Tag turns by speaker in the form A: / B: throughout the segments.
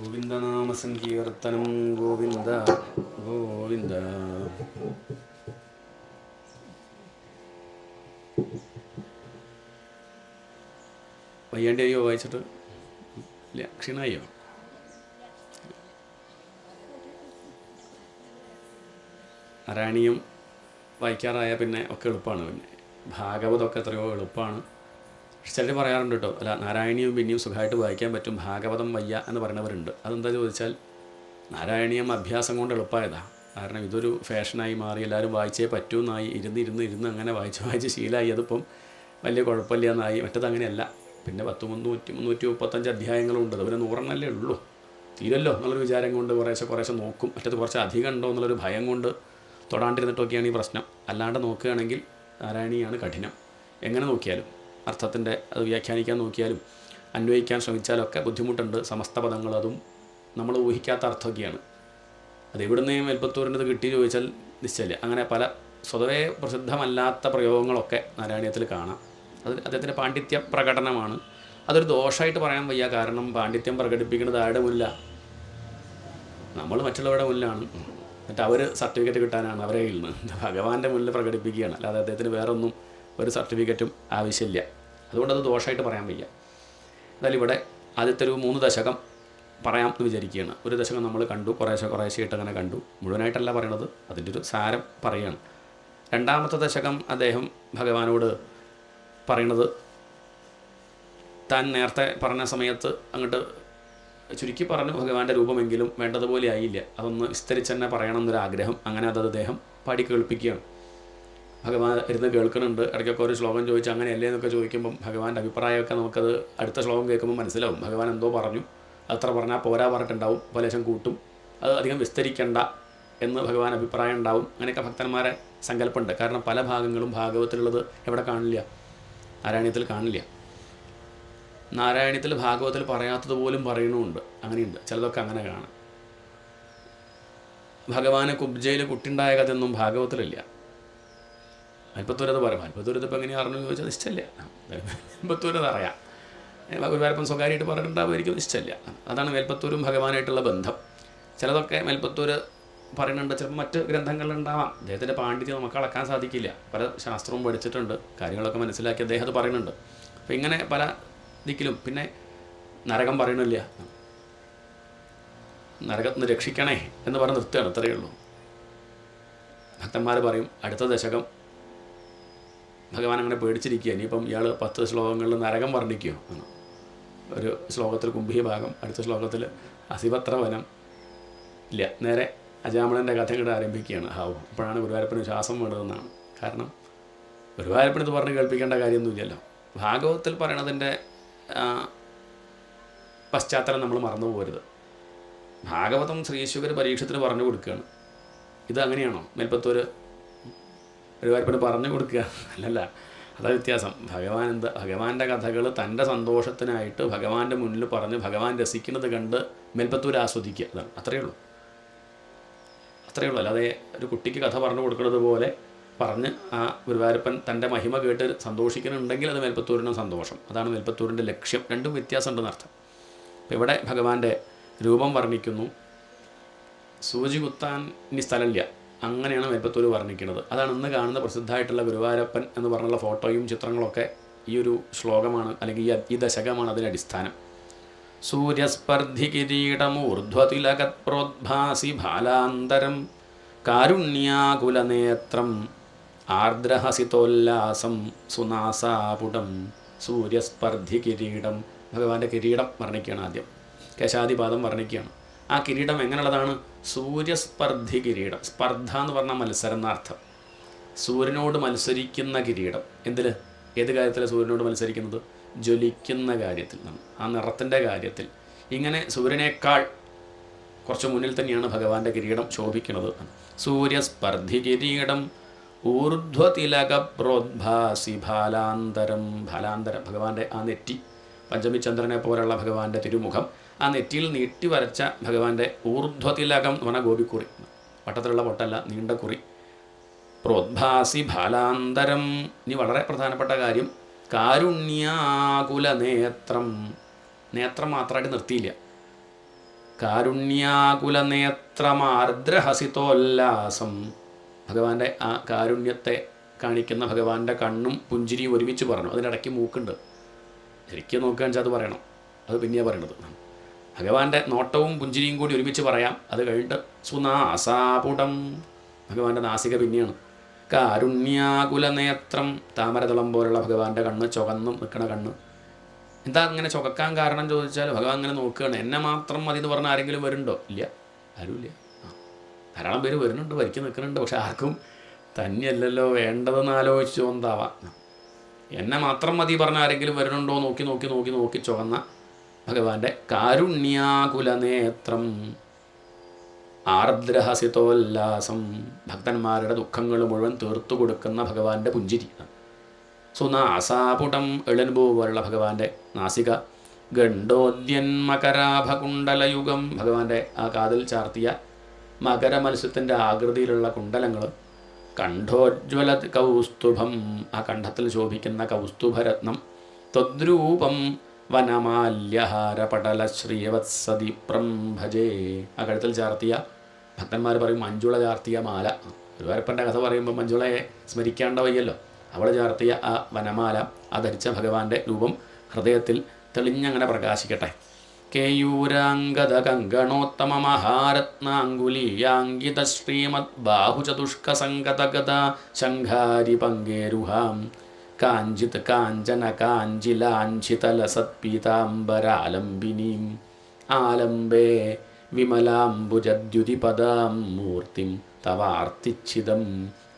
A: ഗോവിന്ദനാമസങ്കീർത്തനം ഗോവിന്ദ ഗോവിന്ദ. വയ്യാണ്ടി അയ്യോ വായിച്ചിട്ട് ഇല്ല, ക്ഷീണായോ? നാരായണീയം വായിക്കാറായ പിന്നെ ഒക്കെ എളുപ്പമാണ്. പിന്നെ ഭാഗവതമൊക്കെ എത്രയോ എളുപ്പമാണ്. ചിലർ പറയാറുണ്ട് കേട്ടോ, അല്ല നാരായണീയം പിന്നെയും സുഖമായിട്ട് വായിക്കാൻ പറ്റും, ഭാഗവതം വയ്യ എന്ന് പറയുന്നവരുണ്ട്. അതെന്താ ചോദിച്ചാൽ നാരായണീയം അഭ്യാസം കൊണ്ട് എളുപ്പമായതാണ്. കാരണം ഇതൊരു ഫാഷനായി മാറി, എല്ലാവരും വായിച്ചേ പറ്റൂന്നായി, ഇരുന്ന് അങ്ങനെ വായിച്ച് ശീലമായി. അതിപ്പം വലിയ കുഴപ്പമില്ല എന്നായി. മറ്റത് അങ്ങനെയല്ല. പിന്നെ 335 അധ്യായങ്ങളുണ്ട്. അതുപോലെ 100 ഉള്ളൂ, തീരല്ലോ എന്നുള്ളൊരു വിചാരം കൊണ്ട് കുറേശ്ശെ നോക്കും. മറ്റത് കുറച്ച് അധികം ഉണ്ടോ എന്നുള്ളൊരു ഭയം കൊണ്ട് തൊടാണ്ടിരുന്നിട്ടൊക്കെയാണ് ഈ പ്രശ്നം. അല്ലാണ്ട് നോക്കുകയാണെങ്കിൽ നാരായണീയാണ് കഠിനം. എങ്ങനെ നോക്കിയാലും അർത്ഥത്തിൻ്റെ അത് വ്യാഖ്യാനിക്കാൻ നോക്കിയാലും അന്വയിക്കാൻ ശ്രമിച്ചാലൊക്കെ ബുദ്ധിമുട്ടുണ്ട്. സമസ്ത പദങ്ങൾ അതും നമ്മൾ ഊഹിക്കാത്ത അർത്ഥമൊക്കെയാണ്. അത് എവിടുന്ന് മേൽപ്പത്തൂരിൻ്റെ കിട്ടി ചോദിച്ചാൽ നിശ്ചയില്ല. അങ്ങനെ പല സ്വതവേ പ്രസിദ്ധമല്ലാത്ത പ്രയോഗങ്ങളൊക്കെ നാരായണീയത്തിൽ കാണാം. അത് അദ്ദേഹത്തിൻ്റെ പാണ്ഡിത്യ പ്രകടനമാണ്. അതൊരു ദോഷമായിട്ട് പറയാൻ വയ്യ. കാരണം പാണ്ഡിത്യം പ്രകടിപ്പിക്കുന്നത് ആരുടെ മുന്നിലാണ്? നമ്മൾ മറ്റുള്ളവരുടെ മുന്നിലാണ്. എന്നിട്ട് അവർ സർട്ടിഫിക്കറ്റ് കിട്ടാനാണ് അവരെ കയ്യിൽ നിന്ന്. ഭഗവാന്റെ മുന്നിൽ പ്രകടിപ്പിക്കുകയാണ്. അല്ലാതെ അദ്ദേഹത്തിന് വേറൊന്നും ഒരു സർട്ടിഫിക്കറ്റും ആവശ്യമില്ല. അതുകൊണ്ടത് ദോഷമായിട്ട് പറയാൻ വയ്യ. എന്നാലും ഇവിടെ ആദ്യത്തെ ഒരു 3 ദശകം പറയാം എന്ന് വിചാരിക്കുകയാണ്. ഒരു ദശകം നമ്മൾ കണ്ടു, കുറേശ്ശെയായിട്ട് അങ്ങനെ കണ്ടു. മുഴുവനായിട്ടല്ല പറയണത്, അതിൻ്റെ ഒരു സാരം പറയുകയാണ്. 2ാമത്തെ ദശകം അദ്ദേഹം ഭഗവാനോട് പറയണത് താൻ നേരത്തെ പറഞ്ഞ സമയത്ത് അങ്ങോട്ട് ചുരുക്കി പറഞ്ഞു ഭഗവാന്റെ രൂപമെങ്കിലും വേണ്ടതുപോലെ ആയില്ല, അതൊന്ന് വിസ്തരിച്ച് തന്നെ പറയണം എന്നൊരാഗ്രഹം. അങ്ങനെ അത് അദ്ദേഹം പാടി കേൾപ്പിക്കുകയാണ്. ഭഗവാൻ ഇരുന്ന് കേൾക്കുന്നുണ്ട്. ഇടയ്ക്കൊക്കെ ഒരു ശ്ലോകം ചോദിച്ച് അങ്ങനെയല്ലേ എന്നൊക്കെ ചോദിക്കുമ്പം ഭഗവാന്റെ അഭിപ്രായമൊക്കെ നമുക്കത് അടുത്ത ശ്ലോകം കേൾക്കുമ്പോൾ മനസ്സിലാവും. ഭഗവാൻ എന്തോ പറഞ്ഞു, അത്ര പറഞ്ഞാൽ പോരാ പറഞ്ഞിട്ടുണ്ടാവും, പലേശം കൂട്ടും, അത് അധികം വിസ്തരിക്കണ്ട എന്ന് ഭഗവാൻ അഭിപ്രായം ഉണ്ടാവും. അങ്ങനെയൊക്കെ ഭക്തന്മാരെ സങ്കല്പമുണ്ട്. കാരണം പല ഭാഗങ്ങളും ഭാഗവത്തിലുള്ളത് എവിടെ കാണില്ല, നാരായണീയത്തിൽ കാണില്ല. നാരായണീയത്തിൽ ഭാഗവത്തിൽ പറയാത്തത് പോലും പറയണമുണ്ട്. അങ്ങനെയുണ്ട്, ചിലതൊക്കെ അങ്ങനെ കാണാം. ഭഗവാന് കുബ്ജയിൽ കുട്ടിണ്ടായ കഥയൊന്നും ഭാഗവത്തിലില്ല. മേൽപ്പത്തൂരത് പറയാം. മേൽപ്പത്തൂരത് ഇപ്പം എങ്ങനെയാണ് അറിഞ്ഞു ചോദിച്ചാൽ നിശ്ചയില്ല. മേൽപ്പത്തൂരത് അറിയാം. ഗുരുവായൂരപ്പൻ സ്വകാര്യമായിട്ട് പറഞ്ഞിട്ടുണ്ടാവുമായിരിക്കും, നിശ്ചയില്ല. അതാണ് മേൽപ്പത്തൂരും ഭഗവാനായിട്ടുള്ള ബന്ധം. ചിലതൊക്കെ മേൽപ്പത്തൂര് പറയുന്നുണ്ട്, ചിലപ്പോൾ മറ്റ് ഗ്രന്ഥങ്ങളിലുണ്ടാവാം. അദ്ദേഹത്തിൻ്റെ പാണ്ഡിത്യം നമുക്ക് അളക്കാൻ സാധിക്കില്ല. പല ശാസ്ത്രവും പഠിച്ചിട്ടുണ്ട്, കാര്യങ്ങളൊക്കെ മനസ്സിലാക്കി അദ്ദേഹം അത് പറയുന്നുണ്ട്. അപ്പം ഇങ്ങനെ പല ദിക്കിലും. പിന്നെ നരകം പറയണില്ല, നരകത്തിന് രക്ഷിക്കണേ എന്ന് പറഞ്ഞ് നിർത്തുകയാണ്. അത്രയേ ഉള്ളൂ. ഭക്തന്മാർ പറയും അടുത്ത ദശകം ഭഗവാൻ അങ്ങനെ പേടിച്ചിരിക്കുക, ഇനിയിപ്പം ഇയാൾ 10 ശ്ലോകങ്ങളിൽ നരകം വർണ്ണിക്കുമോ? ഒരു ശ്ലോകത്തിൽ കുംഭീഭാഗം, അടുത്ത ശ്ലോകത്തിൽ അസിപത്രവനം. ഇല്ല, നേരെ അജാമളൻ്റെ കഥ ഇങ്ങോട്ട് ആരംഭിക്കുകയാണ്. അപ്പോഴാണ് ഗുരുവായൂരപ്പന് ശ്വാസം വേണ്ടതെന്നാണ്. കാരണം ഗുരുവായൂരപ്പന് ഇത് പറഞ്ഞ് കേൾപ്പിക്കേണ്ട കാര്യമൊന്നുമില്ലല്ലോ. ഭാഗവത്തിൽ പറയണതിൻ്റെ പശ്ചാത്തലം നമ്മൾ മറന്നു പോകരുത്. ഭാഗവതം ശ്രീശുകർ പരീക്ഷത്തിന് പറഞ്ഞു കൊടുക്കുകയാണ്. ഇത് അങ്ങനെയാണോ മേൽപ്പത്തൂര് ഗുരുവായൂരപ്പന് പറഞ്ഞു കൊടുക്കുക? അല്ലല്ല, അതാ വ്യത്യാസം. ഭഗവാന്റെ കഥകൾ തൻ്റെ സന്തോഷത്തിനായിട്ട് ഭഗവാന്റെ മുന്നിൽ പറഞ്ഞ് ഭഗവാൻ രസിക്കുന്നത് കണ്ട് മേൽപ്പത്തൂർ ആസ്വദിക്കുക. അതാണ്, അത്രയേ ഉള്ളൂ. അല്ലാതെ ഒരു കുട്ടിക്ക് കഥ പറഞ്ഞു കൊടുക്കുന്നത് പോലെ പറഞ്ഞ് ആ ഗുരുവായൂരപ്പൻ തൻ്റെ മഹിമ കേട്ട് സന്തോഷിക്കുന്നുണ്ടെങ്കിൽ അത് മേൽപ്പത്തൂരിനും സന്തോഷം. അതാണ് മേൽപ്പത്തൂരിൻ്റെ ലക്ഷ്യം. രണ്ടും വ്യത്യാസമുണ്ടെന്നർത്ഥം. അപ്പോൾ ഇവിടെ ഭഗവാന്റെ രൂപം വർണ്ണിക്കുന്നു. സൂചി കുത്താൻ ഇനി സ്ഥലമില്ല, അങ്ങനെയാണ് മേൽപ്പത്തൂർ വർണ്ണിക്കുന്നത്. അതാണ് ഇന്ന് കാണുന്ന പ്രസിദ്ധമായിട്ടുള്ള ഗുരുവായൂരപ്പൻ എന്ന് പറഞ്ഞുള്ള ഫോട്ടോയും ചിത്രങ്ങളൊക്കെ ഈ ഒരു ശ്ലോകമാണ്, അല്ലെങ്കിൽ ഈ ദശകമാണ് അതിൻ്റെ അടിസ്ഥാനം. സൂര്യസ്പർദ്ധി കിരീടമൂർധ്വതിലകത് പ്രോദ്ഭാസി ഭാലാന്തരം കാരുണ്യാകുലനേത്രം ആർദ്രഹസിതോല്ലാസം സുനാസാപുടം. സൂര്യസ്പർദ്ധി കിരീടം, ഭഗവാന്റെ കിരീടം വർണ്ണിക്കുകയാണ്. ആദ്യം കേശാദിപാദം വർണ്ണിക്കുകയാണ്. ആ കിരീടം എങ്ങനെയുള്ളതാണ്? സൂര്യസ്പർദ്ധി കിരീടം. സ്പർദ്ധ എന്ന് പറഞ്ഞാൽ മത്സരം എന്നർത്ഥം. സൂര്യനോട് മത്സരിക്കുന്ന കിരീടം. ഏത് കാര്യത്തിലാണ് സൂര്യനോട് മത്സരിക്കുന്നത്? ജ്വലിക്കുന്ന കാര്യത്തിൽ, ആ നിറത്തിൻ്റെ കാര്യത്തിൽ. ഇങ്ങനെ സൂര്യനേക്കാൾ കുറച്ച് മുന്നിൽ തന്നെയാണ് ഭഗവാന്റെ കിരീടം ശോഭിക്കുന്നത്. സൂര്യസ്പർദ്ധി കിരീടം ഊർധ്വതിലക പ്രോദ്ഭാസി ഭാലാന്തരം. ഭാലാന്തരം ഭഗവാന്റെ ആ നെറ്റി, പഞ്ചമിചന്ദ്രനെ പോലെയുള്ള ഭഗവാന്റെ തിരുമുഖം, ആ നെറ്റിയിൽ നീട്ടി വരച്ച ഭഗവാന്റെ ഊർധ്വതിലകം എന്ന് പറഞ്ഞാൽ ഗോപിക്കുറി, വട്ടത്തിലുള്ള പൊട്ടല്ല, നീണ്ട കുറി. പ്രോദ്ഭാസി ഭാലാന്തരം. ഇനി വളരെ പ്രധാനപ്പെട്ട കാര്യം, കാരുണ്യാകുല നേത്രം. നേത്രം മാത്രമായിട്ട് നിർത്തിയില്ല, കാരുണ്യാകുലനേത്രമാർദ്രഹസിതോല്ലാസം. ഭഗവാന്റെ ആ കാരുണ്യത്തെ കാണിക്കുന്ന ഭഗവാന്റെ കണ്ണും പുഞ്ചിരിയും ഒരുമിച്ച് പറഞ്ഞു. അതിനിടയ്ക്ക് മൂക്കുണ്ട്. ശരിക്കും നോക്കുകയാണെന്ന് വെച്ചാൽ അത് പറയണം, അത് പിന്നെയാണ് പറയണത്. ഭഗവാന്റെ നോട്ടവും പുഞ്ചിരിയും കൂടി ഒരുമിച്ച് പറയാം. അത് കഴിഞ്ഞിട്ട് സുനാസാപുടം, ഭഗവാന്റെ നാസിക പിന്നെയാണ്. കാരുണ്യാകുലനേത്രം, താമരതളം പോലുള്ള ഭഗവാന്റെ കണ്ണ്, ചുവന്നും നിൽക്കണ കണ്ണ്. എന്താ അങ്ങനെ ചുവക്കാൻ കാരണം ചോദിച്ചാൽ ഭഗവാൻ അങ്ങനെ നോക്കുകയാണ്. എന്നെ മാത്രം മതി എന്ന് പറഞ്ഞാൽ ആരെങ്കിലും വരുന്നുണ്ടോ? ഇല്ല, ആരുമില്ല. ധാരാളം പേര് വരുന്നുണ്ട്, വരിക്ക് നിൽക്കുന്നുണ്ട്. പക്ഷെ ആർക്കും തന്നെയല്ലല്ലോ വേണ്ടതെന്ന് ആലോചിച്ചു എന്താവാം. എന്നെ മാത്രം മതി പറഞ്ഞ ആരെങ്കിലും വരുന്നുണ്ടോ നോക്കി നോക്കി നോക്കി നോക്കി ചുവന്ന ഭഗവാന്റെ കാരുണ്യാകുലനേത്രം, ആർദ്രഹസിതോല്ലാസം, ഭക്തന്മാരുടെ ദുഃഖങ്ങൾ മുഴുവൻ തീർത്തു കൊടുക്കുന്ന ഭഗവാന്റെ പുഞ്ചിരി. സുനാസാപുടം, എളൻപൂ പോലുള്ള ഭഗവാന്റെ നാസിക. ഗണ്ഡോദ്യൻ മകരാഭകുണ്ടലയുഗം, ഭഗവാന്റെ ആ കാതിൽ ചാർത്തിയ മകരമത്സ്യത്തിൻ്റെ ആകൃതിയിലുള്ള കുണ്ടലങ്ങൾ. കണ്ഠോജ്വല കൗസ്തുഭം, ആ കണ്ഠത്തിൽ ശോഭിക്കുന്ന കൗസ്തുഭരത്നം. ത്വദ്രൂപം വനമാല്യഹാരപടല ശ്രീവത്സദീപ്രം ഭജേ, ആ കഴുത്തിൽ ചാർത്തിയ, ഭക്തന്മാർ പറയും മഞ്ജുള ചാർത്തിയ മാല. ഗുരുവായൂരപ്പൻ്റെ കഥ പറയുമ്പോൾ മഞ്ജുളയെ സ്മരിക്കാണ്ട വയ്യല്ലോ. അവൾ ചാർത്തിയ ആ വനമാല, ആ ധരിച്ച ഭഗവാന്റെ രൂപം ഹൃദയത്തിൽ തെളിഞ്ഞങ്ങനെ പ്രകാശിക്കട്ടെ. കേയൂരാംഗത കങ്കണോത്തമ മഹാരത്നാങ്കുലീയാങ്കിത ശ്രീമദ് ബാഹുചതുഷ്ക സംഗതഗത ശംഘാരി പങ്കേരുഹാം കാഞ്ചിത് കാഞ്ചന കാഞ്ചിലാഞ്ചിതലസത്പീതാംബരാലംബിനീം ആലംബേ വിമലാംബുജദ്യുതിപദാം മൂർത്തിം തവാർത്തിച്ഛിതം.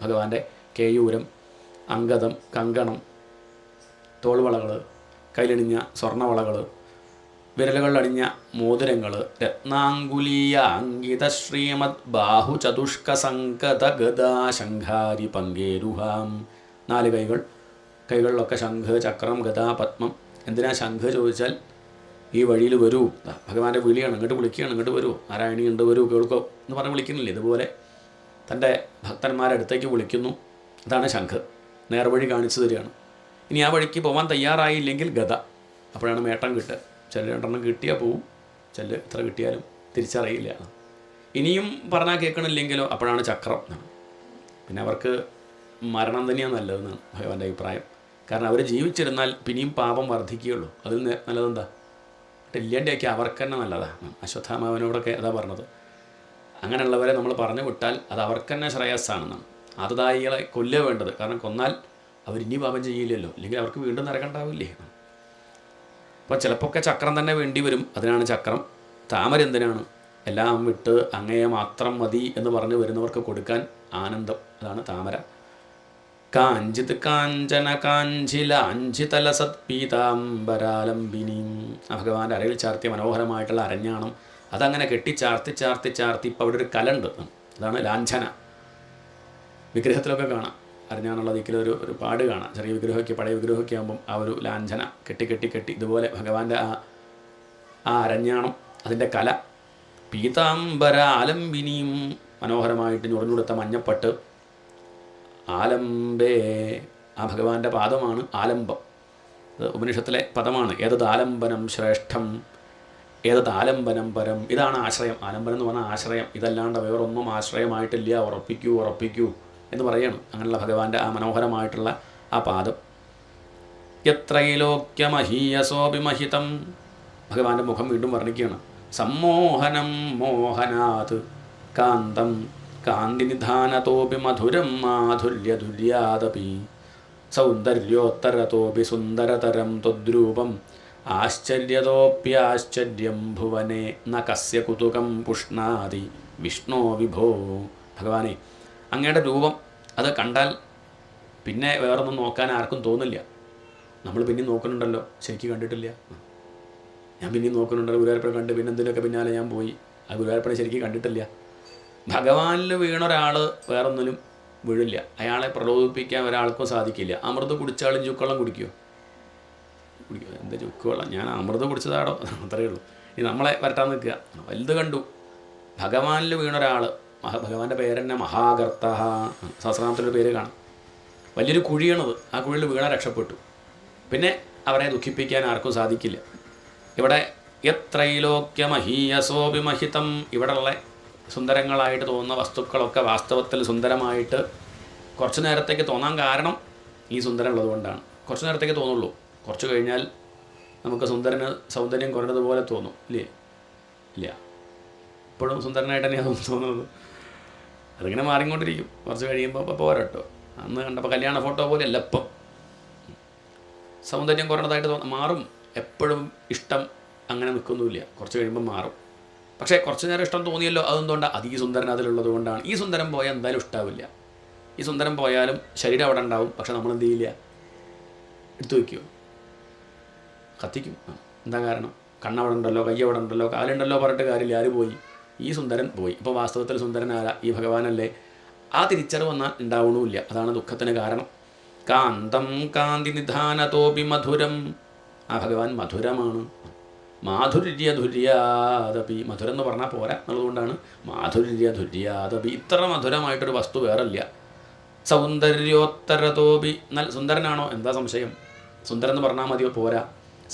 A: ഭഗവാന്റെ കേയൂരം, അംഗതം, കങ്കണം, തോൾവളകൾ, കയ്യിലണിഞ്ഞ സ്വർണ്ണവളകൾ, വിരലുകളിലണിഞ്ഞ മോതിരങ്ങൾ, രത്നാങ്കുലീയ അങ്കിത ശ്രീമദ് ബാഹുചതുഷ്ക സംഗത ഗദാ ശംഘാരി പങ്കേരുഹാം. 4 കൈകൾ, കൈകളിലൊക്കെ ശംഖ്, ചക്രം, ഗദ, പത്മം. എന്തിനാ ശംഖ് ചോദിച്ചാൽ ഈ വഴിയിൽ വരൂ, ഭഗവാന്റെ വിളിയാണ്, ഇങ്ങോട്ട് വിളിക്കുകയാണ്, ഇങ്ങോട്ട് വരൂ, നാരായണി ഉണ്ട്, വരൂ, കേൾക്കോ എന്ന് പറഞ്ഞ് വിളിക്കുന്നില്ലേ. ഇതുപോലെ തൻ്റെ ഭക്തന്മാരുടെ അടുത്തേക്ക് വിളിക്കുന്നു. അതാണ് ശംഖ്, നേർവഴി കാണിച്ചു തരികയാണ്. ഇനി ആ വഴിക്ക് പോകാൻ തയ്യാറായില്ലെങ്കിൽ ഗദ, അപ്പോഴാണ് മേട്ടം കിട്ടുക. ചില 2 കിട്ടിയാൽ പോവും, ചില എത്ര കിട്ടിയാലും തിരിച്ചറിയില്ല. ഇനിയും പറഞ്ഞാൽ കേൾക്കണില്ലെങ്കിലോ അപ്പോഴാണ് ചക്രം. പിന്നെ അവർക്ക് മരണം തന്നെയാണ് നല്ലതെന്നാണ് ഭഗവാന്റെ അഭിപ്രായം. കാരണം അവർ ജീവിച്ചിരുന്നാൽ പിന്നെയും പാപം വർദ്ധിക്കുകയുള്ളൂ. അതിൽ നല്ലതെന്താ? ഇല്ലാണ്ടിയൊക്കെ അവർക്ക് തന്നെ നല്ലതാണ്. അശ്വത്ഥാമാവനോടൊക്കെ അതാ പറഞ്ഞത്. അങ്ങനെയുള്ളവരെ നമ്മൾ പറഞ്ഞു വിട്ടാൽ അത് അവർക്ക് തന്നെ ശ്രേയസ്സാണെന്നാണ്. ആദതായികളെ കൊല്ലുക വേണ്ടത്. കാരണം കൊന്നാൽ അവരിനി പാപം ചെയ്യില്ലല്ലോ, ഇല്ലെങ്കിൽ അവർക്ക് വീണ്ടും നരകണ്ടാവില്ലേ. അപ്പോൾ ചിലപ്പോൾ ഒക്കെ ചക്രം തന്നെ വേണ്ടി വരും. അതിനാണ് ചക്രം. താമര എന്തിനാണ്? എല്ലാം വിട്ട് അങ്ങയെ മാത്രം മതി എന്ന് പറഞ്ഞു വരുന്നവർക്ക് കൊടുക്കാൻ ആനന്ദം. അതാണ് താമര. കാഞ്ചിത് കാഞ്ചന കാഞ്ചിലാഞ്ചിതലസത് പീതാംബരാലംബിനീം, ഭഗവാന്റെ അരയിൽ ചാർത്തിയ മനോഹരമായിട്ടുള്ള അരഞ്ഞാണം. അതങ്ങനെ കെട്ടിച്ചാർത്തി ചാർത്തി ചാർത്തി ഇപ്പോൾ അവിടെ ഒരു കലുണ്ട്. അതാണ് ലാഞ്ചന. വിഗ്രഹത്തിലൊക്കെ കാണാം, അരഞ്ഞാണുള്ള ദിക്കിലൊരു പാട് കാണാം. ചെറിയ വിഗ്രഹമൊക്കെ പഴയ വിഗ്രഹമൊക്കെ ആകുമ്പം ആ ഒരു ലാഞ്ചന കെട്ടി കെട്ടി കെട്ടി ഇതുപോലെ ഭഗവാന്റെ ആ അരഞ്ഞാണം, അതിൻ്റെ കല. പീതാംബര ആലംബിനിയും, മനോഹരമായിട്ട് ഞുറഞ്ഞുകൊടുത്ത മഞ്ഞപ്പട്ട്. ആലംബേ, ആ ഭഗവാന്റെ പാദമാണ് ആലംബം. അത് ഉപനിഷത്തിലെ പദമാണ്. ഏതത് ആലംബനം ശ്രേഷ്ഠം, ഏതത് ആലംബനം പരം. ഇതാണ് ആശ്രയം. ആലംബനം എന്ന് പറഞ്ഞാൽ ആശ്രയം. ഇതല്ലാണ്ട് വേറൊന്നും ആശ്രയമായിട്ടില്ല. ഉറപ്പിക്കൂ ഉറപ്പിക്കൂ എന്ന് പറയാണ്. അങ്ങനെയുള്ള ഭഗവാന്റെ ആ മനോഹരമായിട്ടുള്ള ആ പാദം. യത്രൈലോക്യമഹീയസോപിമഹിതം, ഭഗവാന്റെ മുഖം വീണ്ടും വർണ്ണിക്കുകയാണ്. സമ്മോഹനം മോഹനാത് കാന്തം കാന്തിനിധാനതോപി മധുരം മാധുര്യതുര്യാദപി സൗന്ദര്യോത്തരതോപി സുന്ദരതരം ത്വദ്രൂപം ആശ്ചര്യതോപ്യാശ്ചര്യം ഭുവനെ ന കസ്യ കുതുകം പുഷ്ണാതി വിഷ്ണോ വിഭോ. ഭഗവാനെ, അങ്ങയുടെ രൂപം അത് കണ്ടാൽ പിന്നെ വേറൊന്നും നോക്കാൻ ആർക്കും തോന്നില്ല. നമ്മൾ പിന്നെയും നോക്കുന്നുണ്ടല്ലോ, ശരിക്കും കണ്ടിട്ടില്ല. ഞാൻ പിന്നെയും നോക്കുന്നുണ്ടല്ലോ, ഗുരുവായൂരപ്പനെ കണ്ട് പിന്നെ എന്തിനൊക്കെ പിന്നാലെ ഞാൻ പോയി. ആ ഗുരുവായൂരപ്പനെ ശരിക്കും കണ്ടിട്ടില്ല. ഭഗവാനിൽ വീണൊരാൾ വേറൊന്നിലും വീഴില്ല. അയാളെ പ്രലോഭിപ്പിക്കാൻ ഒരാൾക്കും സാധിക്കില്ല. അമൃത് കുടിച്ചാലും ചുക്കുവെള്ളം കുടിക്കുമോ? എന്താ ചുക്കുവെള്ളം? ഞാൻ അമൃത് കുടിച്ചതാടോ, അത്രയേ ഉള്ളൂ. ഇനി നമ്മളെ വരട്ടാൻ നിൽക്കുക. വലുത് കണ്ടു. ഭഗവാനിൽ വീണൊരാൾ, ഭഗവാന്റെ പേരെന്നെ മഹാകർത്ത, സഹസ്രനാമത്തിലൊരു പേര് കാണാം. വലിയൊരു കുഴിയാണത്. ആ കുഴിയിൽ വീണ രക്ഷപ്പെട്ടു. പിന്നെ അവരെ ദുഃഖിപ്പിക്കാൻ ആർക്കും സാധിക്കില്ല. ഇവിടെ യത്രൈലോക്യമഹീയസോപിമഹിതം. ഇവിടെയുള്ള സുന്ദരങ്ങളായിട്ട് തോന്നുന്ന വസ്തുക്കളൊക്കെ വാസ്തവത്തിൽ സുന്ദരമായിട്ട് കുറച്ച് നേരത്തേക്ക് തോന്നാൻ കാരണം ഈ സുന്ദരം ഉള്ളതുകൊണ്ടാണ്. കുറച്ച് നേരത്തേക്ക് തോന്നുള്ളൂ. കുറച്ച് കഴിഞ്ഞാൽ നമുക്ക് സൗന്ദര്യം കുറഞ്ഞതുപോലെ തോന്നും, ഇല്ലേ? ഇല്ല, ഇപ്പോഴും സുന്ദരനായിട്ട് തന്നെയാണ് തോന്നുന്നത്. അതിങ്ങനെ മാറിക്കൊണ്ടിരിക്കും. കുറച്ച് കഴിയുമ്പോൾ ഇപ്പോൾ പോരട്ടോ, അന്ന് കണ്ടപ്പോൾ കല്യാണ ഫോട്ടോ പോലെയല്ല ഇപ്പം. സൗന്ദര്യം കുറഞ്ഞതായിട്ട് മാറും. എപ്പോഴും ഇഷ്ടം അങ്ങനെ നിൽക്കൊന്നുമില്ല, കുറച്ച് കഴിയുമ്പോൾ മാറും. പക്ഷേ കുറച്ച് നേരം ഇഷ്ടം തോന്നിയല്ലോ, അതെന്തുകൊണ്ടാണ്? അത് ഈ സുന്ദരൻ അതിലുള്ളത് കൊണ്ടാണ്. ഈ സുന്ദരം പോയാൽ എന്തായാലും ഇഷ്ടാവില്ല. ഈ സുന്ദരം പോയാലും ശരീരം അവിടെ ഉണ്ടാവും, പക്ഷെ നമ്മൾ എന്ത് ചെയ്യില്ല, എടുത്തു വയ്ക്കുമോ? കത്തിക്കും. എന്താ കാരണം? കണ്ണവിടെ ഉണ്ടല്ലോ, കൈ അവിടെ ഉണ്ടല്ലോ, കാലുണ്ടല്ലോ പറഞ്ഞിട്ട് കാര്യമില്ല. ആര് പോയി? ഈ സുന്ദരൻ പോയി. ഇപ്പോൾ വാസ്തവത്തിൽ സുന്ദരൻ ആരാ? ഈ ഭഗവാനല്ലേ. ആ തിരിച്ചറിവ് വന്നാൽ ഉണ്ടാവണമില്ല. അതാണ് ദുഃഖത്തിന് കാരണം. കാന്തം കാന്തി നിധാനതോപി മധുരം. ആ ഭഗവാൻ മധുരമാണ്. മാധുര്യധുര്യാദപി. മധുരം എന്ന് പറഞ്ഞാൽ പോരാ എന്നുള്ളതുകൊണ്ടാണ് മാധുര്യധുര്യാദപി. ഇത്ര മധുരമായിട്ടൊരു വസ്തു വേറല്ല. സൗന്ദര്യോത്തരതോപി. എന്നാൽ സുന്ദരനാണോ? എന്താ സംശയം? സുന്ദരൻ എന്ന് പറഞ്ഞാൽ മതിയോ? പോരാ.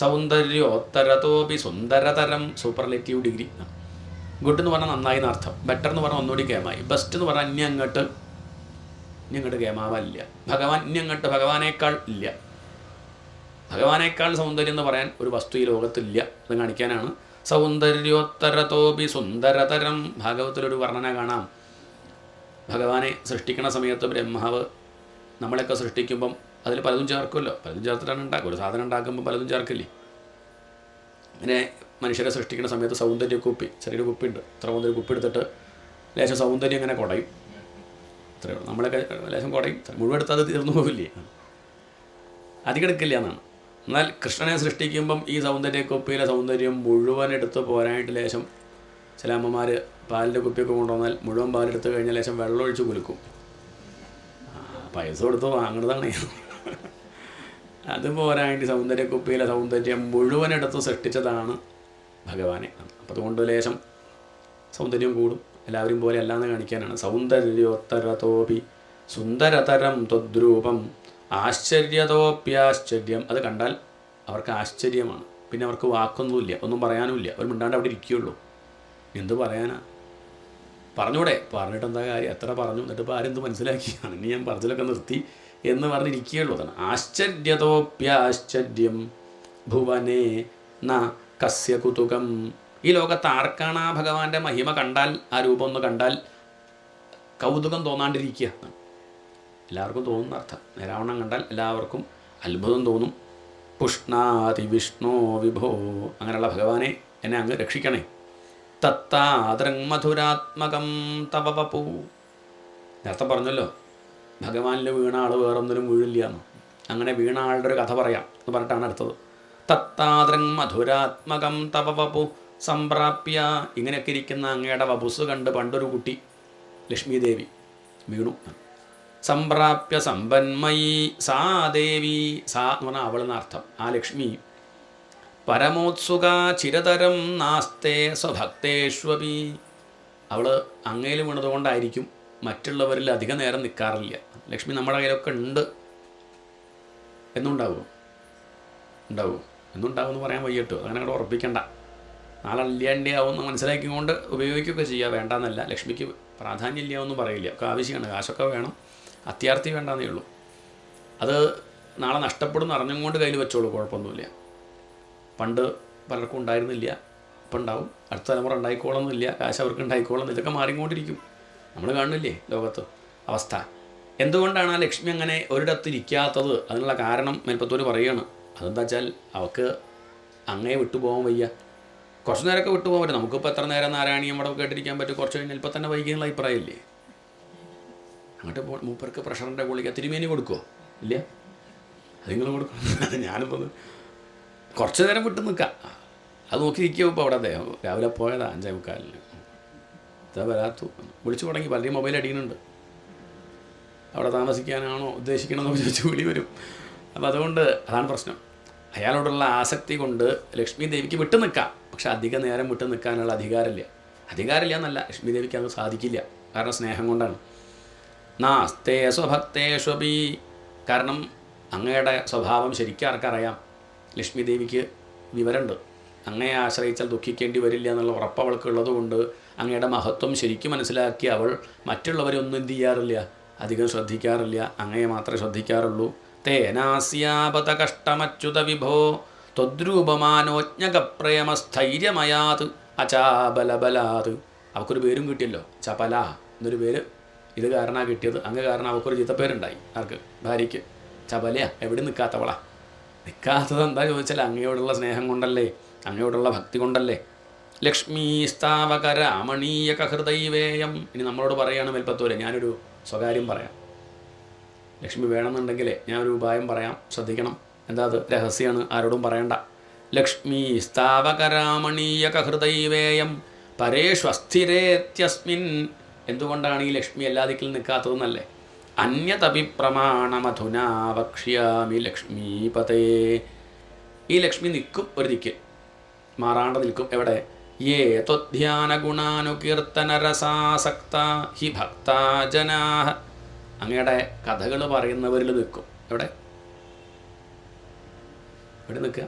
A: സൗന്ദര്യോത്തരതോപി സുന്ദരതരം. Superlative degree. ഗുഡ് എന്ന് പറഞ്ഞാൽ നന്നായി എന്നർത്ഥം. ബെറ്റർ എന്ന് പറഞ്ഞാൽ ഒന്നുകൂടി കേമായി. ബെസ്റ്റ് എന്ന് പറഞ്ഞാൽ ഇനി അങ്ങോട്ട് കേമാവില്ല. ഭഗവാൻ ഇനി അങ്ങോട്ട് ഭഗവാനേക്കാൾ ഇല്ല. ഭഗവാനേക്കാൾ സൗന്ദര്യം എന്ന് പറയാൻ ഒരു വസ്തു ഈ ലോകത്തില്ല. അത് കാണിക്കാനാണ് സൗന്ദര്യോത്തരതോപി സുന്ദരതരം. ഭാഗവത്തിലൊരു വർണ്ണന കാണാം. ഭഗവാനെ സൃഷ്ടിക്കണ സമയത്ത് ബ്രഹ്മാവ് നമ്മളെയൊക്കെ സൃഷ്ടിക്കുമ്പം അതിൽ പലതും ചേർക്കുമല്ലോ. പലതും ചേർത്തിട്ടാണ് ഉണ്ടാക്കുക. ഒരു സാധനം ഉണ്ടാക്കുമ്പോൾ പലതും ചേർക്കില്ലേ? അങ്ങനെ മനുഷ്യരെ സൃഷ്ടിക്കുന്ന സമയത്ത് സൗന്ദര്യക്കുപ്പി, ചെറിയൊരു കുപ്പിയുണ്ട്. ഇത്ര മുതൽ കുപ്പി എടുത്തിട്ട് ലേശം സൗന്ദര്യം ഇങ്ങനെ കുടയും. ഇത്രയുള്ളൂ. നമ്മളൊക്കെ ലേശം കുടയും. മുഴുവൻ എടുത്താൽ അത് തീർന്നു പോകില്ലേ? അധികം എടുക്കില്ല എന്നാണ്. എന്നാൽ കൃഷ്ണനെ സൃഷ്ടിക്കുമ്പം ഈ സൗന്ദര്യക്കുപ്പിയിലെ സൗന്ദര്യം മുഴുവൻ എടുത്ത് പോരാനായിട്ട് ലേശം ചില അമ്മമാർ പാലിൻ്റെ കുപ്പിയൊക്കെ കൊണ്ടുവന്നാൽ മുഴുവൻ പാലെടുത്ത് കഴിഞ്ഞാൽ ലേശം വെള്ളം ഒഴിച്ച് കുലുക്കും. പൈസ കൊടുത്ത് വാങ്ങുന്നതാണ്. അത് പോരാനായിട്ട് സൗന്ദര്യക്കുപ്പിയിലെ സൗന്ദര്യം മുഴുവൻ എടുത്ത് സൃഷ്ടിച്ചതാണ് ഭഗവാനെ. അപ്പം അതുകൊണ്ട് ലേശം സൗന്ദര്യം കൂടും. എല്ലാവരും പോലെ അല്ലാന്ന് കാണിക്കാനാണ്. സൗന്ദര്യോത്തരതോപി സുന്ദരതരം ത്വദ്രൂപം ആശ്ചര്യതോപ്യാശ്ചര്യം. അത് കണ്ടാൽ അവർക്ക് ആശ്ചര്യമാണ്. പിന്നെ അവർക്ക് വാക്കൊന്നുമില്ല, ഒന്നും പറയാനുമില്ല. അവർ മിണ്ടാണ്ട് അവിടെ ഇരിക്കുകയുള്ളൂ. എന്ത് പറയാനാ? പറഞ്ഞൂടെ? പറഞ്ഞിട്ട് എന്താ കാര്യം? എത്ര പറഞ്ഞു, എന്നിട്ട് ഇപ്പോൾ ആരെന്ത് മനസ്സിലാക്കിയാണ്? ഇനി ഞാൻ പറഞ്ഞതിലൊക്കെ നിർത്തി എന്ന് പറഞ്ഞിരിക്കുകയുള്ളൂ. അതാണ് ആശ്ചര്യതോപ്യാശ്ചര്യം ഭുവനേ ന കസ്യ കുതുകം. ഈ ലോകത്ത് ആർക്കാണ് ആ ഭഗവാന്റെ മഹിമ കണ്ടാൽ, ആ രൂപം ഒന്ന് കണ്ടാൽ കൗതുകം തോന്നാണ്ടിരിക്കുക? എല്ലാവർക്കും തോന്നുന്ന അർത്ഥം. നേരാവണ്ണം കണ്ടാൽ എല്ലാവർക്കും അത്ഭുതം തോന്നും. പുഷ്ണാതി വിഷ്ണു വിഭോ. അങ്ങനെയുള്ള ഭഗവാനെ എന്നെ അങ്ങ് രക്ഷിക്കണേ. തത്താദൃങ് മധുരാത്മകം തവ വപു. നേരത്തെ പറഞ്ഞല്ലോ ഭഗവാനിൽ വീണ ആൾ വേറൊന്നിലും വീഴില്ല എന്ന്. അങ്ങനെ വീണ ആളുടെ ഒരു കഥ പറയാം എന്ന് പറഞ്ഞിട്ടാണ് അടുത്തത്. തത്താദൃങ് മധുരാത്മകം തവ വപു സംപ്രാപ്യ. ഇങ്ങനെയൊക്കെ ഇരിക്കുന്ന അങ്ങയുടെ വപുസ് കണ്ട് പണ്ടൊരു കുട്ടി ലക്ഷ്മി ദേവി വീണു. സംപ്രാപ്യ സമ്പന്മയി സാ ദേവി. സാ എന്ന് പറഞ്ഞാൽ അവൾ എന്നർത്ഥം. ആ ലക്ഷ്മി പരമോത്സുക ചിരതരം നാസ്തേ സ്വഭക്തേഷ്വപി. അവൾ അങ്ങയിൽ വീണതുകൊണ്ടായിരിക്കും മറ്റുള്ളവരിൽ അധികം നേരം നിൽക്കാറില്ല. ലക്ഷ്മി നമ്മുടെ കയ്യിലൊക്കെ ഉണ്ട് എന്നുണ്ടാവുമോ? ഉണ്ടാവുമോ? എന്നുണ്ടാവും എന്ന് പറയാൻ വയ്യട്ടോ. അങ്ങനെ അങ്ങോട്ട് ഉറപ്പിക്കണ്ട. നാളെ ഇല്ലാണ്ടാവുമെന്ന് മനസ്സിലാക്കിക്കൊണ്ട് ഉപയോഗിക്കുകയൊക്കെ ചെയ്യുക. വേണ്ടെന്നല്ല. ലക്ഷ്മിക്ക് പ്രാധാന്യം ഇല്ലാവെന്നും പറയില്ല. ഒക്കെ ആവശ്യമാണ്. കാശൊക്കെ വേണം. അത്യാർത്ഥി വേണ്ടെന്നേ ഉള്ളൂ. അത് നാളെ നഷ്ടപ്പെടുമെന്ന് അറിഞ്ഞുകൊണ്ട് കയ്യിൽ വെച്ചോളൂ, കുഴപ്പമൊന്നുമില്ല. പണ്ട് പലർക്കും ഉണ്ടായിരുന്നില്ല, ഇപ്പം ഉണ്ടാവും. അടുത്ത തലമുറ ഉണ്ടായിക്കോളണമെന്നില്ല. കാശ് അവർക്ക് ഉണ്ടായിക്കോളണം. ഇതൊക്കെ മാറിക്കൊണ്ടിരിക്കും. നമ്മൾ കാണുന്നില്ലേ ലോകത്ത് അവസ്ഥ. എന്തുകൊണ്ടാണ് ആ ലക്ഷ്മി അങ്ങനെ ഒരിടത്ത് ഇരിക്കാത്തത്? അതിനുള്ള കാരണം മേൽപ്പത്തൂർ പറയുകയാണ്. അതെന്താ വെച്ചാൽ അവൾക്ക് അങ്ങേ വിട്ടുപോകാൻ വയ്യ. കുറച്ച് നേരമൊക്കെ വിട്ടുപോകാൻ പറ്റും. നമുക്കിപ്പോൾ എത്ര നേരം നാരായണീയം അവിടെ കേട്ടിരിക്കാൻ പറ്റും. കുറച്ച് കഴിഞ്ഞാൽ ഇപ്പം തന്നെ വൈകിയുള്ള അഭിപ്രായമില്ലേ? അങ്ങോട്ട് മൂപ്പർക്ക് പ്രഷറിൻ്റെ ഗുളിക തിരുമേനി കൊടുക്കുമോ? ഇല്ല. അത് നിങ്ങൾ കൊടുക്കണം. അത് ഞാനിപ്പോൾ കുറച്ച് നേരം വിട്ട് നിൽക്കാം. അത് നോക്കിയിരിക്കുമോ? ഇപ്പോൾ അവിടെ അദ്ദേഹം രാവിലെ പോയതാ 5:45. ഇതാ വരാത്തു. വിളിച്ചു തുടങ്ങി. പലരും മൊബൈൽ അടിക്കുന്നുണ്ട്. അവിടെ താമസിക്കാനാണോ ഉദ്ദേശിക്കണമെന്നൊക്കെ ചോദിച്ച് വിളി വരും. അപ്പോൾ അതുകൊണ്ട് അതാണ് പ്രശ്നം. അയാളോടുള്ള ആസക്തി കൊണ്ട് ലക്ഷ്മി ദേവിക്ക് വിട്ടു നിൽക്കാം. പക്ഷെ അധിക നേരം വിട്ടു നിൽക്കാനുള്ള അധികാരമില്ല എന്നല്ല, ലക്ഷ്മി ദേവിക്ക് അത് സാധിക്കില്ല. കാരണം സ്നേഹം കൊണ്ടാണ്. നാസ്തേ സ്വഭക്തേഷ്വപി. കാരണം അങ്ങയുടെ സ്വഭാവം ശരിക്കും ആർക്കറിയാം? ലക്ഷ്മി ദേവിക്ക് വിവരമുണ്ട്. അങ്ങയെ ആശ്രയിച്ചാൽ ദുഃഖിക്കേണ്ടി വരില്ല എന്നുള്ള ഉറപ്പ് അവൾക്കുള്ളതുകൊണ്ട് അങ്ങയുടെ മഹത്വം ശരിക്കും മനസ്സിലാക്കി അവൾ മറ്റുള്ളവരെ ഒന്നും എന്ത് ചെയ്യാറില്ല, അധികം ശ്രദ്ധിക്കാറില്ല, അങ്ങയെ മാത്രമേ ശ്രദ്ധിക്കാറുള്ളൂ. തേനാസ്യാപത കഷ്ടമച്യുത വിഭോ ത്വദ്രൂപമാനോജ്ഞകപ്രേമസ്ഥൈര്യമയാത് അചാബലബലാത്. അവൾക്കൊരു പേരും കിട്ടിയല്ലോ, ചപല എന്നൊരു പേര്. ഇത് കാരണമാണ് കിട്ടിയത്. അങ്ങ് കാരണം അവൾക്കൊരു ചീത്തപ്പേരുണ്ടായി. ആർക്ക്? ഭാര്യയ്ക്ക്. ചപലയാ, എവിടെ നിൽക്കാത്തവളാ. നിൽക്കാത്തത് എന്താ ചോദിച്ചാൽ അങ്ങയോടുള്ള സ്നേഹം കൊണ്ടല്ലേ, അങ്ങയോടുള്ള ഭക്തി കൊണ്ടല്ലേ. ലക്ഷ്മീ സ്ഥാവകരാമണീയക ഹൃദൈവേയം. ഇനി നമ്മളോട് പറയുകയാണ് മേൽപ്പത്തൂര്, ഞാനൊരു സ്വകാര്യം പറയാം. ലക്ഷ്മി വേണമെന്നുണ്ടെങ്കിൽ ഞാനൊരു ഉപായം പറയാം, ശ്രദ്ധിക്കണം. എന്താ അത്? രഹസ്യമാണ്, ആരോടും പറയണ്ട. ലക്ഷ്മീ സ്ഥാവകരാമണീയക ഹൃദൈവേയം പരേഷു അസ്ഥിരേത്യസ്മിൻ. എന്തുകൊണ്ടാണ് ഈ ലക്ഷ്മി എല്ലാ ദിക്കിലും നിൽക്കാത്തതെന്നല്ലേ. അന്യതപി പ്രമാണമധുനാ വക്ഷ്യാമി ലക്ഷ്മീപതേ. ഈ ലക്ഷ്മി നിൽക്കും ഒരു ദിക്കിൽ, മാറാണ്ട് നിൽക്കും. എവിടെ? യേ ത്വധ്യാനഗുണാനുകീർത്തനരസാസക്ത ഹി ഭക്താജനാഹ. അങ്ങയുടെ കഥകൾ പറയുന്നവരിൽ നിൽക്കും. എവിടെ? എവിടെ നിൽക്കുക?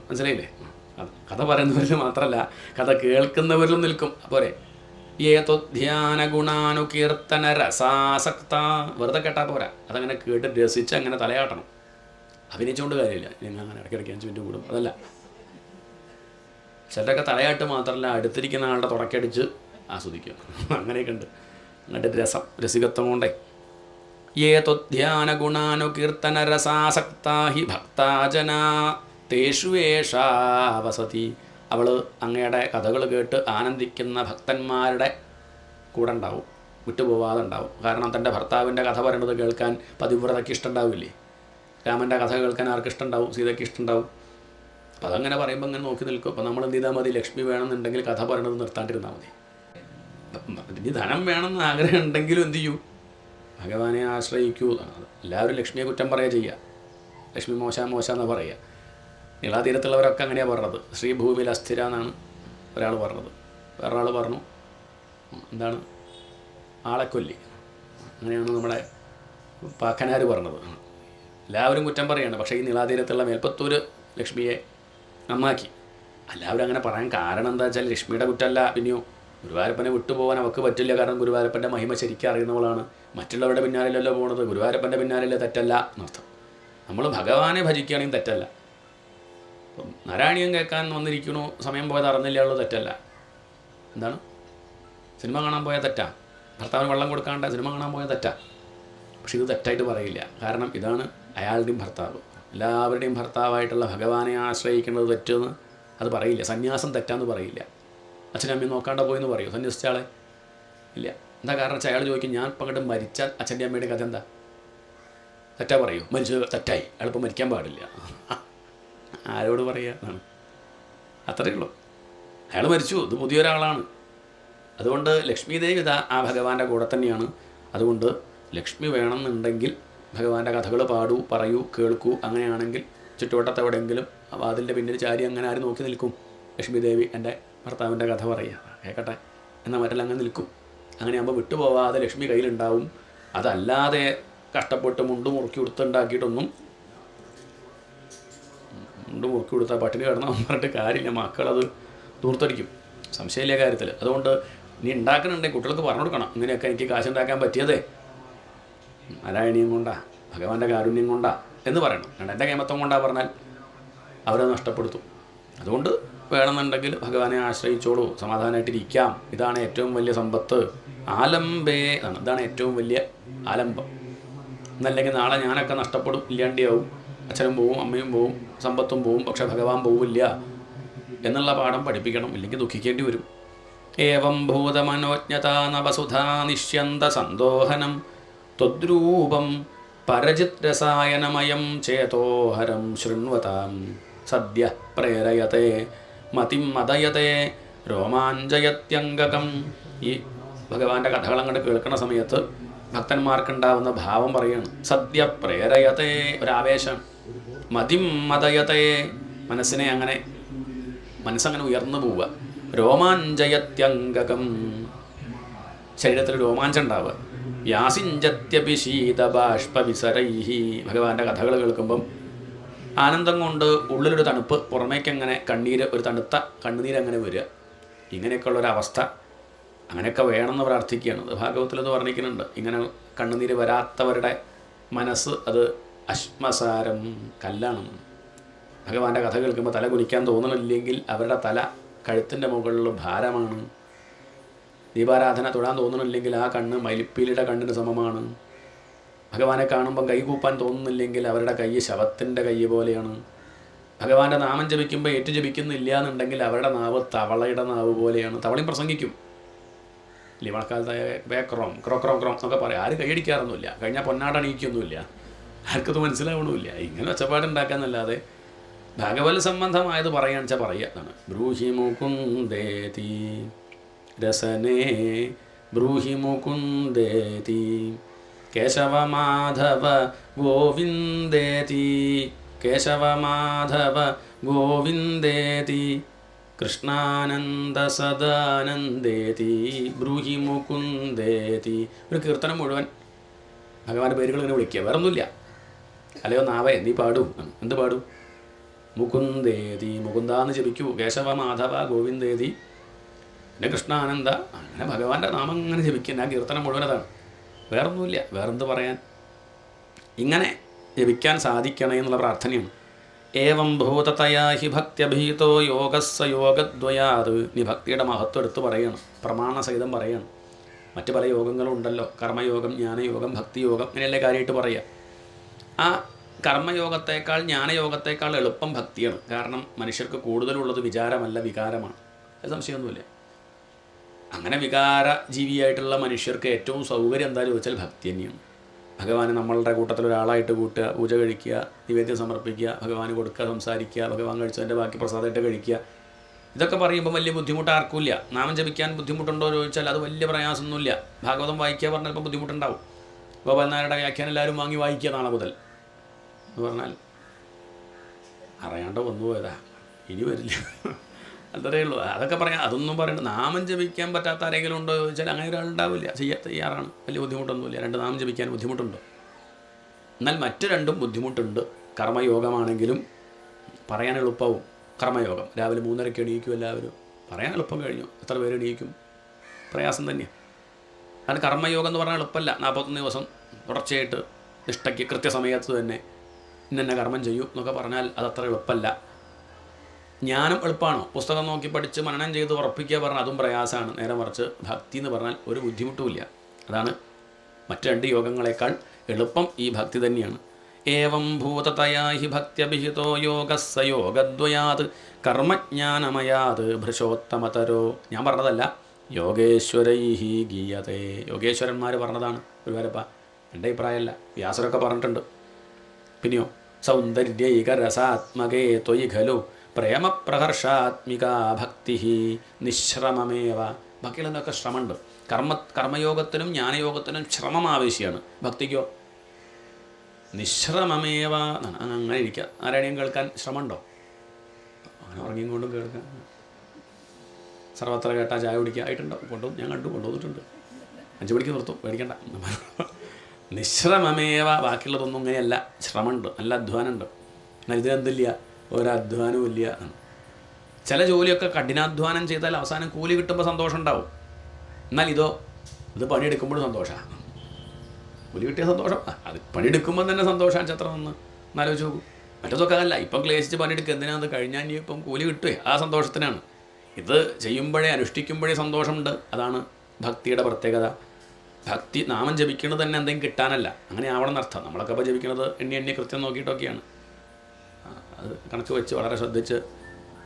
A: മനസ്സിലായില്ലേ? കഥ പറയുന്നവരിൽ മാത്രമല്ല, കഥ കേൾക്കുന്നവരിലും നിൽക്കും. പോരെ? യേ ത്വധ്യാനഗുണാനുകീർത്തനരസാസക്ത. വെറുതെ കേട്ടാൽ പോരാ, അതങ്ങനെ കേട്ട് രസിച്ച് അങ്ങനെ തലയാട്ടണം. അഭിനയിച്ചുകൊണ്ട് കാര്യമില്ല. ഞങ്ങൾ അങ്ങനെ ഇടയ്ക്കിടയ്ക്ക് 5 മിനിറ്റ് കൂടും, അതല്ല. ചിലരൊക്കെ തലയാട്ട് മാത്രമല്ല, അടുത്തിരിക്കുന്ന ആളുടെ തുടക്കടിച്ച് ആസ്വദിക്കും. അങ്ങനെയൊക്കെ ഉണ്ട്. എന്നിട്ട് രസികത്വം കൊണ്ടേ. യേ ത്വധ്യാനഗുണാനുകീർത്തനരസാസക്ത ഹി ഭക്താജനാ തേഷു ഏഷാ വസതി. അവൾ അങ്ങയുടെ കഥകൾ കേട്ട് ആനന്ദിക്കുന്ന ഭക്തന്മാരുടെ കൂടെ ഉണ്ടാവും, വിട്ടുപോവാതെ ഉണ്ടാവും. കാരണം തൻ്റെ ഭർത്താവിൻ്റെ കഥ പറയുന്നത് കേൾക്കാൻ പതിവ്രതയ്ക്ക് ഇഷ്ടമുണ്ടാവില്ലേ? രാമൻ്റെ കഥ കേൾക്കാൻ ആർക്ക് ഇഷ്ടമുണ്ടാവും? സീതയ്ക്ക് ഇഷ്ടമുണ്ടാവും. അപ്പം അതങ്ങനെ പറയുമ്പോൾ അങ്ങനെ നോക്കി നിൽക്കും. അപ്പോൾ നമ്മൾ എന്ത് ചെയ്താൽ മതി? ലക്ഷ്മി വേണമെന്നുണ്ടെങ്കിൽ കഥ പറയണത് നിർത്താണ്ടിരുന്നാൽ മതി. ഇനി ധനം വേണമെന്ന് ആഗ്രഹം ഉണ്ടെങ്കിലും എന്ത് ചെയ്യൂ? ഭഗവാനെ ആശ്രയിക്കൂ. എല്ലാവരും ലക്ഷ്മിയെ കുറ്റം പറയുക ചെയ്യുക, ലക്ഷ്മി മോശമെന്ന് പറയുക. നീളാതീരത്തുള്ളവരൊക്കെ അങ്ങനെയാണ് പറഞ്ഞത്. ശ്രീഭൂമിയിൽ അസ്ഥിര എന്നാണ് ഒരാൾ പറഞ്ഞത്. വേറൊരാൾ പറഞ്ഞു എന്താണ്, ആളെക്കൊല്ലി. അങ്ങനെയാണ് നമ്മുടെ പാക്കനാർ പറഞ്ഞത്. എല്ലാവരും കുറ്റം പറയുകയാണ്. പക്ഷേ ഈ നീളാതീരത്തുള്ള മേൽപ്പത്തൂർ ലക്ഷ്മിയെ നന്നാക്കി. എല്ലാവരും അങ്ങനെ പറയാൻ കാരണം എന്താ വെച്ചാൽ ലക്ഷ്മിയുടെ കുറ്റമല്ല. പിന്നെയോ ഗുരുവായൂരപ്പനെ വിട്ടുപോകാൻ അവൾക്ക് പറ്റില്ല. കാരണം ഗുരുവായൂരപ്പൻ്റെ മഹിമ ശരിക്കും അറിയുന്നവളാണ്. മറ്റുള്ളവരുടെ പിന്നാലെയല്ലോ പോകുന്നത്, ഗുരുവായൂരപ്പൻ്റെ പിന്നാലെയല്ലേ തെറ്റല്ല എന്നർത്ഥം. നമ്മൾ ഭഗവാനെ ഭജിക്കുകയാണെങ്കിൽ തെറ്റല്ല. ഇപ്പം നാരായണീയം കേൾക്കാൻ വന്നിരിക്കണു, സമയം പോയത് അറിഞ്ഞില്ല ഉള്ളത് തെറ്റല്ല. എന്താണ്? സിനിമ കാണാൻ പോയാൽ തെറ്റാ, ഭർത്താവിന് വെള്ളം കൊടുക്കാണ്ട് സിനിമ കാണാൻ പോയാൽ തെറ്റാ. പക്ഷെ ഇത് തെറ്റായിട്ട് പറയില്ല. കാരണം ഇതാണ് അയാളുടെയും ഭർത്താവ്. എല്ലാവരുടെയും ഭർത്താവായിട്ടുള്ള ഭഗവാനെ ആശ്രയിക്കേണ്ടത് തെറ്റെന്ന് അത് പറയില്ല. സന്യാസം തെറ്റാന്ന് പറയില്ല. അച്ഛനും അമ്മയും നോക്കാണ്ട് പോയെന്ന് പറയൂ സന്യസിച്ച ആളെ? ഇല്ല. എന്താ കാരണം വെച്ചാൽ അയാൾ ചോദിക്കും, ഞാൻ ഇപ്പം അങ്ങോട്ട് മരിച്ചാൽ അച്ഛൻ്റെ അമ്മയുടെ കഥ എന്താ? തെറ്റാ പറയൂ? മരിച്ചത് തെറ്റായി, അയാളിപ്പോൾ മരിക്കാൻ പാടില്ല. ആരോട് പറയുക എന്നാണ്? അത്രയേ ഉള്ളൂ. അയാൾ മരിച്ചു, ഇത് പുതിയൊരാളാണ്. അതുകൊണ്ട് ലക്ഷ്മി ദേവി ഇതാ ആ ഭഗവാന്റെ കൂടെ തന്നെയാണ്. അതുകൊണ്ട് ലക്ഷ്മി വേണമെന്നുണ്ടെങ്കിൽ ഭഗവാന്റെ കഥകൾ പാടൂ, പറയൂ, കേൾക്കൂ. അങ്ങനെയാണെങ്കിൽ ചുറ്റുവട്ടത്ത് എവിടെയെങ്കിലും വാതിലിൻ്റെ പിന്നിൽ ചാരി അങ്ങനെ ആരും നോക്കി നിൽക്കും? ലക്ഷ്മി ദേവി എൻ്റെ ഭർത്താവിൻ്റെ കഥ പറയുക, കേൾക്കട്ടെ എന്നാൽ മറ്റെല്ലാം അങ്ങനെ നിൽക്കും. അങ്ങനെയാകുമ്പോൾ വിട്ടുപോവാതെ ലക്ഷ്മി കയ്യിലുണ്ടാവും. അതല്ലാതെ കഷ്ടപ്പെട്ട് മുണ്ട് മുറുക്കി കൊടുത്തുണ്ടാക്കിയിട്ടൊന്നും, മുണ്ട് മുറുക്കി കൊടുത്താൽ പട്ടിണി കിടന്നാൽ പറഞ്ഞിട്ട് കാര്യമില്ല. മക്കളത് ദൂർത്തടിക്കും, സംശയമില്ല കാര്യത്തിൽ. അതുകൊണ്ട് നീ ഉണ്ടാക്കുന്നുണ്ടെങ്കിൽ കുട്ടികൾക്ക് പറഞ്ഞു കൊടുക്കണം, ഇങ്ങനെയൊക്കെ എനിക്ക് കാശുണ്ടാക്കാൻ പറ്റിയതേ നാരായണീയം കൊണ്ടാ, ഭഗവാന്റെ കാരുണ്യം കൊണ്ടാ എന്ന് പറയണം. കാരണം എൻ്റെ കേമത്വം കൊണ്ടാ പറഞ്ഞാൽ അവരത് നഷ്ടപ്പെടുത്തും. അതുകൊണ്ട് വേണമെന്നുണ്ടെങ്കിൽ ഭഗവാനെ ആശ്രയിച്ചോളൂ, സമാധാനമായിട്ടിരിക്കാം. ഇതാണ് ഏറ്റവും വലിയ സമ്പത്ത്. ആലംബേ ആണ്, ഇതാണ് ഏറ്റവും വലിയ ആലംബം. എന്നല്ലെങ്കിൽ നാളെ ഞാനൊക്കെ നഷ്ടപ്പെടും, ഇല്ലാണ്ടിയാവും. അച്ഛനും പോവും, അമ്മയും പോവും, സമ്പത്തും പോവും, പക്ഷെ ഭഗവാൻ പോവില്ല എന്നുള്ള പാഠം പഠിപ്പിക്കണം. ഇല്ലെങ്കിൽ ദുഃഖിക്കേണ്ടി വരും. ഏവം ഭൂതമനോജ്ഞതാ നവസുധാ നിശ്യന്ത സന്തോഹനം ത്വദ്രൂപം പരജിത് രസായനമയം ചേതോഹരം ശൃണ്വതാം സദ്യ പ്രേരയത്തെ മതിം മദയത്തെ രോമാഞ്ചയത്യംഗകം. ഈ ഭഗവാന്റെ കഥകൾ അങ്ങോട്ട് കേൾക്കുന്ന സമയത്ത് ഭക്തന്മാർക്കുണ്ടാവുന്ന ഭാവം പറയുകയാണ്. സദ്യ പ്രേരയത്തെ, ഒരാവേശം. മതിം മദയത്തെ, മനസ്സങ്ങനെ ഉയർന്നു പോവുക. രോമാഞ്ചയത്യംഗകം, ശരീരത്തിൽ രോമാഞ്ചം ഉണ്ടാവുക. വ്യാസിഞ്ചത്യപി ശീതബാഷ്പവിസരൈഹി, ഭഗവാന്റെ കഥകൾ കേൾക്കുമ്പം ആനന്ദം കൊണ്ട് ഉള്ളിലൊരു തണുപ്പ്, പുറമേക്കങ്ങനെ കണ്ണീര്, ഒരു തണുത്ത കണ്ണുനീരങ്ങനെ വരിക. ഇങ്ങനെയൊക്കെയുള്ളൊരവസ്ഥ അങ്ങനെയൊക്കെ വേണമെന്ന് പ്രാർത്ഥിക്കുകയാണ്. അത് ഭാഗവത്തിലത് വർണ്ണിക്കുന്നുണ്ട്. ഇങ്ങനെ കണ്ണുനീര് വരാത്തവരുടെ മനസ്സ് അത് അശ്മസാരം, കല്ലാണെന്ന്. ഭഗവാന്റെ കഥ കേൾക്കുമ്പോൾ തല കുനിക്കാൻ തോന്നണില്ലെങ്കിൽ അവരുടെ തല കഴുത്തിൻ്റെ മുകളിൽ ഭാരമാണ്. ദീപാരാധന തൊടാൻ തോന്നണില്ലെങ്കിൽ ആ കണ്ണ് മയിൽപ്പീലിയുടെ കണ്ണിന് സമമാണ്. ഭഗവാനെ കാണുമ്പം കൈകൂപ്പാൻ തോന്നുന്നില്ലെങ്കിൽ അവരുടെ കൈ ശവത്തിൻ്റെ കൈ പോലെയാണ്. ഭഗവാന്റെ നാമം ജപിക്കുമ്പോൾ ഏറ്റു ജപിക്കുന്നില്ല എന്നുണ്ടെങ്കിൽ അവരുടെ നാവ് തവളയുടെ നാവ് പോലെയാണ്. തവളയും പ്രസംഗിക്കും. മഴക്കാലത്തായ ക്രോം ക്രോ ക്രോം ക്രോം എന്നൊക്കെ പറയും. ആരും കൈയടിക്കാറൊന്നുമില്ല. കഴിഞ്ഞാൽ പൊന്നാടണിയിക്കൊന്നുമില്ല. ആർക്കത് മനസ്സിലാവണമില്ല. ഇങ്ങനെ ഒച്ചപ്പാടുണ്ടാക്കാന്നല്ലാതെ ഭഗവത് സംബന്ധമായത് പറയാന്ന് വെച്ചാൽ പറയുക എന്നാണ്. ബ്രൂഹി മുകുന്ദേതി രസനേ ബ്രൂഹി മുകുന്ദേതി കേശവമാധവ ഗോവിന്ദേതി കേശവമാധവ ഗോവിന്ദേതി കൃഷ്ണാനന്ദ സദാനന്ദേതി ബ്രൂഹി മുകുന്ദേതി. ഒരു കീർത്തനം മുഴുവൻ ഭഗവാന്റെ പേരുകൾ ഇങ്ങനെ വിളിക്കുക, വേറൊന്നുമില്ല. അല്ലയോ നാവേ നീ പാടൂ. എന്ത് പാടൂ? മുകുന്ദേതി, മുകുന്ദാന്ന് ജപിക്കൂ. കേശവ മാധവ ഗോവിന്ദേതി പിന്നെ കൃഷ്ണാനന്ദ, അങ്ങനെ ഭഗവാന്റെ നാമം ഇങ്ങനെ ജപിക്കുന്ന ആ കീർത്തനം മുഴുവൻ അതാണ്. വേറൊന്നുമില്ല. വേറെന്ത് പറയാൻ? ഇങ്ങനെ ജപിക്കാൻ സാധിക്കണേ എന്നുള്ള പ്രാർത്ഥനയാണ്. ഏവം ഭൂതതയാ ഹി ഭക്ത്യഭീതോ യോഗസ്സ യോഗദ്വയാത്. നീ ഭക്തിയുടെ മഹത്വം എടുത്ത് പറയണം, പ്രമാണസഹിതം പറയണം. മറ്റ് പല യോഗങ്ങളും ഉണ്ടല്ലോ, കർമ്മയോഗം, ജ്ഞാനയോഗം, ഭക്തിയോഗം, ഇങ്ങനെയല്ലേ കാര്യമായിട്ട് പറയുക. ആ കർമ്മയോഗത്തേക്കാൾ ജ്ഞാനയോഗത്തേക്കാൾ എളുപ്പം ഭക്തിയാണ്. കാരണം മനുഷ്യർക്ക് കൂടുതലുള്ളത് വിചാരമല്ല, വികാരമാണ്. അത് സംശയമൊന്നുമില്ല. അങ്ങനെ വികാര ജീവിയായിട്ടുള്ള മനുഷ്യർക്ക് ഏറ്റവും സൗകര്യം എന്താ ചോദിച്ചാൽ ഭക്തി തന്നെയാണ്. ഭഗവാന് നമ്മളുടെ കൂട്ടത്തിലൊരാളായിട്ട് കൂട്ടുക, പൂജ കഴിക്കുക, നിവേദ്യം സമർപ്പിക്കുക, ഭഗവാന് കൊടുക്കുക, സംസാരിക്കുക, ഭഗവാൻ കഴിച്ചതിൻ്റെ ബാക്കി പ്രസാദമായിട്ട് കഴിക്കുക. ഇതൊക്കെ പറയുമ്പോൾ വലിയ ബുദ്ധിമുട്ട് ആർക്കുമില്ല. നാമം ജപിക്കാൻ ബുദ്ധിമുട്ടുണ്ടോ എന്ന് ചോദിച്ചാൽ അത് വലിയ പ്രയാസമൊന്നുമില്ല. ഭാഗവതം വായിക്കുക പറഞ്ഞാൽ ഇപ്പോൾ ബുദ്ധിമുട്ടുണ്ടാവും. ഗോപാലനാരുടെ വ്യാഖ്യാനം എല്ലാവരും വാങ്ങി വായിക്കുക നാളെ മുതൽ എന്ന് പറഞ്ഞാൽ അറിയാണ്ട് വന്നു പോയതാ, ഇനി വരില്ല, അത്രയേ ഉള്ളൂ. അതൊക്കെ പറയാം. അതൊന്നും പറയണ്ട. നാമം ജപിക്കാൻ പറ്റാത്ത ആരെങ്കിലും ഉണ്ടോ ചോദിച്ചാൽ അങ്ങനെ ഒരാളുണ്ടാവില്ല. തയ്യാറാണ്, വലിയ ബുദ്ധിമുട്ടൊന്നുമില്ല. രണ്ട് നാമം ജപിക്കാൻ ബുദ്ധിമുട്ടുണ്ടോ? എന്നാൽ മറ്റ് രണ്ടും ബുദ്ധിമുട്ടുണ്ട്. കർമ്മയോഗമാണെങ്കിലും പറയാൻ എളുപ്പവും. കർമ്മയോഗം രാവിലെ 3:30 എണീക്കും എല്ലാവരും, പറയാൻ എളുപ്പം കഴിഞ്ഞു. എത്ര പേര് എണീക്കും? പ്രയാസം തന്നെയാണ്. കാരണം കർമ്മയോഗം എന്ന് പറഞ്ഞാൽ എളുപ്പമല്ല. 41 ദിവസം തുടർച്ചയായിട്ട് നിഷ്ഠയ്ക്ക് കൃത്യസമയത്ത് തന്നെ ഇന്നെ കർമ്മം ചെയ്യും എന്നൊക്കെ പറഞ്ഞാൽ അതത്ര എളുപ്പമല്ല. ജ്ഞാനം എളുപ്പമാണോ? പുസ്തകം നോക്കി പഠിച്ച് മനനം ചെയ്ത് ഉറപ്പിക്കുക പറഞ്ഞാൽ അതും പ്രയാസമാണ്. നേരെ മറിച്ച് ഭക്തി എന്ന് പറഞ്ഞാൽ ഒരു ബുദ്ധിമുട്ടുമില്ല. അതാണ് മറ്റ് രണ്ട് യോഗങ്ങളെക്കാൾ എളുപ്പം ഈ ഭക്തി തന്നെയാണ്. ഏവം ഭൂതതയാ ഹി ഭക്ത്യഭിഹിതോ യോഗസ്സ യോഗദ്വയാത് കർമ്മജ്ഞാനമയാത് ഭൃശോത്തമതരോ. ഞാൻ പറഞ്ഞതല്ല, യോഗേശ്വരൈഹി ഗീയതേ. യോഗേശ്വരന്മാർ പറഞ്ഞതാണ്. ഒരുപാരപ്പ എൻ്റെ അഭിപ്രായമല്ല, വ്യാസരൊക്കെ പറഞ്ഞിട്ടുണ്ട്. പിന്നെയോ സൗന്ദര്യൈകരസാത്മകേ ത്വയി ഖലു പ്രേമപ്രഹർഷാത്മിക ഭക്തി നിശ്രമമേവ. ബാക്കിയുള്ളതൊക്കെ ശ്രമമുണ്ട്. കർമ്മയോഗത്തിനും ജ്ഞാനയോഗത്തിനും ശ്രമം ആവശ്യമാണ്. ഭക്തിക്കോ നിശ്രമമേവ എന്നാണ്. അങ്ങനെ ഇരിക്കുക. ആരെയും കേൾക്കാൻ ശ്രമമുണ്ടോ? അങ്ങനെ ഉറങ്ങിയും കൊണ്ടും കേൾക്കാൻ. സർവത്ര കേട്ടാൽ ചായ കുടിക്കുക ആയിട്ടുണ്ടോ? ഞാൻ കൊണ്ടുവന്നിട്ടുണ്ട്. 5 മണിക്ക് നിർത്തും, പേടിക്കണ്ട. നിശ്രമമേവ. ബാക്കിയുള്ളതൊന്നും ഇങ്ങനെയല്ല, ശ്രമമുണ്ട്, നല്ല അധ്വാനമുണ്ട്. എന്നാൽ ഇതിനെന്തില്ല, ഒരധ്വാനവും ഇല്ല. ചില ജോലിയൊക്കെ കഠിനാധ്വാനം ചെയ്താൽ അവസാനം കൂലി കിട്ടുമ്പോൾ സന്തോഷം ഉണ്ടാവും. എന്നാൽ ഇത് പണിയെടുക്കുമ്പോഴും സന്തോഷമാണ്. കൂലി കിട്ടിയ സന്തോഷം അത് പണിയെടുക്കുമ്പോൾ തന്നെ സന്തോഷമാണ്. ചത്ര നിന്ന് എന്നാലോചിച്ച് നോക്കും. മറ്റതൊക്കെ അല്ല. ഇപ്പം ക്ലേശിച്ച് പണിയെടുക്കുക എന്തിനാണ്? കഴിഞ്ഞാൽ ഇനി ഇപ്പം കൂലി കിട്ടുകയെ ആ സന്തോഷത്തിനാണ്. ഇത് ചെയ്യുമ്പോഴേ, അനുഷ്ഠിക്കുമ്പോഴേ സന്തോഷമുണ്ട്. അതാണ് ഭക്തിയുടെ പ്രത്യേകത. ഭക്തി നാമം ജപിക്കുന്നത് തന്നെ എന്തെങ്കിലും കിട്ടാനല്ല, അങ്ങനെ ആവണം എന്നർത്ഥം. നമ്മളൊക്കെ ഇപ്പോൾ ജപിക്കുന്നത് എണ്ണി കൃത്യം നോക്കിയിട്ടൊക്കെയാണ്. അത് കണക്ക് വെച്ച് വളരെ ശ്രദ്ധിച്ച്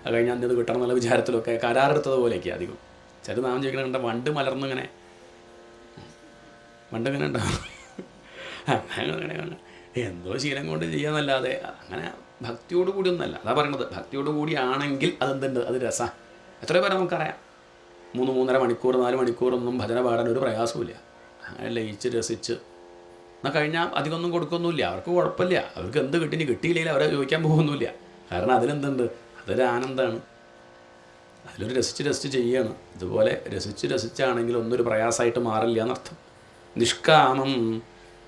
A: അത് കഴിഞ്ഞാൽ അന്നത് കിട്ടണം എന്നുള്ള വിചാരത്തിലൊക്കെ കരാറെടുത്തത് പോലെയൊക്കെ അധികം. ചില നാമം ജപിക്കണ കണ്ട വണ്ട് മലർന്നിങ്ങനെ വണ്ടിങ്ങനെ ഉണ്ടാവും. അങ്ങനെ എന്തോ ശീലം കൊണ്ട് ചെയ്യാന്നല്ലാതെ അങ്ങനെ ഭക്തിയോട് കൂടി ഒന്നല്ല. അതാ പറയണത്. ഭക്തിയോട് കൂടിയാണെങ്കിൽ അതെന്തുണ്ട്, അത് രസമാണ്. എത്രയോ പേരെ നമുക്കറിയാം 3-3.5 മണിക്കൂർ 4 മണിക്കൂറൊന്നും ഭജന പാടാൻ ഒരു പ്രയാസമില്ല. അങ്ങനെ ലയിച്ച് രസിച്ച് എന്നാൽ കഴിഞ്ഞാൽ അധികമൊന്നും കൊടുക്കൊന്നുമില്ല. അവർക്ക് കുഴപ്പമില്ല. അവർക്ക് എന്ത് കിട്ടിനി കിട്ടിയില്ലെങ്കിൽ അവരെ ചോദിക്കാൻ പോകുന്നില്ല. കാരണം അതിലെന്തുണ്ട്, അതൊരു ആനന്ദമാണ്. അതിലൊരു രസിച്ച് ചെയ്യുകയാണ്. ഇതുപോലെ രസിച്ചാണെങ്കിൽ ഒന്നൊരു പ്രയാസമായിട്ട് മാറില്ല എന്നർത്ഥം. നിഷ്കാമം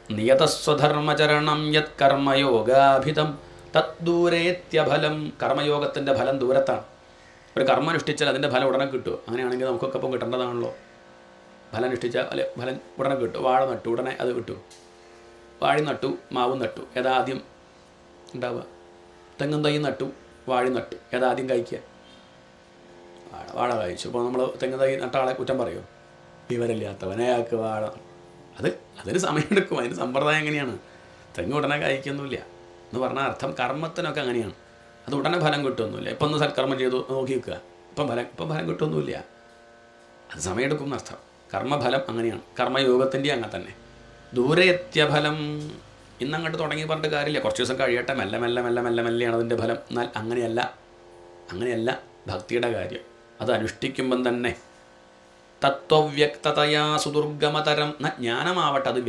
A: നിയതസ്വധർമ്മചരണം യത് കർമ്മയോഗാഭിതം തദ്ദൂരേത്യഫലം, കർമ്മയോഗത്തിൻ്റെ ഫലം ദൂരത്താണ്. ഒരു കർമ്മം അനുഷ്ഠിച്ചാൽ അതിൻ്റെ ഫലം ഉടനെ കിട്ടുമോ? അങ്ങനെയാണെങ്കിൽ നമുക്കൊക്കെ ഇപ്പം കിട്ടേണ്ടതാണല്ലോ. ഫലം അനുഷ്ഠിച്ചാൽ അല്ലെ ഫലം ഉടനെ കിട്ടും. വാഴ നട്ടു ഉടനെ അത് കിട്ടും. വാഴ നട്ടു, മാവും നട്ടു, ഏതാദ്യം ഉണ്ടാവുക? തെങ്ങും തൈ നട്ടു, വാഴ നട്ടു, ഏതാദ്യം കഴിക്കുക? വാഴ കഴിച്ചു. അപ്പോൾ നമ്മൾ തെങ്ങും തൈ നട്ട ആളെ കുറ്റം പറയുമോ? വിവരമില്ലാത്തവനെ അയാൾക്ക് വാഴ. അതിന് സമയമെടുക്കും. അതിന് സമ്പ്രദായം എങ്ങനെയാണ്? തെങ്ങ് ഉടനെ കഴിക്കൊന്നുമില്ല എന്ന് പറഞ്ഞാൽ അർത്ഥം കർമ്മത്തിനൊക്കെ അങ്ങനെയാണ്. അത് ഉടനെ ഫലം കിട്ടുമൊന്നുമില്ല. ഇപ്പം ഒന്ന് സൽക്കർമ്മം ചെയ്തു നോക്കി വെക്കുക, ഇപ്പം ഫലം കിട്ടുമൊന്നുമില്ല. അത് സമയമെടുക്കും എന്നർത്ഥം. കർമ്മഫലം അങ്ങനെയാണ്. കർമ്മയോഗത്തിൻ്റെ അങ്ങനെ തന്നെ. ദൂരേത്യഫലം, ഇന്നങ്ങോട്ട് തുടങ്ങി പറഞ്ഞിട്ട് കാര്യമില്ല. കുറച്ച് ദിവസം കഴിയട്ടെ, മെല്ലെ മെല്ലെ മെല്ലെ മെല്ലെ മെല്ലെയാണ് അതിൻ്റെ ഫലം. എന്നാൽ അങ്ങനെയല്ല ഭക്തിയുടെ കാര്യം. അത് അനുഷ്ഠിക്കുമ്പം തന്നെ തത്വവ്യക്തതയാ സുദുർഗമതരം ജ്ഞാനമാവട്ടെ. അത്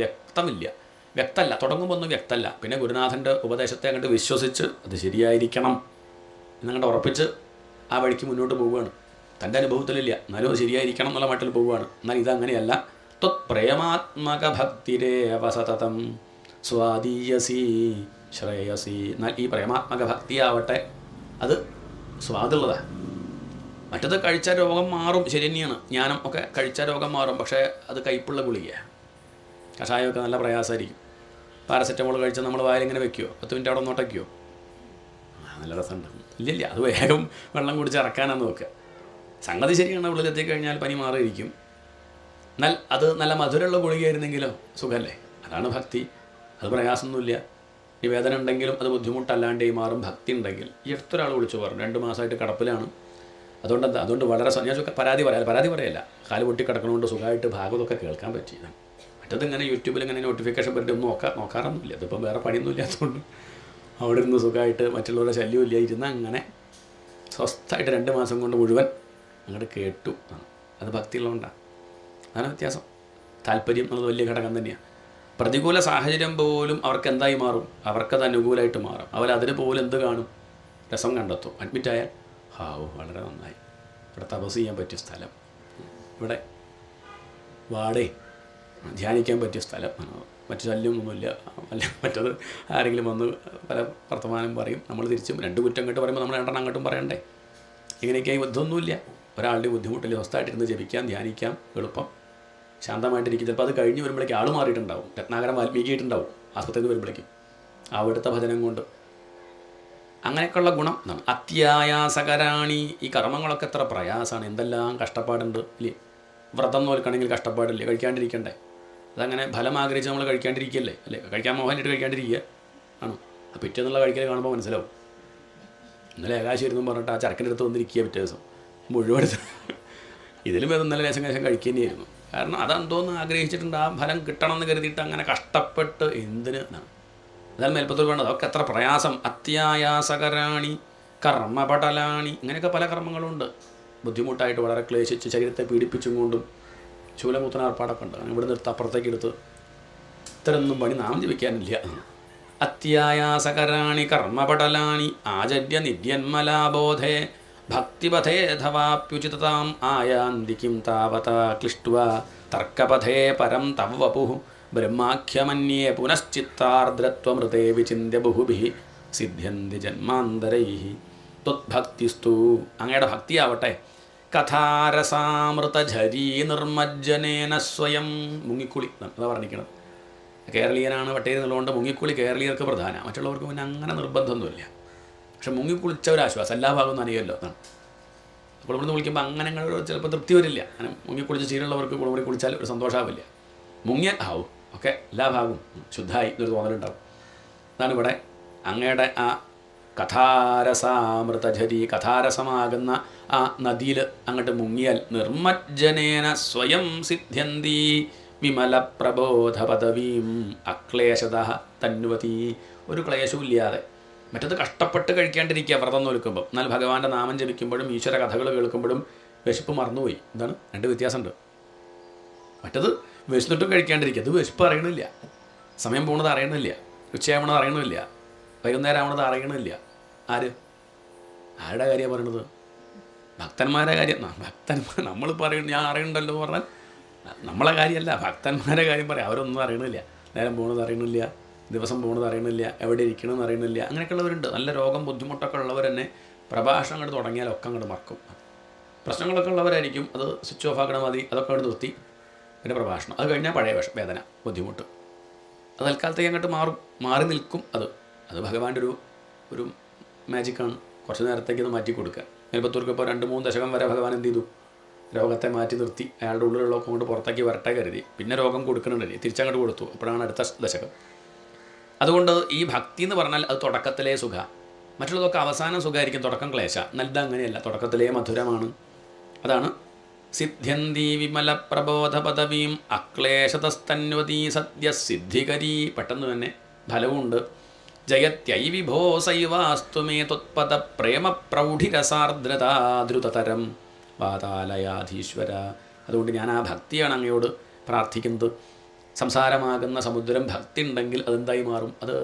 A: വ്യക്തമല്ല, തുടങ്ങുമ്പോൾ ഒന്നും വ്യക്തമല്ല. പിന്നെ ഗുരുനാഥൻ്റെ ഉപദേശത്തെ അങ്ങോട്ട് വിശ്വസിച്ച് അത് ശരിയായിരിക്കണം എന്നങ്ങോട്ട് ഉറപ്പിച്ച് ആ വഴിക്ക് മുന്നോട്ട് പോവുകയാണ്. തൻ്റെ അനുഭവത്തിലില്ല, എന്നാലും അത് ശരിയായിരിക്കണം എന്നുള്ള മട്ടിൽ പോവുകയാണ്. എന്നാൽ ഇതങ്ങനെയല്ല. ത്വത് പ്രേമാത്മക ഭക്തിരേവ സതതം സ്വാദീയസി ശ്രേയസി. എന്നാൽ ഈ പ്രേമാത്മക ഭക്തിയാവട്ടെ അത് സ്വാദുള്ളതാണ്. മറ്റത് കഴിച്ച രോഗം മാറും, ശരി തന്നെയാണ്. ജ്ഞാനം ഒക്കെ കഴിച്ച രോഗം മാറും. പക്ഷേ അത് കയ്പുള്ള ഗുളിക, കഷായമൊക്കെ നല്ല പ്രയാസമായിരിക്കും. പാരസെറ്റമോൾ കഴിച്ചാൽ നമ്മൾ വായിലിങ്ങനെ വെക്കുമോ? 10 മിനിറ്റ് അവിടെ ഒന്നോട്ട് വയ്ക്കുമോ? നല്ല രസമുണ്ട്. ഇല്ലില്ല, അത് വേഗം വെള്ളം കുടിച്ച് ഇറക്കാനാന്ന് നോക്കുക. സംഗതി ശരിയാണ്, ഉള്ളിലെത്തിക്കഴിഞ്ഞാൽ പനി മാറിയിരിക്കും. എന്നാൽ അത് നല്ല മധുരമുള്ള ഗുളികയായിരുന്നെങ്കിലോ സുഖമല്ലേ? അതാണ് ഭക്തി. അത് പ്രയാസമൊന്നുമില്ല. ഈ വേദന ഉണ്ടെങ്കിലും അത് ബുദ്ധിമുട്ടല്ലാണ്ടേ മാറും ഭക്തി ഉണ്ടെങ്കിൽ. ഈ അടുത്തൊരാൾ വിളിച്ചു പറഞ്ഞു, 2 മാസമായിട്ട് കിടപ്പിലാണ്. അതുകൊണ്ട് വളരെ ഞാൻ പരാതി പറയല്ല, കാല് പൊട്ടി കിടക്കണോണ്ട് സുഖമായിട്ട് ഭാഗവതമൊക്കെ കേൾക്കാൻ പറ്റിയതാണ്. മറ്റത് ഇങ്ങനെ യൂട്യൂബിൽ ഇങ്ങനെ നോട്ടിഫിക്കേഷൻ പറ്റി ഒന്നും നോക്കാറൊന്നുമില്ല. ഇതിപ്പം വേറെ പണിയൊന്നും ഇല്ലാത്തതുകൊണ്ട് അവിടെ ഇരുന്ന് സുഖമായിട്ട് മറ്റുള്ളവരുടെ ശല്യമില്ല ഇരുന്ന് അങ്ങനെ സ്വസ്ഥമായിട്ട് 2 മാസം കൊണ്ട് മുഴുവൻ അങ്ങോട്ട് കേട്ടു. അത് ഭക്തിയുള്ളതുകൊണ്ടാണ്. അതാണ് വ്യത്യാസം. താല്പര്യം എന്നുള്ളത് വലിയ ഘടകം തന്നെയാണ്. പ്രതികൂല സാഹചര്യം പോലും അവർക്ക് എന്തായി മാറും? അവർക്കത് അനുകൂലമായിട്ട് മാറും. അവരതിന് പോലും എന്ത് കാണും? രസം കണ്ടെത്തും. അഡ്മിറ്റായാൽ വളരെ നന്നായി, ഇവിടെ തപസ് ചെയ്യാൻ പറ്റിയ സ്ഥലം, ഇവിടെ വാടേ ധ്യാനിക്കാൻ പറ്റിയ സ്ഥലം, മറ്റു ശല്യമൊന്നുമില്ല. മറ്റത് ആരെങ്കിലും വന്ന് പല വർത്തമാനം പറയും, നമ്മൾ തിരിച്ചും 2 കുറ്റം കേട്ട് പറയുമ്പോൾ നമ്മൾ 2 അങ്ങോട്ടും പറയണ്ടേ? ഇങ്ങനെയൊക്കെയായി ബുദ്ധമൊന്നുമില്ല. ഒരാളുടെ ബുദ്ധിമുട്ടില്ല, സ്വസ്ഥമായിട്ടിരുന്ന് ജപിക്കാം, ധ്യാനിക്കാം, എളുപ്പം ശാന്തമായിട്ടിരിക്കും. ചിലപ്പോൾ അത് കഴിഞ്ഞ് വരുമ്പോഴേക്കും ആൾ മാറിയിട്ടുണ്ടാവും. രത്നാകരം വാൽമീകിയിട്ടുണ്ടാവും ആസ്പത്രിയിൽ നിന്ന് വരുമ്പോഴേക്കും അവിടുത്തെ ഭജനം കൊണ്ട്. അങ്ങനെയൊക്കെയുള്ള ഗുണം എന്നാണ്. അത്യായാസകരാണി. ഈ കർമ്മങ്ങളൊക്കെ എത്ര പ്രയാസമാണ്, എന്തെല്ലാം കഷ്ടപ്പാടുണ്ട് ഇല്ലേ? വ്രതം നോൽക്കണമെങ്കിൽ കഷ്ടപ്പാടില്ലേ? കഴിക്കാണ്ടിരിക്കണ്ടേ? അതങ്ങനെ ഫലം ആഗ്രഹിച്ച് നമ്മൾ കഴിക്കാണ്ടിരിക്കുകയല്ലേ? അല്ലേ? കഴിക്കാൻ മോഹനായിട്ട് കഴിക്കാണ്ടിരിക്കുക ആണോ? ആ പിറ്റേന്നുള്ള കഴിക്കൽ കാണുമ്പോൾ മനസ്സിലാവും. ഇന്നലെ ഏകാശിരുന്നും പറഞ്ഞിട്ട് ആ ചരക്കിൻ്റെ അടുത്ത് വന്നിരിക്കുക പിറ്റേ ദിവസം മുഴുവൻ. ഇതിലും ഇന്നലെ ലേശം കഴിക്കുക തന്നെയായിരുന്നു. കാരണം അതെന്തോന്ന് ആഗ്രഹിച്ചിട്ടുണ്ട്, ആ ഫലം കിട്ടണമെന്ന് കരുതിയിട്ട് അങ്ങനെ കഷ്ടപ്പെട്ട് എന്തിന് എന്നാണ്. അതാണ് മേൽപ്പത്തൂർ വേണ്ടത്. അതൊക്കെ എത്ര പ്രയാസം. അത്യായാസകരാണി കർമ്മപടലാണി. ഇങ്ങനെയൊക്കെ പല കർമ്മങ്ങളുണ്ട്. ബുദ്ധിമുട്ടായിട്ട് വളരെ ക്ലേശിച്ച് ശരീരത്തെ പീഡിപ്പിച്ചും കൊണ്ടും ശൂലമൂത്തന ഏർപ്പാടൊക്കെ ഉണ്ട്. ഇവിടെ നിർത്ത് അപ്പുറത്തേക്ക് എടുത്ത് ഇത്തരമൊന്നും പണി നാം ജപിക്കാനില്ല. അത്യായാസകരാണി കർമ്മപടലാനി ആചര്യ നിര്യന്മലാബോധേ ഭക്തിപഥേ ധവാപ്യുചിതതാം ആയാന്തിക്കും താവത ക്ലിഷ്ട്വ തർക്കപഥേ പരം തവ വപുഃ ബ്രഹ്മാഖ്യമന്യേ പുനശ്ചിത്താർദ്രത്വമൃതേ വിചിന്യ ബഹുഭിഃ സിദ്ധ്യന്തി ജന്മാന്തരൈഃ ത്വദ്ഭക്തിസ്തു. അങ്ങയുടെ ഭക്തിയാവട്ടെ കഥാരസാമൃതഝരീ നിർമ്മജ്ജനേന സ്വയം. മുങ്ങിക്കുളി അതാ പറഞ്ഞിരിക്കണം. കേരളീയനാണ് വട്ടേരി എന്നുള്ളതുകൊണ്ട് മുങ്ങിക്കുളി കേരളീയർക്ക് പ്രധാനമാണ്. മറ്റുള്ളവർക്ക് പിന്നെ അങ്ങനെ നിർബന്ധമൊന്നുമില്ല. പക്ഷെ മുങ്ങിക്കുളിച്ച ഒരാശ്വാസം എല്ലാ ഭാഗവും നനയുമല്ലോ എന്നാണ്. അപ്പോൾ ഇവിടുന്ന് വിളിക്കുമ്പോൾ അങ്ങനെ ചിലപ്പോൾ തൃപ്തി വരില്ല. അങ്ങനെ മുങ്ങിക്കുളിച്ച് ശീലമുള്ളവർക്ക് കുളിമുറി കുളിച്ചാൽ ഒരു സന്തോഷമാവില്ല. മുങ്ങിയാൽ ഒക്കെ എല്ലാ ഭാഗവും ശുദ്ധമായി എന്നൊരു തോന്നലുണ്ടാവും. അതാണ് ഇവിടെ അങ്ങയുടെ ആ കഥാരസാമൃതഝരി, കഥാരസമാകുന്ന ആ നദിയിൽ അങ്ങോട്ട് മുങ്ങിയാൽ നിർമ്മജ്ജനേന സ്വയം സിദ്ധ്യന്തി വിമല പ്രബോധ പദവീം അക്ലേശത തന്വതി. ഒരു ക്ലേശവും ഇല്ലാതെ. മറ്റത് കഷ്ടപ്പെട്ട് കഴിക്കാണ്ടിരിക്കുക വ്രതം നോൽക്കുമ്പോൾ. എന്നാൽ ഭഗവാന്റെ നാമം ജപിക്കുമ്പോഴും ഈശ്വര കഥകൾ കേൾക്കുമ്പോഴും വിശപ്പ് മറന്നുപോയി. എന്താണ്? 2 വ്യത്യാസമുണ്ട്. മറ്റത് വിശന്നിട്ടും കഴിക്കാണ്ടിരിക്കുക, അത് വിശപ്പ് അറിയണില്ല, സമയം പോകുന്നത് അറിയണില്ല, ഉച്ചയാവണത് അറിയണില്ല, വൈകുന്നേരം ആവണത് അറിയണില്ല. ആരുടെ കാര്യമാണ് പറയണത്? ഭക്തന്മാരുടെ കാര്യം. നമ്മൾ പറയുന്നത് ഞാൻ അറിയണ്ടല്ലോ പറഞ്ഞാൽ നമ്മളെ കാര്യമല്ല, ഭക്തന്മാരുടെ കാര്യം പറയാം. അവരൊന്നും അറിയണില്ല, നേരം പോകുന്നത് അറിയണില്ല, ദിവസം പോകുന്നത് അറിയണില്ല, എവിടെ ഇരിക്കണമെന്ന് അറിയണില്ല, അങ്ങനെയൊക്കെ ഉള്ളവരുണ്ട്. നല്ല രോഗം ബുദ്ധിമുട്ടൊക്കെ ഉള്ളവർ തന്നെ പ്രഭാഷണം അങ്ങോട്ട് തുടങ്ങിയാൽ ഒക്കെ അങ്ങോട്ട് മറക്കും. പ്രശ്നങ്ങളൊക്കെ ഉള്ളവരായിരിക്കും അത് സ്വിച്ച് ഓഫ് ആക്കണ മതി, അതൊക്കെ അങ്ങോട്ട് നിർത്തി പിന്നെ പ്രഭാഷണം. അത് കഴിഞ്ഞാൽ പഴയ വേദന ബുദ്ധിമുട്ട് അത് തൽക്കാലത്തേക്ക് അങ്ങോട്ട് മാറി നിൽക്കും. അത് ഭഗവാന്റെ ഒരു മാജിക്കാണ്. കുറച്ച് നേരത്തേക്ക് ഇത് മാറ്റി കൊടുക്കുക. മേൽപ്പത്തൂർക്ക് ഇപ്പോൾ 2-3 ദശകം വരെ ഭഗവാൻ എന്ത് ചെയ്തു? രോഗത്തെ മാറ്റി നിർത്തി അയാളുടെ ഉള്ളിലുള്ളതൊക്കെ കൊണ്ട് പുറത്തേക്ക് വരട്ടെ കരുതി. പിന്നെ രോഗം കൊടുക്കണമെങ്കിൽ തിരിച്ചങ്ങോട്ട് കൊടുത്തു. അപ്പോഴാണ് അടുത്ത ദശകം. അതുകൊണ്ട് ഈ ഭക്തി എന്ന് പറഞ്ഞാൽ അത് തുടക്കത്തിലേ സുഖ, മറ്റുള്ളതൊക്കെ അവസാനം സുഖമായിരിക്കും, തുടക്കം ക്ലേശ. നല്ലത് അങ്ങനെയല്ല, തുടക്കത്തിലേ മധുരമാണ്. അതാണ് സിദ്ധ്യന്തി വിമല പ്രബോധ പദവീം അക്ലേശതസ്തന്വതീ സദ്യ സിദ്ധികരീ. പെട്ടെന്ന് തന്നെ ഫലവുമുണ്ട്. ജയത്യൈ വിഭോ സൈവാസ്തു മേ ത്വത്പദ പ്രേമ പ്രൗഢിരസാർദ്രതാദ്രുതതരം വാതാലയാധീശ്വര. അതുകൊണ്ട് ഞാൻ ആ ഭക്തിയാണ് അങ്ങയോട് പ്രാർത്ഥിക്കുന്നത്. സംസാരമാകുന്ന സമുദ്രം ഭക്തി ഉണ്ടെങ്കിൽ അതെന്തായി മാറും? അത്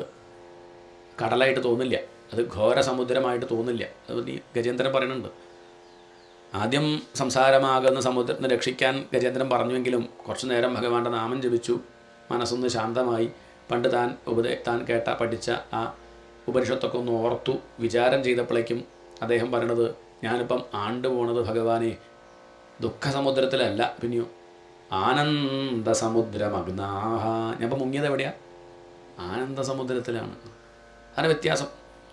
A: കടലായിട്ട് തോന്നില്ല, അത് ഘോര സമുദ്രമായിട്ട് തോന്നില്ല. അത് നീ ഗജേന്ദ്രൻ പറയുന്നുണ്ട്. ആദ്യം സംസാരമാകുന്ന സമുദ്രത്തിനെ രക്ഷിക്കാൻ ഗജേന്ദ്രൻ പറഞ്ഞുവെങ്കിലും കുറച്ചു നേരം ഭഗവാന്റെ നാമം ജപിച്ചു, മനസ്സൊന്ന് ശാന്തമായി. പണ്ട് താൻ കേട്ട പഠിച്ച ആ ഉപനിഷത്തൊക്കെ ഒന്ന് ഓർത്തു വിചാരം ചെയ്തപ്പോഴേക്കും അദ്ദേഹം പറയണത്, ഞാനിപ്പം ആണ്ട് പോണത് ഭഗവാനെ ദുഃഖസമുദ്രത്തിലല്ല, പിന്നെയോ ആനന്ദസമുദ്രമഗ്നാഹ. ഞാനിപ്പോൾ മുങ്ങിയത് എവിടെയാണ്? ആനന്ദസമുദ്രത്തിലാണ്. അതിന് വ്യത്യാസം.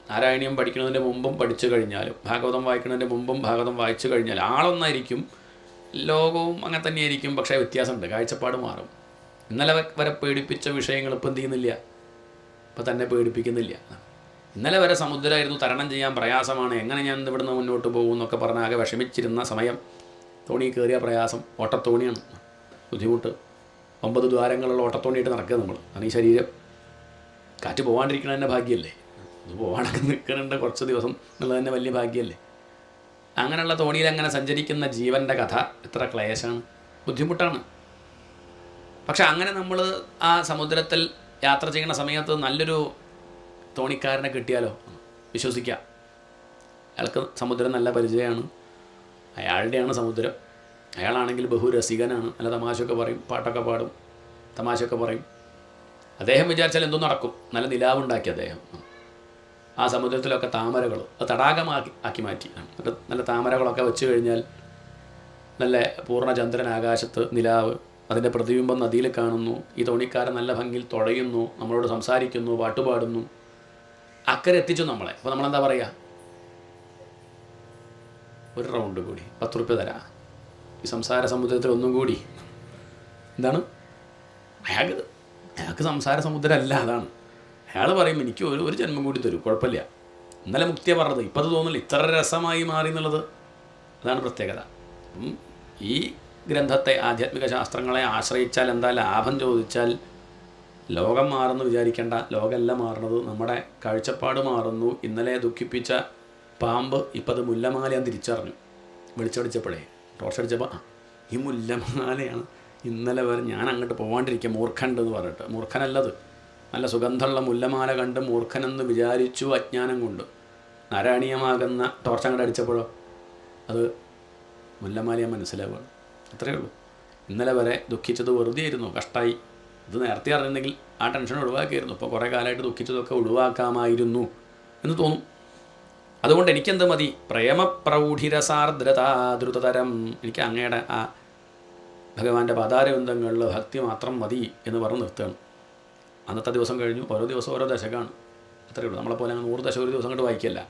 A: നാരായണീയം പഠിക്കുന്നതിൻ്റെ മുമ്പും പഠിച്ചു കഴിഞ്ഞാലും ഭാഗവതം വായിക്കുന്നതിൻ്റെ മുമ്പും ഭാഗവതം വായിച്ചു കഴിഞ്ഞാൽ ആളൊന്നായിരിക്കും, ലോകവും അങ്ങനെ തന്നെയായിരിക്കും. പക്ഷേ വ്യത്യാസമുണ്ട്, കാഴ്ചപ്പാട് മാറും. ഇന്നലെ വരെ പേടിപ്പിച്ച വിഷയങ്ങൾ ഇപ്പം എന്ത് ചെയ്യുന്നില്ല, ഇപ്പം തന്നെ പേടിപ്പിക്കുന്നില്ല. ഇന്നലെ വരെ സമുദ്രമായിരുന്നു, തരണം ചെയ്യാൻ പ്രയാസമാണ്, എങ്ങനെ ഞാൻ ഇവിടുന്ന് മുന്നോട്ട് പോകും എന്നൊക്കെ പറഞ്ഞ് ആകെ വിഷമിച്ചിരുന്ന സമയം തോണി കയറിയ പ്രയാസം. ഓട്ടത്തോണിയാണ് ബുദ്ധിമുട്ട്. 9 ദ്വാരങ്ങളുള്ള ഓട്ടത്തോണിയായിട്ട് നടക്കുക നമ്മൾ. കാരണം ഈ ശരീരം കാറ്റ് പോകാണ്ടിരിക്കണ തന്നെ ഭാഗ്യമല്ലേ, അത് പോകാനൊക്കെ നിൽക്കണുണ്ട് കുറച്ച് ദിവസം എന്നുള്ളത് തന്നെ വലിയ ഭാഗ്യമല്ലേ. അങ്ങനെയുള്ള തോണിയിൽ അങ്ങനെ സഞ്ചരിക്കുന്ന ജീവൻ്റെ കഥ എത്ര ക്ലേശമാണ്, ബുദ്ധിമുട്ടാണ്. പക്ഷെ അങ്ങനെ നമ്മൾ ആ സമുദ്രത്തിൽ യാത്ര ചെയ്യുന്ന സമയത്ത് നല്ലൊരു തോണിക്കാരനെ കിട്ടിയാലോ വിശ്വസിക്കാം. അയാൾക്ക് സമുദ്രം നല്ല പരിചയമാണ്, അയാളുടെയാണ് സമുദ്രം. അയാളാണെങ്കിൽ ബഹുരസികനാണ്, നല്ല തമാശയൊക്കെ പറയും, പാട്ടൊക്കെ പാടും, തമാശയൊക്കെ പറയും. അദ്ദേഹം വിചാരിച്ചാൽ എന്തോ നടക്കും. നല്ല നിലാവുണ്ടാക്കി അദ്ദേഹം ആ സമുദ്രത്തിലൊക്കെ താമരകൾ അത് തടാകമാക്കി മാറ്റി. നല്ല താമരകളൊക്കെ വെച്ച് കഴിഞ്ഞാൽ നല്ല പൂർണ്ണചന്ദ്രൻ ആകാശത്ത്, നിലാവ്, അതിൻ്റെ പ്രതിബിംബം നദിയിൽ കാണുന്നു. ഈ തോണിക്കാരൻ നല്ല ഭംഗിയിൽ തുഴയുന്നു, നമ്മളോട് സംസാരിക്കുന്നു, പാട്ടുപാടുന്നു. അക്കരെ എത്തിച്ചു നമ്മളെ. അപ്പോൾ നമ്മളെന്താ പറയുക? ഒരു റൗണ്ട് കൂടി 10 റുപ്യ തരാം, ഈ സംസാര സമുദ്രത്തിൽ ഒന്നും കൂടി. എന്താണ് അയാൾക്ക് സംസാര സമുദ്രമല്ല, അതാണ്. അയാൾ പറയും എനിക്ക് ഒരു ജന്മം കൂടി തരൂ, കുഴപ്പമില്ല. ഇന്നലെ മുക്തിയെ പറഞ്ഞത്, ഇപ്പം അത് തോന്നില്ല, ഇത്ര രസമായി മാറി എന്നുള്ളത്. അതാണ് പ്രത്യേകത. ഈ ഗ്രന്ഥത്തെ, ആധ്യാത്മിക ശാസ്ത്രങ്ങളെ ആശ്രയിച്ചാൽ എന്താ ലാഭം ചോദിച്ചാൽ, ലോകം മാറുന്നു വിചാരിക്കേണ്ട. ലോകമല്ല മാറുന്നത്, നമ്മുടെ കാഴ്ചപ്പാട് മാറുന്നു. ഇന്നലെ ദുഃഖിപ്പിച്ച പാമ്പ് ഇപ്പം അത് മുല്ലമാലയാൻ തിരിച്ചറിഞ്ഞു. വെളിച്ചടിച്ചപ്പോഴേ ടോർച്ചടിച്ചപ്പോൾ ഈ മുല്ലമാലയാണ്. ഇന്നലെ വരെ ഞാൻ അങ്ങോട്ട് പോകാണ്ടിരിക്കുക, മൂർഖനുണ്ടെന്ന് പറഞ്ഞിട്ട്. മൂർഖനല്ലത്, നല്ല സുഗന്ധമുള്ള മുല്ലമാല കണ്ട് മൂർഖനെന്ന് വിചാരിച്ചു അജ്ഞാനം കൊണ്ട്. നാരായണീയമാകുന്ന ടോർച്ച് അങ്ങോട്ട് അടിച്ചപ്പോഴോ അത് മുല്ലമാലയാൻ മനസ്സിലാവുകയാണ്. അത്രയേ ഉള്ളൂ. ഇന്നലെ വരെ ദുഃഖിച്ചത് വെറുതെ ആയിരുന്നു, കഷ്ടമായി. ഇത് നേരത്തെ അറിഞ്ഞിട്ടുണ്ടെങ്കിൽ ആ ടെൻഷൻ ഒഴിവാക്കിയിരുന്നു. ഇപ്പോൾ കുറേ കാലമായിട്ട് ദുഃഖിച്ചതൊക്കെ ഒഴിവാക്കാമായിരുന്നു എന്ന് തോന്നും. അതുകൊണ്ട് എനിക്കെന്ത് മതി? പ്രേമപ്രൗഢിരസാർദ്രതാദ്രുതതരം. എനിക്ക് അങ്ങയുടെ ആ ഭഗവാന്റെ പാതാരബന്ധങ്ങളിൽ ഭക്തി മാത്രം മതി എന്ന് പറഞ്ഞ് നിർത്തുകയാണ്. അന്നത്തെ ദിവസം കഴിഞ്ഞു. ഓരോ ദിവസം ഓരോ ദശകമാണ്. അത്രയേ ഉള്ളൂ. നമ്മളെപ്പോലെ അങ്ങ് 100 ദശകം ഒരു ദിവസം കൊണ്ട് വായിക്കില്ല.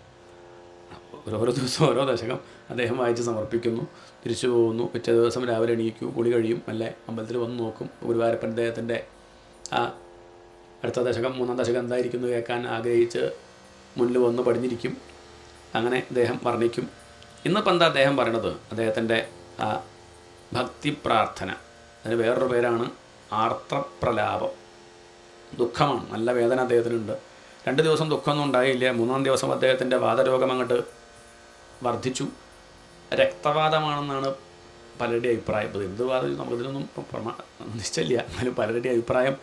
A: ഓരോ ദിവസം ഓരോ ദശകം അദ്ദേഹം വായിച്ച് സമർപ്പിക്കുന്നു, തിരിച്ചു പോകുന്നു. പിറ്റേ ദിവസം രാവിലെ എണീക്കൂ, കുളി കഴിയും, അല്ലേ അമ്പലത്തിൽ വന്ന് നോക്കും. ഗുരുവായൂരപ്പൻ അദ്ദേഹത്തിൻ്റെ ആ അടുത്ത ദശകം 3-ാം ദശകം എന്തായിരിക്കുന്നു കേൾക്കാൻ ആഗ്രഹിച്ച് മുന്നിൽ വന്ന് പടിഞ്ഞിരിക്കും. അങ്ങനെ അദ്ദേഹം വർണ്ണിക്കും. ഇന്നിപ്പോൾ എന്താ അദ്ദേഹം പറയണത്? അദ്ദേഹത്തിൻ്റെ ആ ഭക്തി പ്രാർത്ഥന, അതിന് വേറൊരു പേരാണ് ആർത്തപ്രലാപം. ദുഃഖമാണ്, നല്ല വേദന അദ്ദേഹത്തിനുണ്ട്. 2 ദിവസം ദുഃഖമൊന്നും ഉണ്ടായില്ല. 3-ാം ദിവസം അദ്ദേഹത്തിൻ്റെ വാതരോഗം അങ്ങോട്ട് വർദ്ധിച്ചു. രക്തവാദമാണെന്നാണ് പലരുടെ അഭിപ്രായം. ഇപ്പോൾ എന്ത് വാദം നമുക്കിതിനൊന്നും നിശ്ചയില്ല, എന്നാലും പലരുടെ അഭിപ്രായം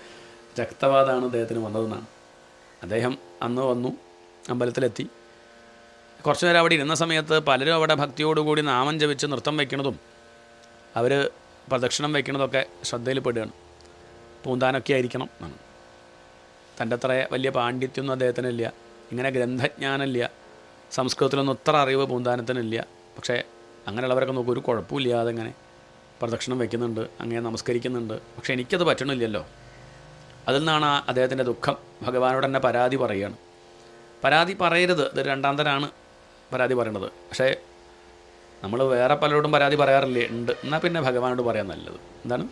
A: രക്തവാദമാണ് അദ്ദേഹത്തിന് വന്നതെന്നാണ്. അദ്ദേഹം അന്ന് വന്നു, അമ്പലത്തിലെത്തി. കുറച്ചു നേരം അവിടെ ഇരുന്ന സമയത്ത് പലരും അവിടെ ഭക്തിയോടുകൂടി നാമം ജപിച്ച് നൃത്തം വയ്ക്കുന്നതും അവർ പ്രദക്ഷിണം വയ്ക്കുന്നതൊക്കെ ശ്രദ്ധയിൽപ്പെടുകയാണ്. പൂന്താനൊക്കെ ആയിരിക്കണം എന്നാണ്. തൻ്റെ അത്ര വലിയ പാണ്ഡിത്യമൊന്നും അദ്ദേഹത്തിനില്ല, ഇങ്ങനെ ഗ്രന്ഥജ്ഞാനമില്ല, സംസ്കൃതത്തിലൊന്നും ഇത്ര അറിവ് പൂന്താനത്തിനില്ല. പക്ഷേ അങ്ങനെയുള്ളവരൊക്കെ നോക്കും, ഒരു കുഴപ്പമില്ലാതെ ഇങ്ങനെ പ്രദക്ഷിണം വയ്ക്കുന്നുണ്ട്, അങ്ങനെ നമസ്കരിക്കുന്നുണ്ട്. പക്ഷേ എനിക്കത് പറ്റണില്ലല്ലോ. അതിൽ നിന്നാണ് അദ്ദേഹത്തിൻ്റെ ദുഃഖം. ഭഗവാനോട് തന്നെ പരാതി പറയുകയാണ്. പരാതി പറയരുത്, ഇത് രണ്ടാം തരാണ് പരാതി പറയണത്. പക്ഷേ നമ്മൾ വേറെ പലരോടും പരാതി പറയാറില്ലേ? ഉണ്ട്. എന്നാൽ പിന്നെ ഭഗവാനോട് പറയാൻ നല്ലത്. എന്താണ്?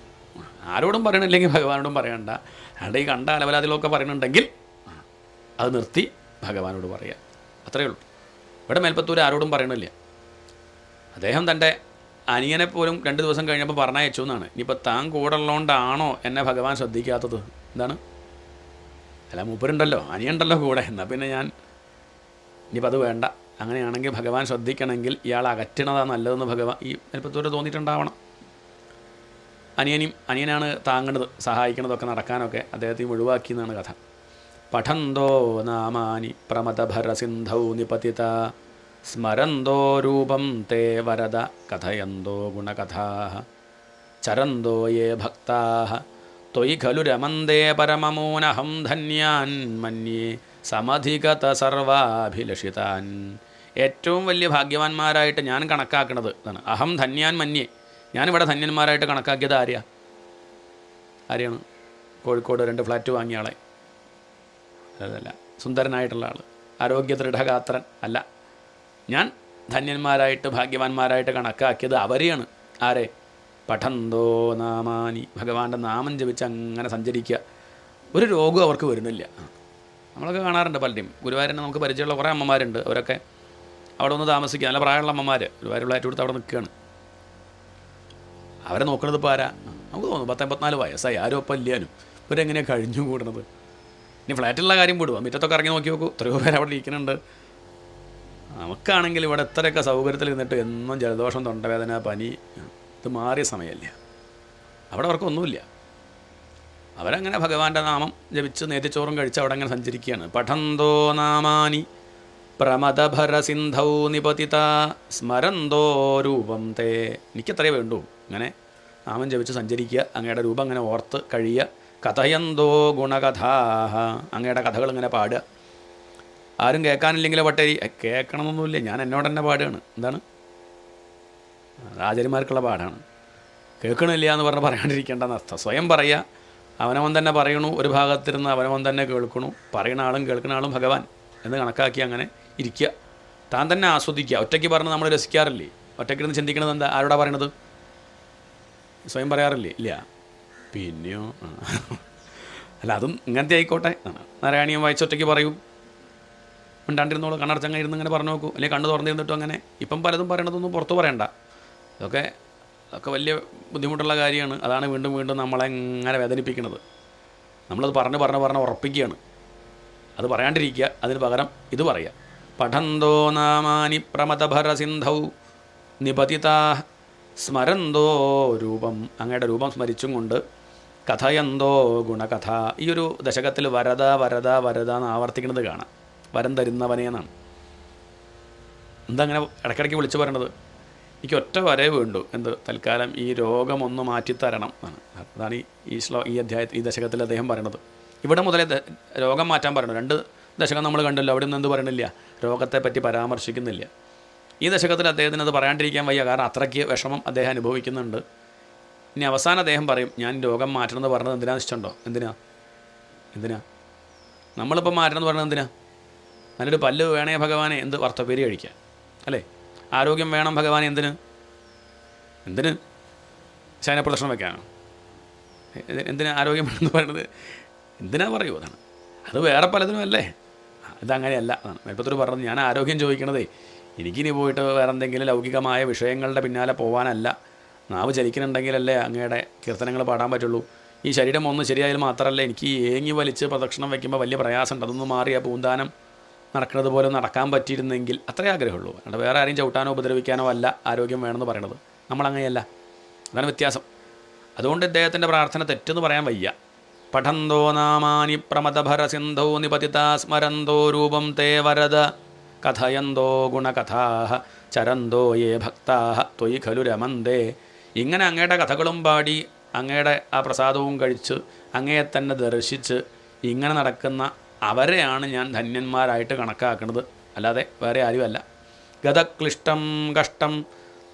A: ആരോടും പറയണില്ലെങ്കിൽ ഭഗവാനോടും പറയണ്ട. അവിടെ ഈ കണ്ട അലവലാതികളൊക്കെ പറയണുണ്ടെങ്കിൽ അത് നിർത്തി ഭഗവാനോട് പറയുക, അത്രയേ ഉള്ളൂ. ഇവിടെ മേൽപ്പത്തൂർ ആരോടും പറയണില്ല. അദ്ദേഹം തൻ്റെ അനിയനെ പോലും 2 ദിവസം കഴിഞ്ഞപ്പോൾ പറഞ്ഞയച്ചു എന്നാണ്. ഇനിയിപ്പോൾ താൻ കൂടെ ഉള്ളതുകൊണ്ടാണോ എന്നെ ഭഗവാൻ ശ്രദ്ധിക്കാത്തത്? എന്താണ്? അല്ല, മൂപ്പരുണ്ടല്ലോ, അനിയുണ്ടല്ലോ കൂടെ. എന്നാൽ പിന്നെ ഞാൻ ഇനിയിപ്പോൾ അത് വേണ്ട. അങ്ങനെയാണെങ്കിൽ ഭഗവാൻ ശ്രദ്ധിക്കണമെങ്കിൽ ഇയാൾ അകറ്റണതാണ് നല്ലതെന്ന് ഭഗവാൻ ഈ മേൽപ്പത്തൂർ തോന്നിയിട്ടുണ്ടാവണം. അനിയനാണ് താങ്ങണത്, സഹായിക്കണതൊക്കെ നടക്കാനൊക്കെ. അദ്ദേഹത്തെ ഒഴിവാക്കി എന്നാണ് കഥ. പഠന്തോ നാമാനി പ്രമദഭരസിന്ധൗ നിപതിത സ്മരന്തോ രൂപം തേ വരദ കഥയന്തോ ഗുണകഥാ ചരന്തോ യേ ഭക്താ ത്വയി ഖലു രമന്തേ പരമമൂനഹം ധന്യാൻ മന്യേ സമധികത സർവാഭിലഷിതാൻ. ഏറ്റവും വലിയ ഭാഗ്യവാന്മാരായിട്ട് ഞാൻ കണക്കാക്കുന്നത് ഇതാണ്. അഹം ധന്യാൻ മന്യേ, ഞാനിവിടെ ധന്യന്മാരായിട്ട് കണക്കാക്കിയത് ആരെയാണ്? കോഴിക്കോട് 2 ഫ്ലാറ്റ് വാങ്ങിയ ആളെ അതല്ല, സുന്ദരനായിട്ടുള്ള ആൾ, ആരോഗ്യ ദൃഢഗാത്രൻ അല്ല. ഞാൻ ധന്യന്മാരായിട്ട് ഭാഗ്യവാന്മാരായിട്ട് കണക്കാക്കിയത് അവരെയാണ്. ആരെ? പഠന്തോ നാമാനി, ഭഗവാന്റെ നാമം ജപിച്ച് അങ്ങനെ സഞ്ചരിക്കുക. ഒരു രോഗവും അവർക്ക് വരുന്നില്ല. നമ്മളൊക്കെ കാണാറുണ്ട് പലരും. ഗുരുവായൂരിനെ നമുക്ക് പരിചയമുള്ള കുറേ അമ്മമാരുണ്ട്. അവരൊക്കെ അവിടെ ഒന്ന് താമസിക്കുക, നല്ല പ്രായമുള്ള അമ്മമാർ ഗുരുവായൂരുള്ള ഏറ്റവും അവിടെ നിൽക്കുകയാണ്. അവരെ നോക്കണത് ഇപ്പോൾ ആരാ? നമുക്ക് തോന്നുന്നു 10-54 വയസ്സായി, ആരും ഒപ്പം ഇല്ലാനും. ഇവരെങ്ങനെയാണ് കഴിഞ്ഞു കൂടുന്നത്? ഇനി ഫ്ലാറ്റിലുള്ള കാര്യം വിടുക, മുറ്റത്തൊക്കെ ഇറങ്ങി നോക്കി നോക്കൂ, എത്രയോ പേര് അവിടെ ഇരിക്കുന്നുണ്ട്. നമുക്കാണെങ്കിൽ ഇവിടെ എത്രയൊക്കെ സൗകര്യത്തിൽ ഇരുന്നിട്ട് എന്നും ജലദോഷം, തൊണ്ടവേദന, പനി, ഇത് മാറിയ സമയമല്ല. അവിടെ അവർക്കൊന്നുമില്ല. അവരങ്ങനെ ഭഗവാന്റെ നാമം ജപിച്ച് നേതിച്ചോറും കഴിച്ച് അവിടെ അങ്ങനെ സഞ്ചരിക്കുകയാണ്. പഠന്തോ നാമാനി പ്രമദഭരസിന്ധൗ നിപതിത സ്മരന്തോ രൂപം തേ. എനിക്കത്രയേ വേണ്ടൂ. ഇങ്ങനെ നാമം ജപിച്ച് സഞ്ചരിക്കുക, അങ്ങയുടെ രൂപം അങ്ങനെ ഓർത്ത് കഴിയുക. കഥയന്തോ ഗുണകഥാഹ, അങ്ങയുടെ കഥകൾ ഇങ്ങനെ പാടുക. ആരും കേൾക്കാനില്ലെങ്കിലോ വട്ടേരി കേൾക്കണമെന്നൊന്നുമില്ല, ഞാൻ എന്നോട് തന്നെ പാടുകയാണ്. എന്താണ്? ആചാര്യന്മാർക്കുള്ള പാടാണ്. കേൾക്കണില്ല എന്ന് പറഞ്ഞ് പറയാണ്ടിരിക്കേണ്ടെന്ന് അർത്ഥം. സ്വയം പറയുക, അവനവൻ തന്നെ പറയണു, ഒരു ഭാഗത്തിരുന്ന് അവനവൻ തന്നെ കേൾക്കണു, പറയുന്ന ആളും കേൾക്കുന്ന ആളും ഭഗവാൻ എന്ന് കണക്കാക്കി അങ്ങനെ ഇരിക്കുക. താൻ തന്നെ ആസ്വദിക്കുക. ഒറ്റയ്ക്ക് പറഞ്ഞ് നമ്മൾ രസിക്കാറില്ലേ? ഒറ്റയ്ക്കിരുന്ന് ചിന്തിക്കണത് എന്താ? ആരോടാ പറയണത്? സ്വയം പറയാറില്ലേ? ഇല്ല. പിന്നെയോ അല്ല, അതും ഇങ്ങനത്തെ ആയിക്കോട്ടെ. നാരായണീയം വായിച്ചൊറ്റയ്ക്ക് പറയൂ, മിണ്ടാണ്ടിരുന്നോളൂ, കണ്ണടച്ചങ്ങ ഇരുന്ന് ഇങ്ങനെ പറഞ്ഞു നോക്കൂ, അല്ലെങ്കിൽ കണ്ണ് തുറന്നിരുന്നിട്ടും അങ്ങനെ. ഇപ്പം പലതും പറയണതൊന്നും പുറത്ത് പറയണ്ട. അതൊക്കെ വലിയ ബുദ്ധിമുട്ടുള്ള കാര്യമാണ്. അതാണ് വീണ്ടും വീണ്ടും നമ്മളെങ്ങനെ വേദനിപ്പിക്കുന്നത്. നമ്മളത് പറഞ്ഞ് ഉറപ്പിക്കുകയാണ്. അത് പറയാണ്ടിരിക്കുക, അതിന് പകരം ഇത് പറയുക. പഠന്തോ നാമാനി പ്രമദഭരസിന്ധൗ നിപതിതാ സ്മരന്തോ രൂപം, അങ്ങയുടെ രൂപം സ്മരിച്ചും കൊണ്ട് കഥയന്തോ ഗുണകഥ. ഈ ഒരു ദശകത്തിൽ വരദ വരദ വരദ എന്ന് ആവർത്തിക്കുന്നത് കാണാം. വരം തരുന്നവനെ എന്നാണ്. എന്താ അങ്ങനെ ഇടയ്ക്കിടയ്ക്ക് വിളിച്ചു പറയണത്? എനിക്ക് ഒറ്റ വരേ വേണ്ടു, എന്ത്? തൽക്കാലം ഈ രോഗമൊന്ന് മാറ്റിത്തരണം എന്നാണ്. അതാണ് ഈ അധ്യായത്തിൽ, ഈ ദശകത്തിൽ അദ്ദേഹം പറയണത്. ഇവിടെ മുതലേ രോഗം മാറ്റാൻ പറയണു. 2 ദശകം നമ്മൾ കണ്ടല്ലോ, അവിടെ നിന്ന് എന്ത് പറയണില്ല? രോഗത്തെപ്പറ്റി പരാമർശിക്കുന്നില്ല. ഈ ദശകത്തിൽ അദ്ദേഹത്തിന് അത് പറയാണ്ടിരിക്കാൻ വയ്യ, കാരണം അത്രയ്ക്ക് വിഷമം അദ്ദേഹം അനുഭവിക്കുന്നുണ്ട്. ഇനി അവസാനം അദ്ദേഹം പറയും, ഞാൻ രോഗം മാറ്റണമെന്ന് പറഞ്ഞത് എന്തിനാ ഇഷ്ടമുണ്ടോ? എന്തിനാ നമ്മളിപ്പോൾ മാറ്റണമെന്ന് പറഞ്ഞത് എന്തിനാ? നല്ലൊരു പല്ല് വേണേ ഭഗവാനെ, എന്ത് വർത്തപ്പേരി കഴിക്കുക അല്ലേ? ആരോഗ്യം വേണം ഭഗവാനെ, എന്തിന് ശയനപ്രദർശനം വയ്ക്കാനോ? എന്തിനാ ആരോഗ്യം വേണമെന്ന് പറയുന്നത്? എന്തിനാ പറയൂ? അതാണ്. അത് വേറെ പലതിനും അല്ലേ? ഇതങ്ങനെയല്ല. അതാണ് മേൽപ്പത്തൂർ പറഞ്ഞത്. ഞാൻ ആരോഗ്യം ചോദിക്കണതേ എനിക്കിനി പോയിട്ട് വേറെ എന്തെങ്കിലും ലൗകികമായ വിഷയങ്ങളുടെ പിന്നാലെ പോകാനല്ല. നാവ് ചലിക്കുന്നുണ്ടെങ്കിലല്ലേ അങ്ങയുടെ കീർത്തനങ്ങൾ പാടാൻ പറ്റുള്ളൂ. ഈ ശരീരം ഒന്ന് ശരിയായാൽ മാത്രമല്ല, എനിക്ക് ഏങ്ങി വലിച്ച് പ്രദക്ഷിണം വയ്ക്കുമ്പോൾ വലിയ പ്രയാസമുണ്ട്. അതൊന്നും മാറി ആ പൂന്താനം നടക്കുന്നത് പോലെ നടക്കാൻ പറ്റിയിരുന്നെങ്കിൽ അത്രേ ആഗ്രഹമുള്ളൂ. അല്ലാണ്ട് വേറെ ആരെയും ചവിട്ടാനോ ഉപദ്രവിക്കാനോ അല്ല ആരോഗ്യം വേണമെന്ന് പറയണത്. നമ്മളങ്ങനെയല്ല. അതാണ് വ്യത്യാസം. അതുകൊണ്ട് ഇദ്ദേഹത്തിൻ്റെ പ്രാർത്ഥന തെറ്റെന്ന് പറയാൻ വയ്യ. പഠന്തോ നാമാനി പ്രമദഭരസിന്ധൗ നിപതിതാ സ്മരന്തോ രൂപം തേ വരദ കഥയന്തോ ഗുണകഥാഹ ചരന്തോ യേ ഭക്താഹ ത്വയി ഖലു രമന്തേ. ഇങ്ങനെ അങ്ങയുടെ കഥകളും പാടി അങ്ങയുടെ ആ പ്രസാദവും കഴിച്ച് അങ്ങയെ തന്നെ ദർശിച്ച് ഇങ്ങനെ നടക്കുന്ന അവരെയാണ് ഞാൻ ധന്യന്മാരായിട്ട് കണക്കാക്കുന്നത്, അല്ലാതെ വേറെ ആരുമല്ല. ഗതക്ലിഷ്ടം കഷ്ടം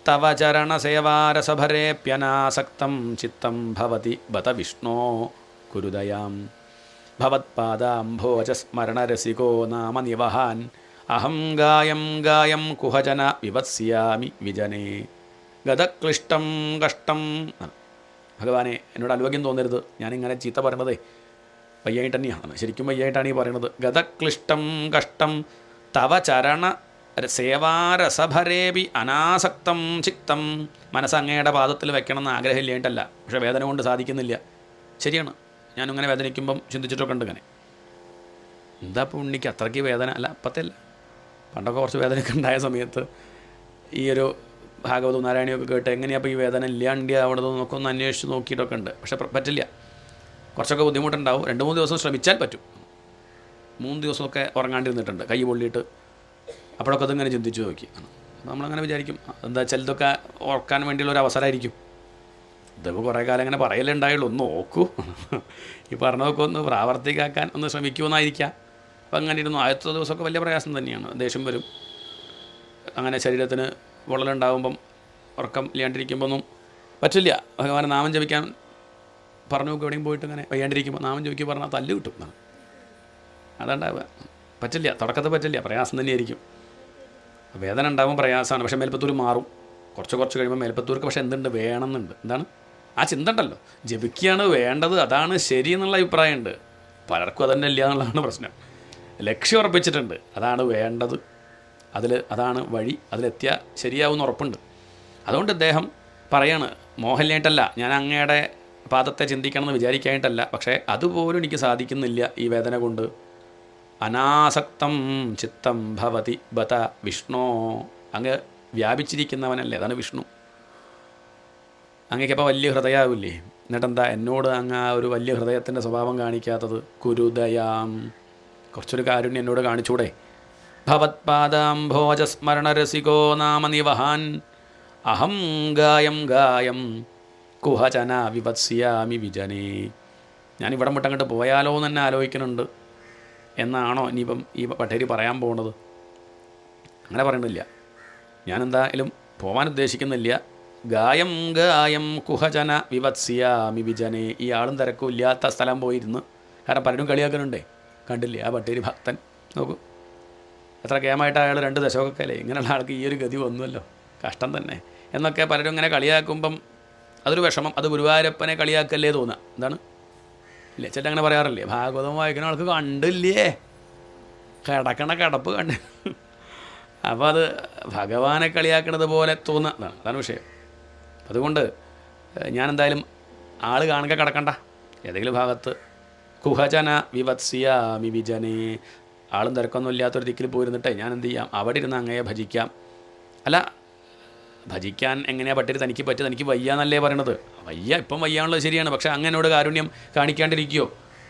A: തവ ചരണസേവാരസഭരേപ്യനാസക്തം ചിത്തം ഭവതി ബത വിഷ്ണോ കുരുദയാം ഭവത്പാദാംഭോജസ്മരണരസികോ നാമ നിവഹാൻ അഹം ഗായം കുഹജന വിവത്സ്യാമി വിജനേ. ഗതക്ലിഷ്ടം കഷ്ടം. ഭഗവാനെ, എന്നോട് അലോക്യം തോന്നരുത്, ഞാനിങ്ങനെ ചീത്ത പറയണതേ വയ്യായിട്ട് തന്നെയാണ്, ശരിക്കും വയ്യായിട്ടാണ് ഈ പറയണത്. ഗതക്ലിഷ്ടം കഷ്ടം തവ ചരണ സേവാരസഭരേപി അനാസക്തം ചിത്തം. മനസ്സങ്ങയുടെ പാദത്തിൽ വെക്കണമെന്ന് ആഗ്രഹമില്ലായിട്ടല്ല, പക്ഷേ വേദന കൊണ്ട് സാധിക്കുന്നില്ല. ശരിയാണ്, ഞാനിങ്ങനെ വേദനിക്കുമ്പം ചിന്തിച്ചിട്ടൊക്കെ ഉണ്ട് ഇങ്ങനെ, എന്താ ഇപ്പോൾ ഉണ്ണിക്ക് അത്രയ്ക്ക് വേദന? അല്ല, അപ്പത്തല്ല, പണ്ടൊക്കെ കുറച്ച് വേദനയൊക്കെ ഉണ്ടായ സമയത്ത് ഈ ഒരു ഭാഗവതവും നാരായണിയൊക്കെ കേട്ട് എങ്ങനെയാണ് അപ്പോൾ ഈ വേദന ഇല്ലാണ്ട് അവിടെ നിന്നൊക്കെ ഒന്ന് അന്വേഷിച്ച് നോക്കിയിട്ടൊക്കെ ഉണ്ട്. പക്ഷേ പറ്റില്ല, കുറച്ചൊക്കെ ബുദ്ധിമുട്ടുണ്ടാവും. 2-3 ദിവസം ശ്രമിച്ചാൽ പറ്റും. 3 ദിവസമൊക്കെ ഉറങ്ങാണ്ടിരുന്നിട്ടുണ്ട്, കൈ പൊള്ളിയിട്ട്. അപ്പോഴൊക്കെ അതിങ്ങനെ ചിന്തിച്ച് നോക്കി. നമ്മളങ്ങനെ വിചാരിക്കും എന്താ ചിലതൊക്കെ ഓർക്കാൻ വേണ്ടിയുള്ളൊരു അവസരമായിരിക്കും. ഇതിപ്പോൾ കുറേ കാലം ഇങ്ങനെ പറയലേ ഉണ്ടായുള്ളൂ, ഒന്ന് നോക്കൂ, ഈ പറഞ്ഞതൊക്കെ ഒന്ന് പ്രാവർത്തികമാക്കാൻ ഒന്ന് ശ്രമിക്കുമെന്നായിരിക്കാം. അപ്പം അങ്ങനെ ഇരുന്നു. ആദ്യത്തെ ദിവസമൊക്കെ വലിയ പ്രയാസം തന്നെയാണ്, ദേഷ്യം വരും. അങ്ങനെ ശരീരത്തിന് പൊള്ളലുണ്ടാകുമ്പം ഉറക്കം ഇല്ലാണ്ടിരിക്കുമ്പോഴൊന്നും പറ്റില്ല. ഭഗവാനെ നാമം ജപിക്കാൻ പറഞ്ഞു നോക്കും, എവിടെയും പോയിട്ട് ഇങ്ങനെ വയ്യാണ്ടിരിക്കുമ്പോൾ നാമം ജപിക്കുക പറഞ്ഞാൽ തല്ല് കിട്ടും. അതുണ്ടാവുക പറ്റില്ല, തുടക്കത്തിൽ പറ്റില്ല, പ്രയാസം തന്നെയായിരിക്കും. വേദന ഉണ്ടാകുമ്പോൾ പ്രയാസമാണ്. പക്ഷേ മേൽപ്പത്തൂർ മാറും, കുറച്ച് കഴിയുമ്പോൾ മേൽപ്പത്തൂർക്ക് പക്ഷേ എന്തുണ്ട്, വേണമെന്നുണ്ട്. എന്താണ് ആ ചിന്ത ഉണ്ടല്ലോ, ജപിക്കുകയാണ് വേണ്ടത്, അതാണ് ശരി എന്നുള്ള അഭിപ്രായമുണ്ട്. പലർക്കും അതന്നെ ഇല്ല എന്നുള്ളതാണ് പ്രശ്നം. ലക്ഷ്യം ഉറപ്പിച്ചിട്ടുണ്ട്, അതാണ് വേണ്ടത്, അതാണ് വഴി, അതിലെത്തിയാൽ ശരിയാവുമെന്ന് ഉറപ്പുണ്ട്. അതുകൊണ്ട് അദ്ദേഹം പറയാണ്, മോഹനിലായിട്ടല്ല, ഞാൻ അങ്ങയുടെ പാദത്തെ ചിന്തിക്കണമെന്ന് വിചാരിക്കാനായിട്ടല്ല, പക്ഷേ അതുപോലും എനിക്ക് സാധിക്കുന്നില്ല ഈ വേദന കൊണ്ട്. അനാസക്തം ചിത്തം ഭവതി ബത വിഷ്ണോ. അങ്ങ് വ്യാപിച്ചിരിക്കുന്നവനല്ലേ, അതാണ് വിഷ്ണു. അങ്ങേക്കപ്പോൾ വലിയ ഹൃദയമാവില്ലേ? എന്നിട്ടെന്താ എന്നോട് അങ്ങ് ആ ഒരു വലിയ ഹൃദയത്തിൻ്റെ സ്വഭാവം കാണിക്കാത്തത്? കുരുദയാം, കുറച്ചൊരു കാരുണ്യം എന്നോട് കാണിച്ചൂടെ? ഭവത്പാദാംഭോജസ്മരണരസികോ നാമ നിവഹാൻ അഹം ഗായം കുഹചന വിവത്സ്യാമി വിജനേ. ഞാൻ ഇവിടം വിട്ടങ്ങോട്ട് പോയാലോ എന്ന് തന്നെ ആലോചിക്കുന്നുണ്ട് എന്നാണോ ഇനിയിപ്പം ഈ പട്ടേരി പറയാൻ പോകുന്നത്? അങ്ങനെ പറയണില്ല, ഞാനെന്തായാലും പോകാൻ ഉദ്ദേശിക്കുന്നില്ല. ഗായം കുഹജന വിവത്സ്യാമി വിജനേ. ഈ ആളും തിരക്കും ഇല്ലാത്ത സ്ഥലം പോയിരുന്ന്, കാരണം പലരും കളിയാക്കുന്നുണ്ടേ, കണ്ടില്ലേ ആ പട്ടേരി ഭക്തൻ, നോക്കൂ എത്ര കേമായിട്ട് അയാൾ 2 ദശമൊക്കെ അല്ലേ, ഇങ്ങനെയുള്ള ആൾക്ക് ഈ ഒരു ഗതി വന്നുവല്ലോ, കഷ്ടം തന്നെ എന്നൊക്കെ പലരും ഇങ്ങനെ കളിയാക്കുമ്പം അതൊരു വിഷമം. അത് ഗുരുവായൂരപ്പനെ കളിയാക്കല്ലേ തോന്നുക. എന്താണ് ഇല്ലേ, ചേട്ടൻ അങ്ങനെ പറയാറില്ലേ, ഭാഗവതം വായിക്കുന്ന ആൾക്ക് കണ്ടില്ലേ കിടക്കണ കിടപ്പ് കണ്ട്. അപ്പോൾ അത് ഭഗവാനെ കളിയാക്കണത് പോലെ തോന്നുന്നതാണ്, അതാണ് വിഷയം. അതുകൊണ്ട് ഞാനെന്തായാലും ആൾ കാണുക കിടക്കണ്ട, ഏതെങ്കിലും ഭാഗത്ത് കുഹജന വിവത്സ്യാമി വിജനേ. ആളും തിരക്കൊന്നും ഇല്ലാത്തൊരു ദിക്കിൽ പോയിരുന്നിട്ടേ ഞാൻ എന്ത് ചെയ്യാം, അവിടെ ഇരുന്ന് അങ്ങയെ ഭജിക്കാം. അല്ല, ഭജിക്കാൻ എങ്ങനെയാണ് പറ്റരുത്, തനിക്ക് പറ്റുക, തനിക്ക് വയ്യ എന്നല്ലേ പറയണത്? വയ്യ, ഇപ്പം വയ്യാനുള്ളത് ശരിയാണ്, പക്ഷേ അങ്ങനോട് കാരുണ്യം കാണിക്കാണ്ടിരിക്കുമോ?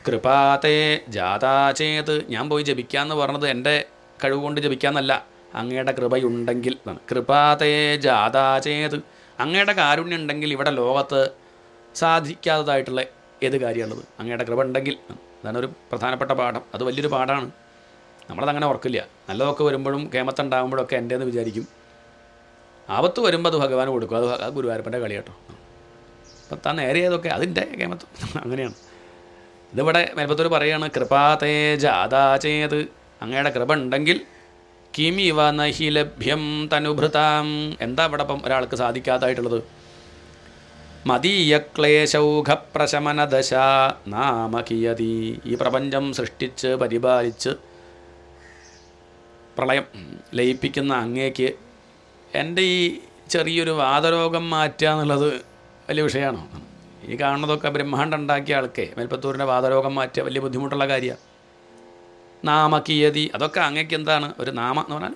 A: കൃപാതേ ജാതാചേത്. ഞാൻ പോയി ജപിക്കാമെന്ന് പറഞ്ഞത് എൻ്റെ കഴിവ് കൊണ്ട് ജപിക്കാമെന്നല്ല, അങ്ങയുടെ കൃപയുണ്ടെങ്കിൽ എന്നാണ്. കൃപാതേ ജാതാചേത്. അങ്ങയുടെ കാരുണ്യം ഉണ്ടെങ്കിൽ ഇവിടെ ലോകത്ത് സാധിക്കാത്തതായിട്ടുള്ള ഏത് കാര്യമുള്ളത്? അങ്ങയുടെ കൃപ ഉണ്ടെങ്കിൽ. അതാണ് ഒരു പ്രധാനപ്പെട്ട പാഠം, അത് വലിയൊരു പാഠമാണ്. നമ്മളതങ്ങനെ ഓർക്കില്ല. നല്ലതൊക്കെ വരുമ്പോഴും കേമത്തുണ്ടാകുമ്പോഴൊക്കെ എൻ്റെന്ന് വിചാരിക്കും. ആപത്ത് വരുമ്പോൾ അത് ഭഗവാൻ കൊടുക്കും, അത് ഗുരുവായൂരപ്പൻ്റെ കളി കേട്ടോ. അപ്പം താൻ നേരെ ചെയ്തൊക്കെ അതിൻ്റെ കേമത്ത് അങ്ങനെയാണ്. ഇതിവിടെ മേൽപ്പത്തൂർ പറയുകയാണ്, കൃപാതേ ജാതാചേത്. അങ്ങയുടെ കൃപ ഉണ്ടെങ്കിൽ കിമിവ നഹി ലഭ്യം തനുഭൃതാം. എന്താ ഇവിടെ ഇപ്പം ഒരാൾക്ക് സാധിക്കാത്തതായിട്ടുള്ളത്? മദീയക്ലേശൗഘപ്രശമനദശ നാമ കിയതി. ഈ പ്രപഞ്ചം സൃഷ്ടിച്ച് പരിപാലിച്ച് പ്രളയം ലയിപ്പിക്കുന്ന അങ്ങേക്ക് എൻ്റെ ഈ ചെറിയൊരു വാതരോഗം മാറ്റുക എന്നുള്ളത് വലിയ വിഷയമാണോ? ഈ കാണുന്നതൊക്കെ ബ്രഹ്മാണ്ടം ഉണ്ടാക്കിയ ആൾക്കേ മേൽപ്പത്തൂരിൻ്റെ വാതരോഗം മാറ്റുക വലിയ ബുദ്ധിമുട്ടുള്ള കാര്യമാണ്. നാമകിയതി, അതൊക്കെ അങ്ങേക്ക് എന്താണ്? ഒരു നാമ എന്ന് പറഞ്ഞാൽ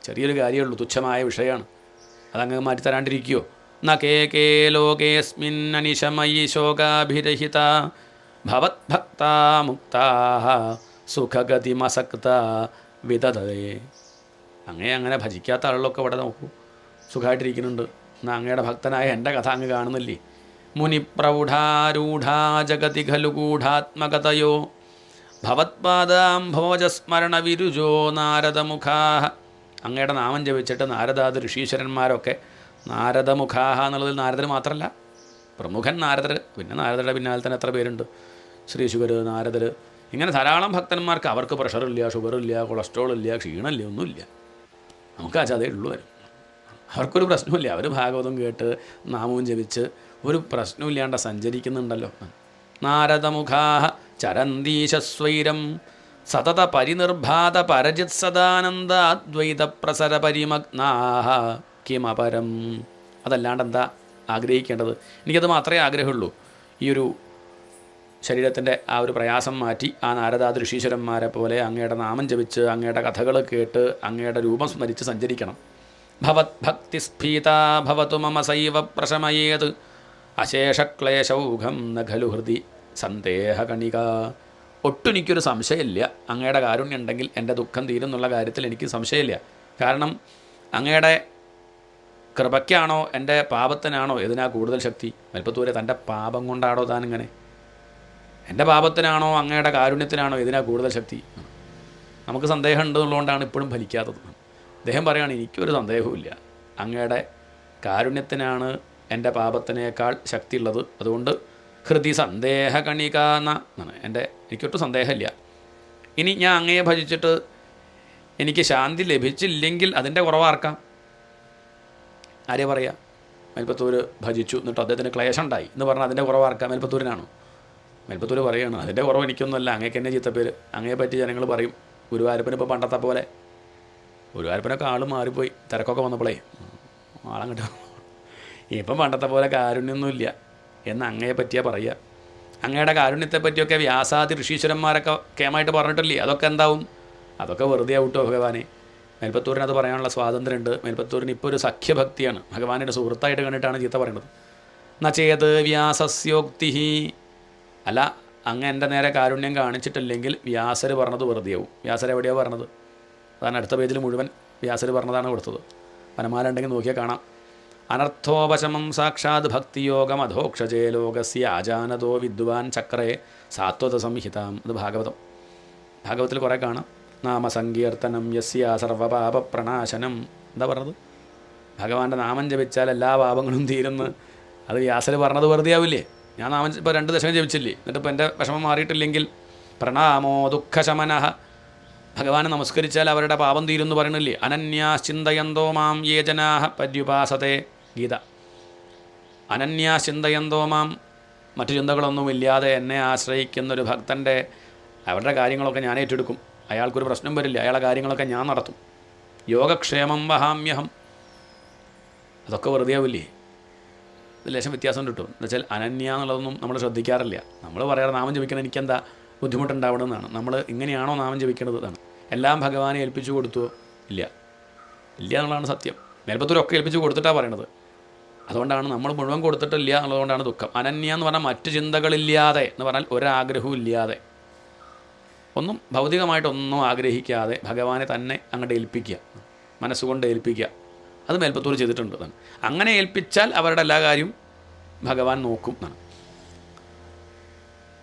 A: ചെറിയൊരു കാര്യമുള്ളൂ, തുച്ഛമായ വിഷയമാണ്. അതങ്ങ് മാറ്റിത്തരാണ്ടിരിക്കുമോ? ന കേ ലോകേസ്മിൻ അനിശമയി ശോകാഭിരഹിത ഭവത്ഭക്ത മുക്താ സുഖഗതിമസക്ത വിദതേ. അങ്ങനെ ഭജിക്കാത്ത ആളുകളൊക്കെ ഇവിടെ നോക്കൂ, സുഖമായിട്ടിരിക്കുന്നുണ്ട്. എന്നാൽ അങ്ങയുടെ ഭക്തനായ എൻ്റെ കഥ അങ്ങ് കാണുന്നില്ലേ? മുനിപ്രൗഢാരൂഢാ ജഗതി ഖലു ഗൂഢാത്മകതയോ ഭവത്പാദാംഭോജസ്മരണ വിരുജോ നാരദമുഖാഹ. അങ്ങയുടെ നാമം ജപിച്ചിട്ട് നാരദാദി ഋഷീശ്വരന്മാരൊക്കെ നാരദമുഖാഹ എന്നുള്ളതിൽ നാരദർ മാത്രമല്ല, പ്രമുഖൻ നാരദർ, പിന്നെ നാരദരുടെ പിന്നാലെ തന്നെ എത്ര പേരുണ്ട്, ശ്രീശുകർ, നാരദർ, ഇങ്ങനെ ധാരാളം ഭക്തന്മാർക്ക് അവർക്ക് പ്രഷറില്ല, ഷുഗറില്ല, കൊളസ്ട്രോളില്ല, ക്ഷീണമില്ല, ഒന്നുമില്ല. നമുക്ക് അതേ ഉള്ളൂ വരും. അവർക്കൊരു പ്രശ്നമില്ല. അവർ ഭാഗവതം കേട്ട് നാമവും ജപിച്ച് ഒരു പ്രശ്നമില്ലാണ്ട് സഞ്ചരിക്കുന്നുണ്ടല്ലോ. നാരദമുഖാഹ ചരന്തീശസ്വൈരം സതത പരിനിർഭാത പരജിത് സദാനന്ദ അദ്വൈത പ്രസര പരിമഗ്നാഹ കിമപരം. അതല്ലാണ്ട് എന്താ ആഗ്രഹിക്കേണ്ടത്? എനിക്കത് മാത്രമേ ആഗ്രഹമുള്ളൂ. ഈ ഒരു ശരീരത്തിൻ്റെ ആ ഒരു പ്രയാസം മാറ്റി ആ നാരദാദി ഋഷീശ്വരന്മാരെ പോലെ അങ്ങയുടെ നാമം ജപിച്ച് അങ്ങയുടെ കഥകൾ കേട്ട് അങ്ങയുടെ രൂപം സ്മരിച്ച് സഞ്ചരിക്കണം. ഭവത് ഭക്തിസ്ഫീതാ ഭവതു മമ സൈവ പ്രശമയേത് അശേഷക്ലേശൗഘം ന ഖലു ഹൃദി സന്ദേഹകണിക. ഒട്ടുനിക്കൊരു സംശയമില്ല, അങ്ങയുടെ കാരുണ്യം ഉണ്ടെങ്കിൽ എൻ്റെ ദുഃഖം തീരുന്നുള്ള കാര്യത്തിൽ എനിക്ക് സംശയമില്ല. കാരണം അങ്ങയുടെ കൃപയ്ക്കാണോ എൻ്റെ പാപത്തിനാണോ ഇതിനാ കൂടുതൽ ശക്തി? മേൽപ്പത്തൂരെ തൻ്റെ പാപം കൊണ്ടാണോ താനിങ്ങനെ? എൻ്റെ പാപത്തിനാണോ അങ്ങയുടെ കാരുണ്യത്തിനാണോ ഇതിനാ കൂടുതൽ ശക്തി? നമുക്ക് സന്ദേഹം ഉണ്ടെന്നുള്ളതുകൊണ്ടാണ് ഇപ്പോഴും ഫലിക്കാത്തത്. അദ്ദേഹം പറയുകയാണ്, എനിക്കൊരു സന്ദേഹവുമില്ല, അങ്ങയുടെ കാരുണ്യത്തിനാണ് എൻ്റെ പാപത്തിനേക്കാൾ ശക്തിയുള്ളത്. അതുകൊണ്ട് ഹൃദി സന്ദേഹകണിക എന്നാണ് എനിക്കൊട്ടും സന്ദേഹമില്ല. ഇനി ഞാൻ അങ്ങയെ ഭജിച്ചിട്ട് എനിക്ക് ശാന്തി ലഭിച്ചില്ലെങ്കിൽ അതിൻ്റെ കുറവാർക്കാം? ആരെയാ പറയുക? മേൽപ്പത്തൂർ ഭജിച്ചു എന്നിട്ട് അദ്ദേഹത്തിന് ക്ലേശം ഉണ്ടായി എന്ന് പറഞ്ഞാൽ അതിൻ്റെ കുറവാർക്കാം? മേൽപ്പത്തൂരിനാണോ? മേൽപ്പത്തൂർ പറയുകയാണ്, അതിൻ്റെ കുറവ് എനിക്കൊന്നുമല്ല, അങ്ങേക്ക് എന്നെ ചീത്തപ്പേര്. അങ്ങയെ പറ്റി ജനങ്ങൾ പറയും ഗുരുവായൂരപ്പന് ഇപ്പോൾ പണ്ടത്തെ പോലെ. ഗുരുവായൂരപ്പനൊക്കെ ആൾ മാറിപ്പോയി, തിരക്കൊക്കെ വന്നപ്പോഴേ ആളങ്ങോട്ട്. ഇപ്പം പണ്ടത്തെ പോലെ കാരുണ്യമൊന്നുമില്ല എന്ന് അങ്ങയെ പറ്റിയാൽ പറയുക. അങ്ങയുടെ കാരുണ്യത്തെ പറ്റിയൊക്കെ വ്യാസാദി ഋഷീശ്വരന്മാരൊക്കെ കേമായിട്ട് പറഞ്ഞിട്ടില്ലേ? അതൊക്കെ എന്താവും? അതൊക്കെ വെറുതെ ആവട്ടോ ഭഗവാനെ. മേൽപ്പത്തൂരിന് അത് പറയാനുള്ള സ്വാതന്ത്ര്യമുണ്ട്. മേൽപ്പത്തൂരിന് ഇപ്പോൾ ഒരു സഖ്യഭക്തിയാണ്, ഭഗവാന്റെ സുഹൃത്തായിട്ട് കണ്ടിട്ടാണ് ചീത്ത പറയുന്നത്. നചേത് വ്യാസസ്യോക്തി. അല്ല, അങ്ങ് എൻ്റെ നേരെ കാരുണ്യം കാണിച്ചിട്ടില്ലെങ്കിൽ വ്യാസർ പറഞ്ഞത് വെറുതെയാവും. വ്യാസർ എവിടെയാണ് പറഞ്ഞത്? അതാണ് അടുത്ത പേജിൽ മുഴുവൻ വ്യാസർ പറഞ്ഞതാണ് കൊടുത്തത്. വനമാല ഉണ്ടെങ്കിൽ നോക്കിയാൽ കാണാം. അനർത്ഥോപശമം സാക്ഷാത് ഭക്തിയോഗം അധോക്ഷജേ ലോകസ്യ ആജാനതോ വിദ്വാൻ ചക്രേ സാത്വത സംഹിതാം. അത് ഭാഗവത്തിൽ കുറേ കാണാം. നാമസങ്കീർത്തനം യസ്യ സർവപാപ പ്രണാശനം. എന്താ പറഞ്ഞത്? ഭഗവാന്റെ നാമം ജപിച്ചാൽ എല്ലാ പാപങ്ങളും തീരുന്നു. അത് വ്യാസർ പറഞ്ഞത് വെറുതെ ആവില്ലേ? ഞാൻ നാമം ഇപ്പോൾ 2 ദശകം ജപിച്ചില്ലേ, എന്നിട്ടിപ്പോൾ എൻ്റെ വിഷമം മാറിയിട്ടില്ലെങ്കിൽ പ്രണാമോ ദുഃഖശമനഃ. ഭഗവാനെ നമസ്കരിച്ചാൽ അവരുടെ പാപം തീരുമെന്ന് പറയണില്ലേ? അനന്യാശ്ചിന്തയന്തോ മാം യേ ജനാഃ പര്യുപാസത്തെ. ഗീത. അനന്യാശ്ചിന്തയന്തോ മാം, മറ്റു ചിന്തകളൊന്നുമില്ലാതെ എന്നെ ആശ്രയിക്കുന്നൊരു ഭക്തൻ്റെ അവരുടെ കാര്യങ്ങളൊക്കെ ഞാൻ ഏറ്റെടുക്കും. അയാൾക്കൊരു പ്രശ്നം വരില്ല, അയാളുടെ കാര്യങ്ങളൊക്കെ ഞാൻ നടത്തും. യോഗക്ഷേമം വഹാമ്യഹം. അതൊക്കെ വെറുതെ ആവില്ലേ? ഇത് ലേശം വ്യത്യാസം കിട്ടും. എന്ന് വെച്ചാൽ അനന്യ എന്നുള്ളതൊന്നും നമ്മൾ ശ്രദ്ധിക്കാറില്ല. നമ്മൾ പറയാറ് നാമം ജപിക്കണം എനിക്കെന്താ ബുദ്ധിമുട്ടുണ്ടാവണമെന്നാണ്. നമ്മൾ ഇങ്ങനെയാണോ നാമം ജപിക്കേണ്ടത്? എന്നാണ്. എല്ലാം ഭഗവാനെ ഏൽപ്പിച്ചു കൊടുത്തുവോ? ഇല്ല എന്നുള്ളതാണ് സത്യം. മേൽപ്പത്തൂരൊക്കെ ഏൽപ്പിച്ച് കൊടുത്തിട്ടാണ് പറയണത്. അതുകൊണ്ടാണ് നമ്മൾ മുഴുവൻ കൊടുത്തിട്ടില്ല എന്നുള്ളതുകൊണ്ടാണ് ദുഃഖം. അനന്യ എന്ന് പറഞ്ഞാൽ മറ്റു ചിന്തകളില്ലാതെ എന്ന് പറഞ്ഞാൽ ഒരാഗ്രഹവും ഇല്ലാതെ, ഒന്നും ഭൗതികമായിട്ടൊന്നും ആഗ്രഹിക്കാതെ ഭഗവാനെ തന്നെ അങ്ങോട്ട് ഏൽപ്പിക്കുക, മനസ്സുകൊണ്ട് ഏൽപ്പിക്കുക. അത് മേൽപ്പത്തൂർ ചെയ്തിട്ടുണ്ട്. അങ്ങനെ ഏൽപ്പിച്ചാൽ അവരുടെ എല്ലാ കാര്യവും ഭഗവാൻ നോക്കും എന്നാണ്.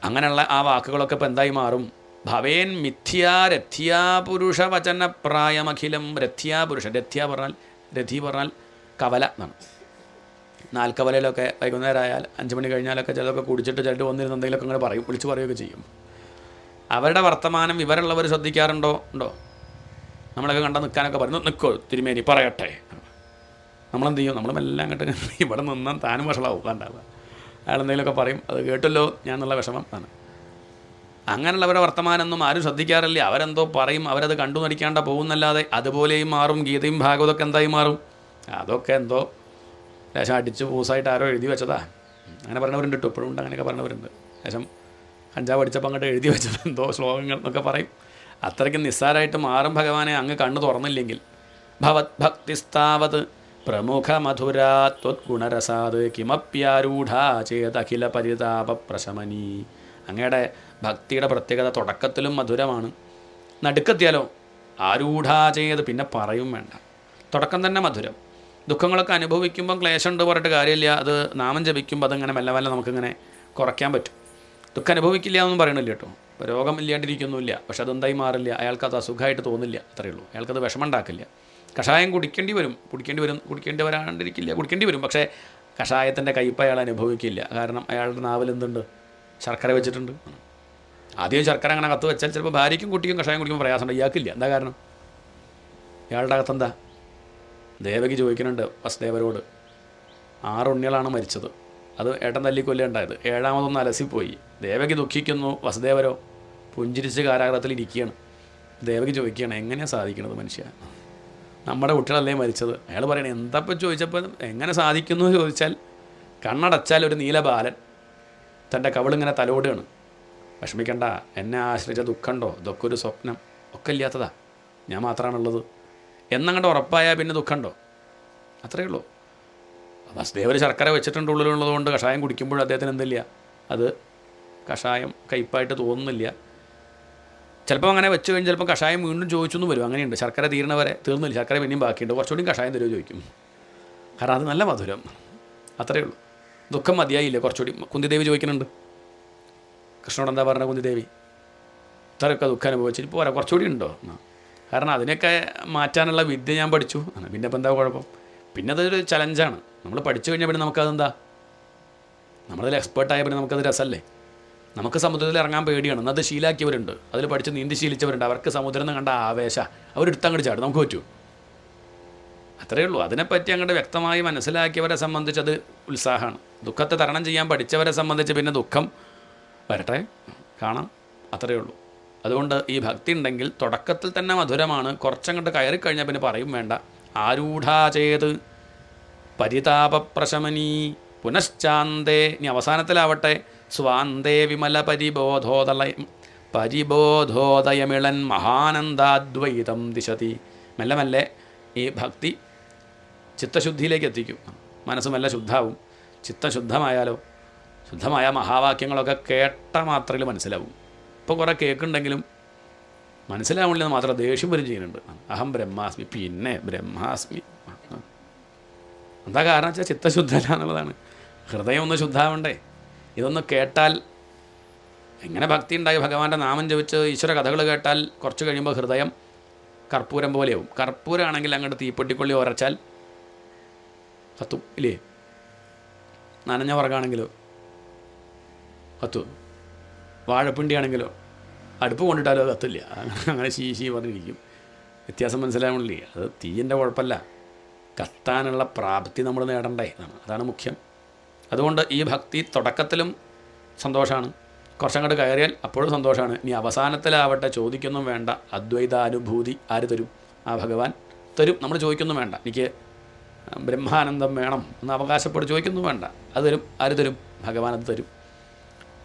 A: അങ്ങനെയുള്ള ആ വാക്കുകളൊക്കെ ഇപ്പോൾ എന്തായി മാറും? ഭവേൻ മിഥ്യാ രഥ്യാ പുരുഷ വചന പ്രായമഖിലം. രഥ്യാ പുരുഷൻ, രഥി പറഞ്ഞാൽ കവല എന്നാണ്. 4 കവലയിലൊക്കെ വൈകുന്നേരം ആയാൽ 5 മണി കഴിഞ്ഞാലൊക്കെ ചിലതൊക്കെ കുടിച്ചിട്ട് ചിലർ വന്നിരുന്ന് എന്തെങ്കിലുമൊക്കെ അങ്ങനെ പറയും, വിളിച്ച് പറയുകയൊക്കെ ചെയ്യും. അവരുടെ വർത്തമാനം വിവരമുള്ളവർ ശ്രദ്ധിക്കാറുണ്ടോ? നമ്മളൊക്കെ കണ്ടാൽ നിൽക്കാനൊക്കെ പറഞ്ഞു, നിൽക്കോ തിരുമേനി പറയട്ടെ. നമ്മളെന്ത് ചെയ്യും? നമ്മളെല്ലാം അങ്ങോട്ട് ഇവിടെ നിന്നാൽ താനും വഷളാവും. കണ്ടാവുക അയാളെന്തെങ്കിലുമൊക്കെ പറയും, അത് കേട്ടല്ലോ ഞാൻ എന്നുള്ള വിഷമം ആണ്. അങ്ങനെയുള്ളവരുടെ വർത്തമാനമൊന്നും ആരും ശ്രദ്ധിക്കാറില്ല. അവരെന്തോ പറയും, അവരത് കണ്ടു നടിക്കാണ്ട പോകുന്നല്ലാതെ. അതുപോലെയും മാറും ഗീതയും ഭാഗവതമൊക്കെ എന്തായി മാറും? അതൊക്കെ എന്തോ ലേശം അടിച്ച് പൂസായിട്ട് ആരോ എഴുതി വെച്ചതാ. അങ്ങനെ പറഞ്ഞവരുണ്ട് കേട്ടോ, ഇപ്പോഴും ഉണ്ട് അങ്ങനെയൊക്കെ പറഞ്ഞവരുണ്ട്. ലേശം കഞ്ചാവ് അടിച്ചപ്പോൾ അങ്ങോട്ട് എഴുതി വെച്ചത് എന്തോ ശ്ലോകങ്ങൾ എന്നൊക്കെ പറയും. അത്രയ്ക്ക് നിസ്സാരമായിട്ട് മാറും ഭഗവാനെ അങ്ങ് കണ്ണു തുറന്നില്ലെങ്കിൽ. ഭവത് ഭക്തിസ്താവത് പ്രമുഖ മധുരാ ത്വദ്ഗുണരസാത് കിമപ്യാരൂഢാ ചേത് അഖില പരിതാപ പ്രശമനി. അങ്ങയുടെ ഭക്തിയുടെ പ്രത്യേകത തുടക്കത്തിലും മധുരമാണ്, നടുക്കെത്തിയാലോ ആരൂഢാ ചെയ്ത് പിന്നെ പറയും വേണ്ട. തുടക്കം തന്നെ മധുരം. ദുഃഖങ്ങളൊക്കെ അനുഭവിക്കുമ്പം ക്ലേശമുണ്ട് പറഞ്ഞിട്ട് കാര്യമില്ല. അത് നാമം ജപിക്കുമ്പോൾ അതങ്ങനെ മെല്ലെ മെല്ലെ നമുക്കിങ്ങനെ കുറയ്ക്കാൻ പറ്റും. ദുഃഖം അനുഭവിക്കില്ല എന്നൊന്നും പറയണില്ല കേട്ടോ. രോഗം ഇല്ലാണ്ടിരിക്കൊന്നുമില്ല, പക്ഷെ അതെന്തായി മാറില്ല, അയാൾക്കത് അസുഖമായിട്ട് തോന്നില്ല, അത്രയേ ഉള്ളൂ. അയാൾക്കത് വിഷമം ഉണ്ടാക്കില്ല. കഷായം കുടിക്കേണ്ടി വരും, കുടിക്കേണ്ടി വരാണ്ടിരിക്കില്ല, കുടിക്കേണ്ടി വരും. പക്ഷേ കഷായത്തിൻ്റെ കയ്പ് അയാൾ അനുഭവിക്കില്ല. കാരണം അയാളുടെ നാവിൽ എന്തുണ്ട്? ശർക്കര വെച്ചിട്ടുണ്ട്. ആദ്യം ശർക്കര അങ്ങനെ കത്ത് വെച്ചാൽ ചിലപ്പോൾ ഭാര്യയ്ക്കും കുട്ടിക്കും കഷായം കുടിക്കുമ്പോൾ പ്രയാസമുണ്ട്, ഇയാൾക്കില്ല. എന്താ കാരണം? ഇയാളുടെ അകത്തെന്താ? ദേവകി ചോദിക്കുന്നുണ്ട് വസുദേവരോട്, 6 ഉണ്ണികളാണ് മരിച്ചത്, അത് ഏട്ടൻ തല്ലിക്കൊല്ലേ ഉണ്ടായത്, 7ാമതൊന്ന് അലസിപ്പോയി. ദേവകി ദുഃഖിക്കുന്നു, വസുദേവരോ പുഞ്ചിരിച്ച് കാരാഗ്രഹത്തിൽ ഇരിക്കുകയാണ്. ദേവകി ചോദിക്കുകയാണ്, എങ്ങനെയാണ് സാധിക്കുന്നത് മനുഷ്യ, നമ്മുടെ കുട്ടികളല്ലേ മരിച്ചത്? അയാൾ പറയണേ, എന്തപ്പോൾ ചോദിച്ചപ്പോൾ എങ്ങനെ സാധിക്കുന്നു എന്ന് ചോദിച്ചാൽ, കണ്ണടച്ചാൽ ഒരു നീലബാലൻ തൻ്റെ കവിളിങ്ങനെ തലോടുകയാണ്. വിഷമിക്കണ്ട, എന്നെ ആശ്രയിച്ച ദുഃഖമുണ്ടോ? ഇതൊക്കെ ഒരു സ്വപ്നം, ഒക്കെ ഇല്ലാത്തതാ, ഞാൻ മാത്രമാണുള്ളത് എന്നങ്ങോട്ട് ഉറപ്പായാൽ പിന്നെ ദുഃഖമുണ്ടോ? അത്രയേ ഉള്ളൂ. വസുദേവർ ശർക്കര വെച്ചിട്ടുണ്ട് ഉള്ളിലുള്ളതുകൊണ്ട് കഷായം കുടിക്കുമ്പോൾ അദ്ദേഹത്തിന് എന്തില്ല, അത് കഷായം കയ്പായിട്ട് തോന്നുന്നില്ല. ചിലപ്പോൾ അങ്ങനെ വെച്ച് കഴിഞ്ഞ് ചിലപ്പോൾ കഷായം വീണ്ടും ചോദിച്ചൊന്നും വരും. അങ്ങനെയുണ്ട്, ശർക്കര തീരണവരെ തീർന്നില്ല, ശർക്കര പിന്നെയും ബാക്കിയുണ്ട്, കുറച്ചുകൂടി കഷായം തരുമോ ചോദിക്കും. കാരണം അത് നല്ല മധുരം, അത്രയേ ഉള്ളൂ. ദുഃഖം മതിയായില്ലേ, കുറച്ചുകൂടി. കുന്തിദേവി ചോദിക്കുന്നുണ്ട് കൃഷ്ണനോട്, എന്താ പറഞ്ഞ കുന്തിദേവി, ഇത്രയൊക്കെ ദുഃഖം അനുഭവിച്ചിട്ട് പോരാ, കുറച്ചുകൂടി ഉണ്ടോ? കാരണം അതിനൊക്കെ മാറ്റാനുള്ള വിദ്യ ഞാൻ പഠിച്ചു. പിന്നെ ഇപ്പം എന്താ കുഴപ്പം? പിന്നെ അതൊരു ചലഞ്ചാണ്. നമ്മൾ പഠിച്ചു കഴിഞ്ഞാൽ പിന്നെ നമുക്കതെന്താ, നമ്മളതിൽ എക്സ്പേർട്ടായ പിന്നെ നമുക്കത് രസമല്ലേ. നമുക്ക് സമുദ്രത്തിൽ ഇറങ്ങാൻ പേടിയാണ്, എന്നത് ശീലാക്കിയവരുണ്ട്, അതിൽ പഠിച്ച് നീന്തി ശീലിച്ചവരുണ്ട്. അവർക്ക് സമുദ്രം എന്ന് കണ്ട ആവേശ, അവരെടുത്തങ്ങോട്ട് ചാടും, നമുക്ക് പറ്റൂ. അത്രയേ ഉള്ളൂ. അതിനെപ്പറ്റി അങ്ങോട്ട് വ്യക്തമായി മനസ്സിലാക്കിയവരെ സംബന്ധിച്ച് അത് ഉത്സാഹമാണ്. ദുഃഖത്തെ തരണം ചെയ്യാൻ പഠിച്ചവരെ സംബന്ധിച്ച് പിന്നെ ദുഃഖം വരട്ടെ, കാണാം, അത്രയേ ഉള്ളൂ. അതുകൊണ്ട് ഈ ഭക്തി ഉണ്ടെങ്കിൽ തുടക്കത്തിൽ തന്നെ മധുരമാണ്. കുറച്ചങ്ങോട്ട് കയറിക്കഴിഞ്ഞാൽ പിന്നെ പറയും വേണ്ട. ആരൂഢാചേത് പരിതാപപ്രശമനീ പുനശ്ചാന്തേ, ഇനി അവസാനത്തിലാവട്ടെ, സ്വാന്തേ വിമല പരിബോധോദയമിളൻ മഹാനന്ദാദ്വൈതം ദിശതി. മെല്ലെ മെല്ലെ ഈ ഭക്തി ചിത്തശുദ്ധിയിലേക്ക് എത്തിക്കും. മനസ്സ് മെല്ലെ ശുദ്ധാവും. ചിത്തം ശുദ്ധമായാലോ, ശുദ്ധമായ മഹാവാക്യങ്ങളൊക്കെ കേട്ട മാത്രയിൽ മനസ്സിലാവും. ഇപ്പോൾ കുറേ കേൾക്കുന്നുണ്ടെങ്കിലും മനസ്സിലാവുന്നില്ലെന്ന് മാത്രം ദേഷ്യം വരും ചെയ്യുന്നുണ്ട്. അഹം ബ്രഹ്മാസ്മി, പിന്നെ ബ്രഹ്മാസ്മി. എന്താ കാരണം വെച്ചാൽ ചിത്തശുദ്ധല്ല എന്നുള്ളതാണ്. ഹൃദയം ഒന്ന് ശുദ്ധാവണ്ടേ. ഇതൊന്ന് കേട്ടാൽ എങ്ങനെ ഭക്തി ഉണ്ടായി, ഭഗവാന്റെ നാമം ജപിച്ച് ഈശ്വര കഥകൾ കേട്ടാൽ കുറച്ച് കഴിയുമ്പോൾ ഹൃദയം കർപ്പൂരം പോലെയാവും. കർപ്പൂരമാണെങ്കിൽ അങ്ങോട്ട് തീപ്പെട്ടിക്കൊള്ളി ഉരച്ചാൽ കത്തും ഇല്ലേ? നനഞ്ഞ വർഗ്ഗമാണെങ്കിലോ കത്തു, വാഴപ്പിണ്ടിയാണെങ്കിലോ അടുപ്പ് കൊണ്ടിട്ടാലോ കത്തില്ല. അങ്ങനെ ശീശി പറഞ്ഞിരിക്കും. വ്യത്യാസം മനസ്സിലാവണില്ലേ? അത് തീയിൻ്റെ കുഴപ്പമല്ല, കത്താനുള്ള പ്രാപ്തി നമ്മൾ നേടണ്ടേ, അതാണ് മുഖ്യം. അതുകൊണ്ട് ഈ ഭക്തി തുടക്കത്തിലും സന്തോഷമാണ്, കുറച്ചങ്ങോട്ട് കയറിയാൽ അപ്പോഴും സന്തോഷമാണ്. ഇനി അവസാനത്തിലാവട്ടെ ചോദിക്കൊന്നും വേണ്ട. അദ്വൈതാനുഭൂതി ആര് തരും? ആ ഭഗവാൻ തരും. നമ്മൾ ചോദിക്കൊന്നും വേണ്ട, എനിക്ക് ബ്രഹ്മാനന്ദം വേണം എന്ന് അവകാശപ്പെട്ട് ചോദിക്കൊന്നും വേണ്ട. അത് തരും. ആര് തരും? ഭഗവാൻ അത് തരും.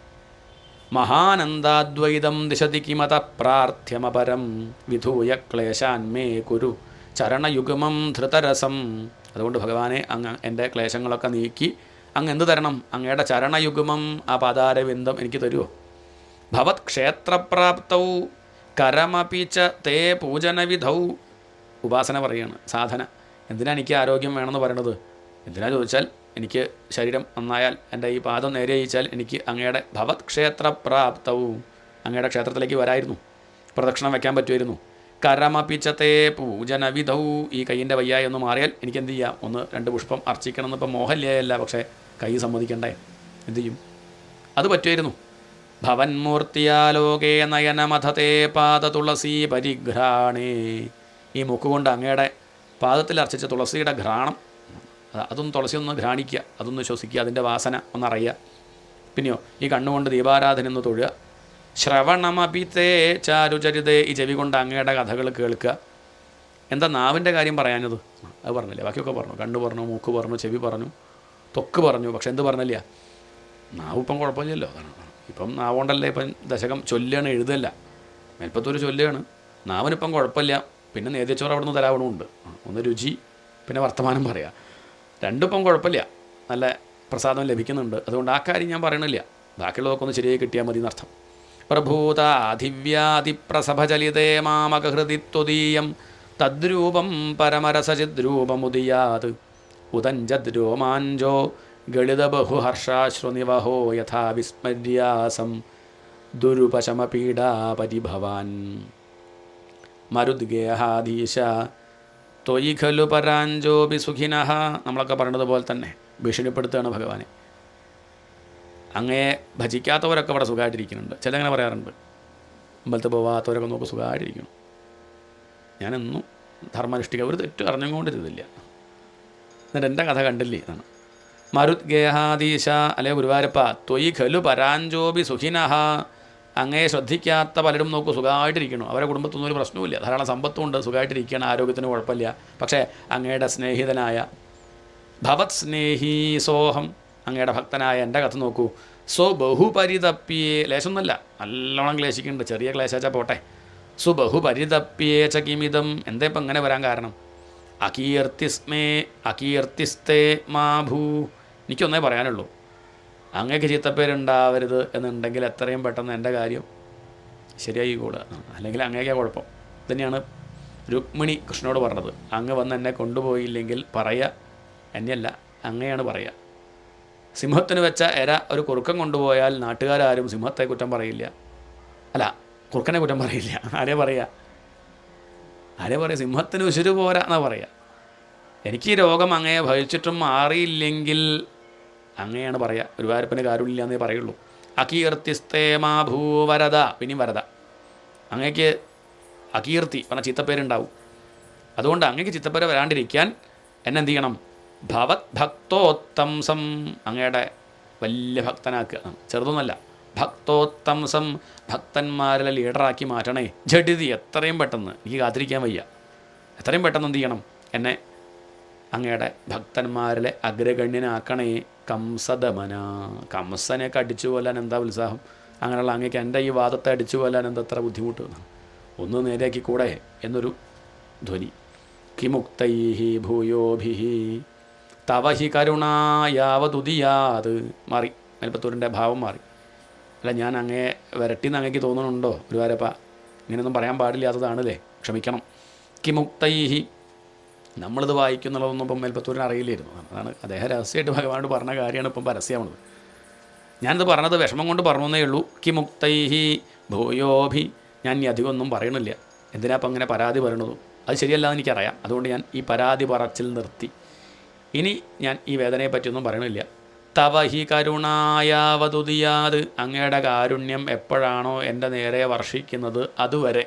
A: മഹാനന്ദാദ്വൈതം ദിശതി കിമത പ്രാർത്ഥ്യമപരം വിധൂയ ക്ലേശാന്മേ കുരു ചരണയുഗമം ധൃതരസം. അതുകൊണ്ട് ഭഗവാനെ, അങ്ങ് എൻ്റെ ക്ലേശങ്ങളൊക്കെ നീക്കി അങ്ങ് എന്ത് തരണം? അങ്ങയുടെ ചരണയുഗമം, ആ പാതാരവിന്ദം എനിക്ക് തരുമോ? ഭവത് ക്ഷേത്രപ്രാപ്തൗ കരമപിച്ച തേ പൂജനവിധൗ. ഉപാസന പറയുകയാണ്, സാധന. എന്തിനാ എനിക്ക് ആരോഗ്യം വേണമെന്ന് പറയണത്? എന്തിനാ ചോദിച്ചാൽ, എനിക്ക് ശരീരം നന്നായാൽ, എൻ്റെ ഈ പാദം നേരെ അയച്ചാൽ എനിക്ക് അങ്ങയുടെ ഭവത് ക്ഷേത്രപ്രാപ്തവും, അങ്ങയുടെ ക്ഷേത്രത്തിലേക്ക് വരായിരുന്നു, പ്രദക്ഷിണം വയ്ക്കാൻ പറ്റുമായിരുന്നു. കരമപിച്ചതേ പൂജനവിധൗ. ഈ കൈയിൻ്റെ വയ്യായി ഒന്ന് മാറിയാൽ എനിക്ക് എന്ത് ചെയ്യാം? 1-2 പുഷ്പം അർച്ചിക്കണമെന്ന് ഇപ്പം മോഹല്യല്ല, പക്ഷേ കൈ സമ്മതിക്കണ്ടേ? എന്തു ചെയ്യും? അത് പറ്റുമായിരുന്നു. ഭവന്മൂർത്തിയാലോകേ നയനമഥതേ പാദ തുളസി പരിഘ്രാണേ. ഈ മുക്കുകൊണ്ട് അങ്ങയുടെ പാദത്തിൽ അർച്ചിച്ച തുളസിയുടെ ഘ്രാണം, അതൊന്ന് തുളസി ഒന്ന് ഘ്രാണിക്കുക, അതൊന്ന് ശ്വസിക്കുക, അതിൻ്റെ വാസന ഒന്നറിയുക. പിന്നെയോ ഈ കണ്ണുകൊണ്ട് ദീപാരാധന ഒന്ന് തൊഴുക. ശ്രവണമപിത്തേ ചാരുചരിതേ. ഈ ചെവി കൊണ്ട് അങ്ങയുടെ കഥകൾ കേൾക്കുക. എന്താ നാവിൻ്റെ കാര്യം പറയാഞ്ഞത്? അത് പറഞ്ഞില്ലേ? ബാക്കിയൊക്കെ പറഞ്ഞു. കണ്ണ് പറഞ്ഞു, മൂക്ക് പറഞ്ഞു, ചെവി പറഞ്ഞു, ത്വക്ക് പറഞ്ഞു. പക്ഷെ എന്ത് പറഞ്ഞില്ല? നാവ് ഇപ്പം കുഴപ്പമില്ലല്ലോ. അതാണ് ഇപ്പം നാവുകൊണ്ടല്ലേ ഇപ്പം ദശകം ചൊല്ലുകയാണ്, എഴുതല്ല. മേൽപ്പത്തൊരു ചൊല്ലുകയാണ്. നാവിനിപ്പം കുഴപ്പമില്ല. പിന്നെ നേദ്യച്ചോറ് അവിടെ നിന്ന് തരാവണമുണ്ട്. ഒന്ന് രുചി, പിന്നെ വർത്തമാനം പറയുക. രണ്ടിപ്പം കുഴപ്പമില്ല, നല്ല പ്രസാദം ലഭിക്കുന്നുണ്ട്. അതുകൊണ്ട് ആ കാര്യം ഞാൻ പറയണില്ല. ബാക്കിയുള്ളതൊക്കെ ഒന്ന് ശരിയായി കിട്ടിയാൽ മതി എന്നർത്ഥം. പ്രഭൂതാധിവ്യാധിപ്രസഭചലിതേ മാമകഹൃതി ത്വദീയം തദ്രൂപം പരമരസചിദ്രൂപമുദിയാത് ഉദഞ്ചദ്രോമാഞ്ചോ ഗളിതബഹുഹർഷാശ്രുനിവഹോ യഥാ വിസ്മര്യാസം ദുരുപശമപീഡാപരിഭവാൻ മരുദ്ഗേഹാധീശ ത്വയി ഖലു പരാഞ്ജോപി സുഖിനഃ. നമ്മളൊക്കെ പറഞ്ഞതുപോലെ തന്നെ ഭീഷണിപ്പെടുത്തുകയാണ് ഭഗവാനെ. അങ്ങയെ ഭജിക്കാത്തവരൊക്കെ ഇവിടെ സുഖമായിട്ടിരിക്കുന്നുണ്ട്. ചിലങ്ങനെ പറയാറുണ്ട്, അമ്പലത്തിൽ പോവാത്തവരൊക്കെ നോക്ക് സുഖമായിട്ടിരിക്കണം. ഞാനെന്നും ധർമ്മനിഷ്ഠിക ഒരു തെറ്റ് അറിഞ്ഞുകൊണ്ടിരുന്നില്ല. എന്നിട്ട് എൻ്റെ കഥ കണ്ടില്ലേ എന്നാണ്. മരുദ്ഗേഹാധീശ അല്ലെ ഗുരുവായൂരപ്പ ത്വയി ഖലു പരാഞ്ജോപി സുഖിനഃ. അങ്ങയെ ശ്രദ്ധിക്കാത്ത പലരും നോക്കൂ സുഖമായിട്ടിരിക്കണം. അവരുടെ കുടുംബത്തൊന്നും ഒരു പ്രശ്നവുമില്ല, ധാരാളം സമ്പത്തുമുണ്ട്, സുഖമായിട്ടിരിക്കുകയാണ്, ആരോഗ്യത്തിന് കുഴപ്പമില്ല. പക്ഷേ അങ്ങയുടെ സ്നേഹിതനായ ഭവത് സ്നേഹി സോഹം, അങ്ങയുടെ ഭക്തനായ എൻ്റെ കഥ നോക്കൂ. സ്വബഹുപരിതപ്യേ, ലേശമൊന്നുമല്ല, നല്ലോണം ക്ലേശിക്കുന്നുണ്ട്, ചെറിയ ക്ലേശാച്ചാൽ പോട്ടെ. സുബഹുപരിതപ്യേ ച കിമിതം, എന്തേ ഇപ്പം ഇങ്ങനെ വരാൻ കാരണം? അകീർത്തിസ്തേ മാ ഭൂ, എനിക്കൊന്നേ പറയാനുള്ളൂ, അങ്ങേക്ക് ചീത്തപ്പേരുണ്ടാവരുത് എന്നുണ്ടെങ്കിൽ എത്രയും പെട്ടെന്ന് എൻ്റെ കാര്യം ശരിയായിക്കൂടുക, അല്ലെങ്കിൽ അങ്ങേക്കാ കുഴപ്പം. തന്നെയാണ് രുക്മിണി കൃഷ്ണനോട് പറഞ്ഞത്. അങ്ങ് വന്ന് എന്നെ കൊണ്ടുപോയില്ലെങ്കിൽ പറയുക എന്നെയല്ല, അങ്ങനെയാണ് പറയുക. സിംഹത്തിന് വെച്ച എര ഒരു കുറുക്കൻ കൊണ്ടുപോയാൽ നാട്ടുകാരും സിംഹത്തെ കുറ്റം പറയില്ല, അല്ല കുറുക്കനെ കുറ്റം പറയില്ല. ആരേ പറയുക? സിംഹത്തിന് ഉശിര് പോരാ എന്നാ പറയുക. എനിക്ക് ഈ രോഗം അങ്ങയെ ഭജിച്ചിട്ടും മാറിയില്ലെങ്കിൽ അങ്ങനെയാണ് പറയുക, ഗുരുവായൂരപ്പന് കാരുണ്യമില്ല എന്നേ പറയുള്ളൂ. അകീർത്തിസ്തേ മാ ഭൂവരത, പിന്നെയും വരത. അങ്ങേക്ക് അകീർത്തി പറഞ്ഞാൽ ചീത്തപ്പേരുണ്ടാവും. അതുകൊണ്ട് അങ്ങേക്ക് ചിത്തപ്പേര് വരാണ്ടിരിക്കാൻ എന്നെന്ത് ചെയ്യണം? ഭവത് ഭക്തോത്തംസം, അങ്ങയുടെ വലിയ ഭക്തനാക്കുക, ചെറുതൊന്നല്ല, ഭക്തോത്തംസം, ഭക്തന്മാരിലെ ലീഡറാക്കി മാറ്റണേ. ജഡിതി, എത്രയും പെട്ടെന്ന്, എനിക്ക് കാത്തിരിക്കാൻ വയ്യ, എത്രയും പെട്ടെന്ന് എന്ത് ചെയ്യണം? എന്നെ അങ്ങയുടെ ഭക്തന്മാരിലെ അഗ്രഗണ്യനാക്കണേ. കംസദമന, കംസനെയൊക്കെ അടിച്ചു കൊല്ലാൻ എന്താ ഉത്സാഹം? അങ്ങനെയുള്ള അങ്ങേക്ക് എൻ്റെ ഈ വാദത്തെ അടിച്ചു കൊല്ലാൻ എന്തത്ര ബുദ്ധിമുട്ട്? ഒന്ന് നേരെയാക്കി കൂടെ എന്നൊരു ധ്വനി. കിമുക്തൈഹി ഭൂയോഭിഹി തവ ഹി കരുണായാവതുദിയാത്. മാറി, മേൽപ്പത്തൂരിൻ്റെ ഭാവം മാറി. അല്ല, ഞാൻ അങ്ങയെ വരട്ടിന്ന് അങ്ങേക്ക് തോന്നുന്നുണ്ടോ ഗുരുവായൂരപ്പ? ഇങ്ങനെയൊന്നും പറയാൻ പാടില്ലാത്തതാണല്ലേ, ക്ഷമിക്കണം. കിമുക്തൈഹി, നമ്മളിത് വായിക്കുന്നുള്ളതൊന്നും ഇപ്പം മേൽപ്പത്തൂരിന് അറിയില്ലായിരുന്നു. അതാണ് അദ്ദേഹം രഹസ്യമായിട്ട് ഭഗവാനോട് പറഞ്ഞ കാര്യമാണ് ഇപ്പം പരസ്യമാണത്. ഞാനിത് പറഞ്ഞത് വിഷമം കൊണ്ട് പറഞ്ഞേ ഉള്ളൂ. കിമുക്തൈഹി ഭൂയോഭി, ഞാൻ ഇനി അധികം ഒന്നും പറയണില്ല. എന്തിനാ അപ്പം അങ്ങനെ പരാതി പറയണതും? അത് ശരിയല്ലാന്ന് എനിക്കറിയാം. അതുകൊണ്ട് ഞാൻ ഈ പരാതി പറച്ചിൽ നിർത്തി. ഇനി ഞാൻ ഈ വേദനയെ പറ്റിയൊന്നും പറയണില്ല. തവ ഹി കരുണായാവതുദിയാത്, അങ്ങയുടെ കാരുണ്യം എപ്പോഴാണോ എൻ്റെ നേരെ വർഷിക്കുന്നത് അതുവരെ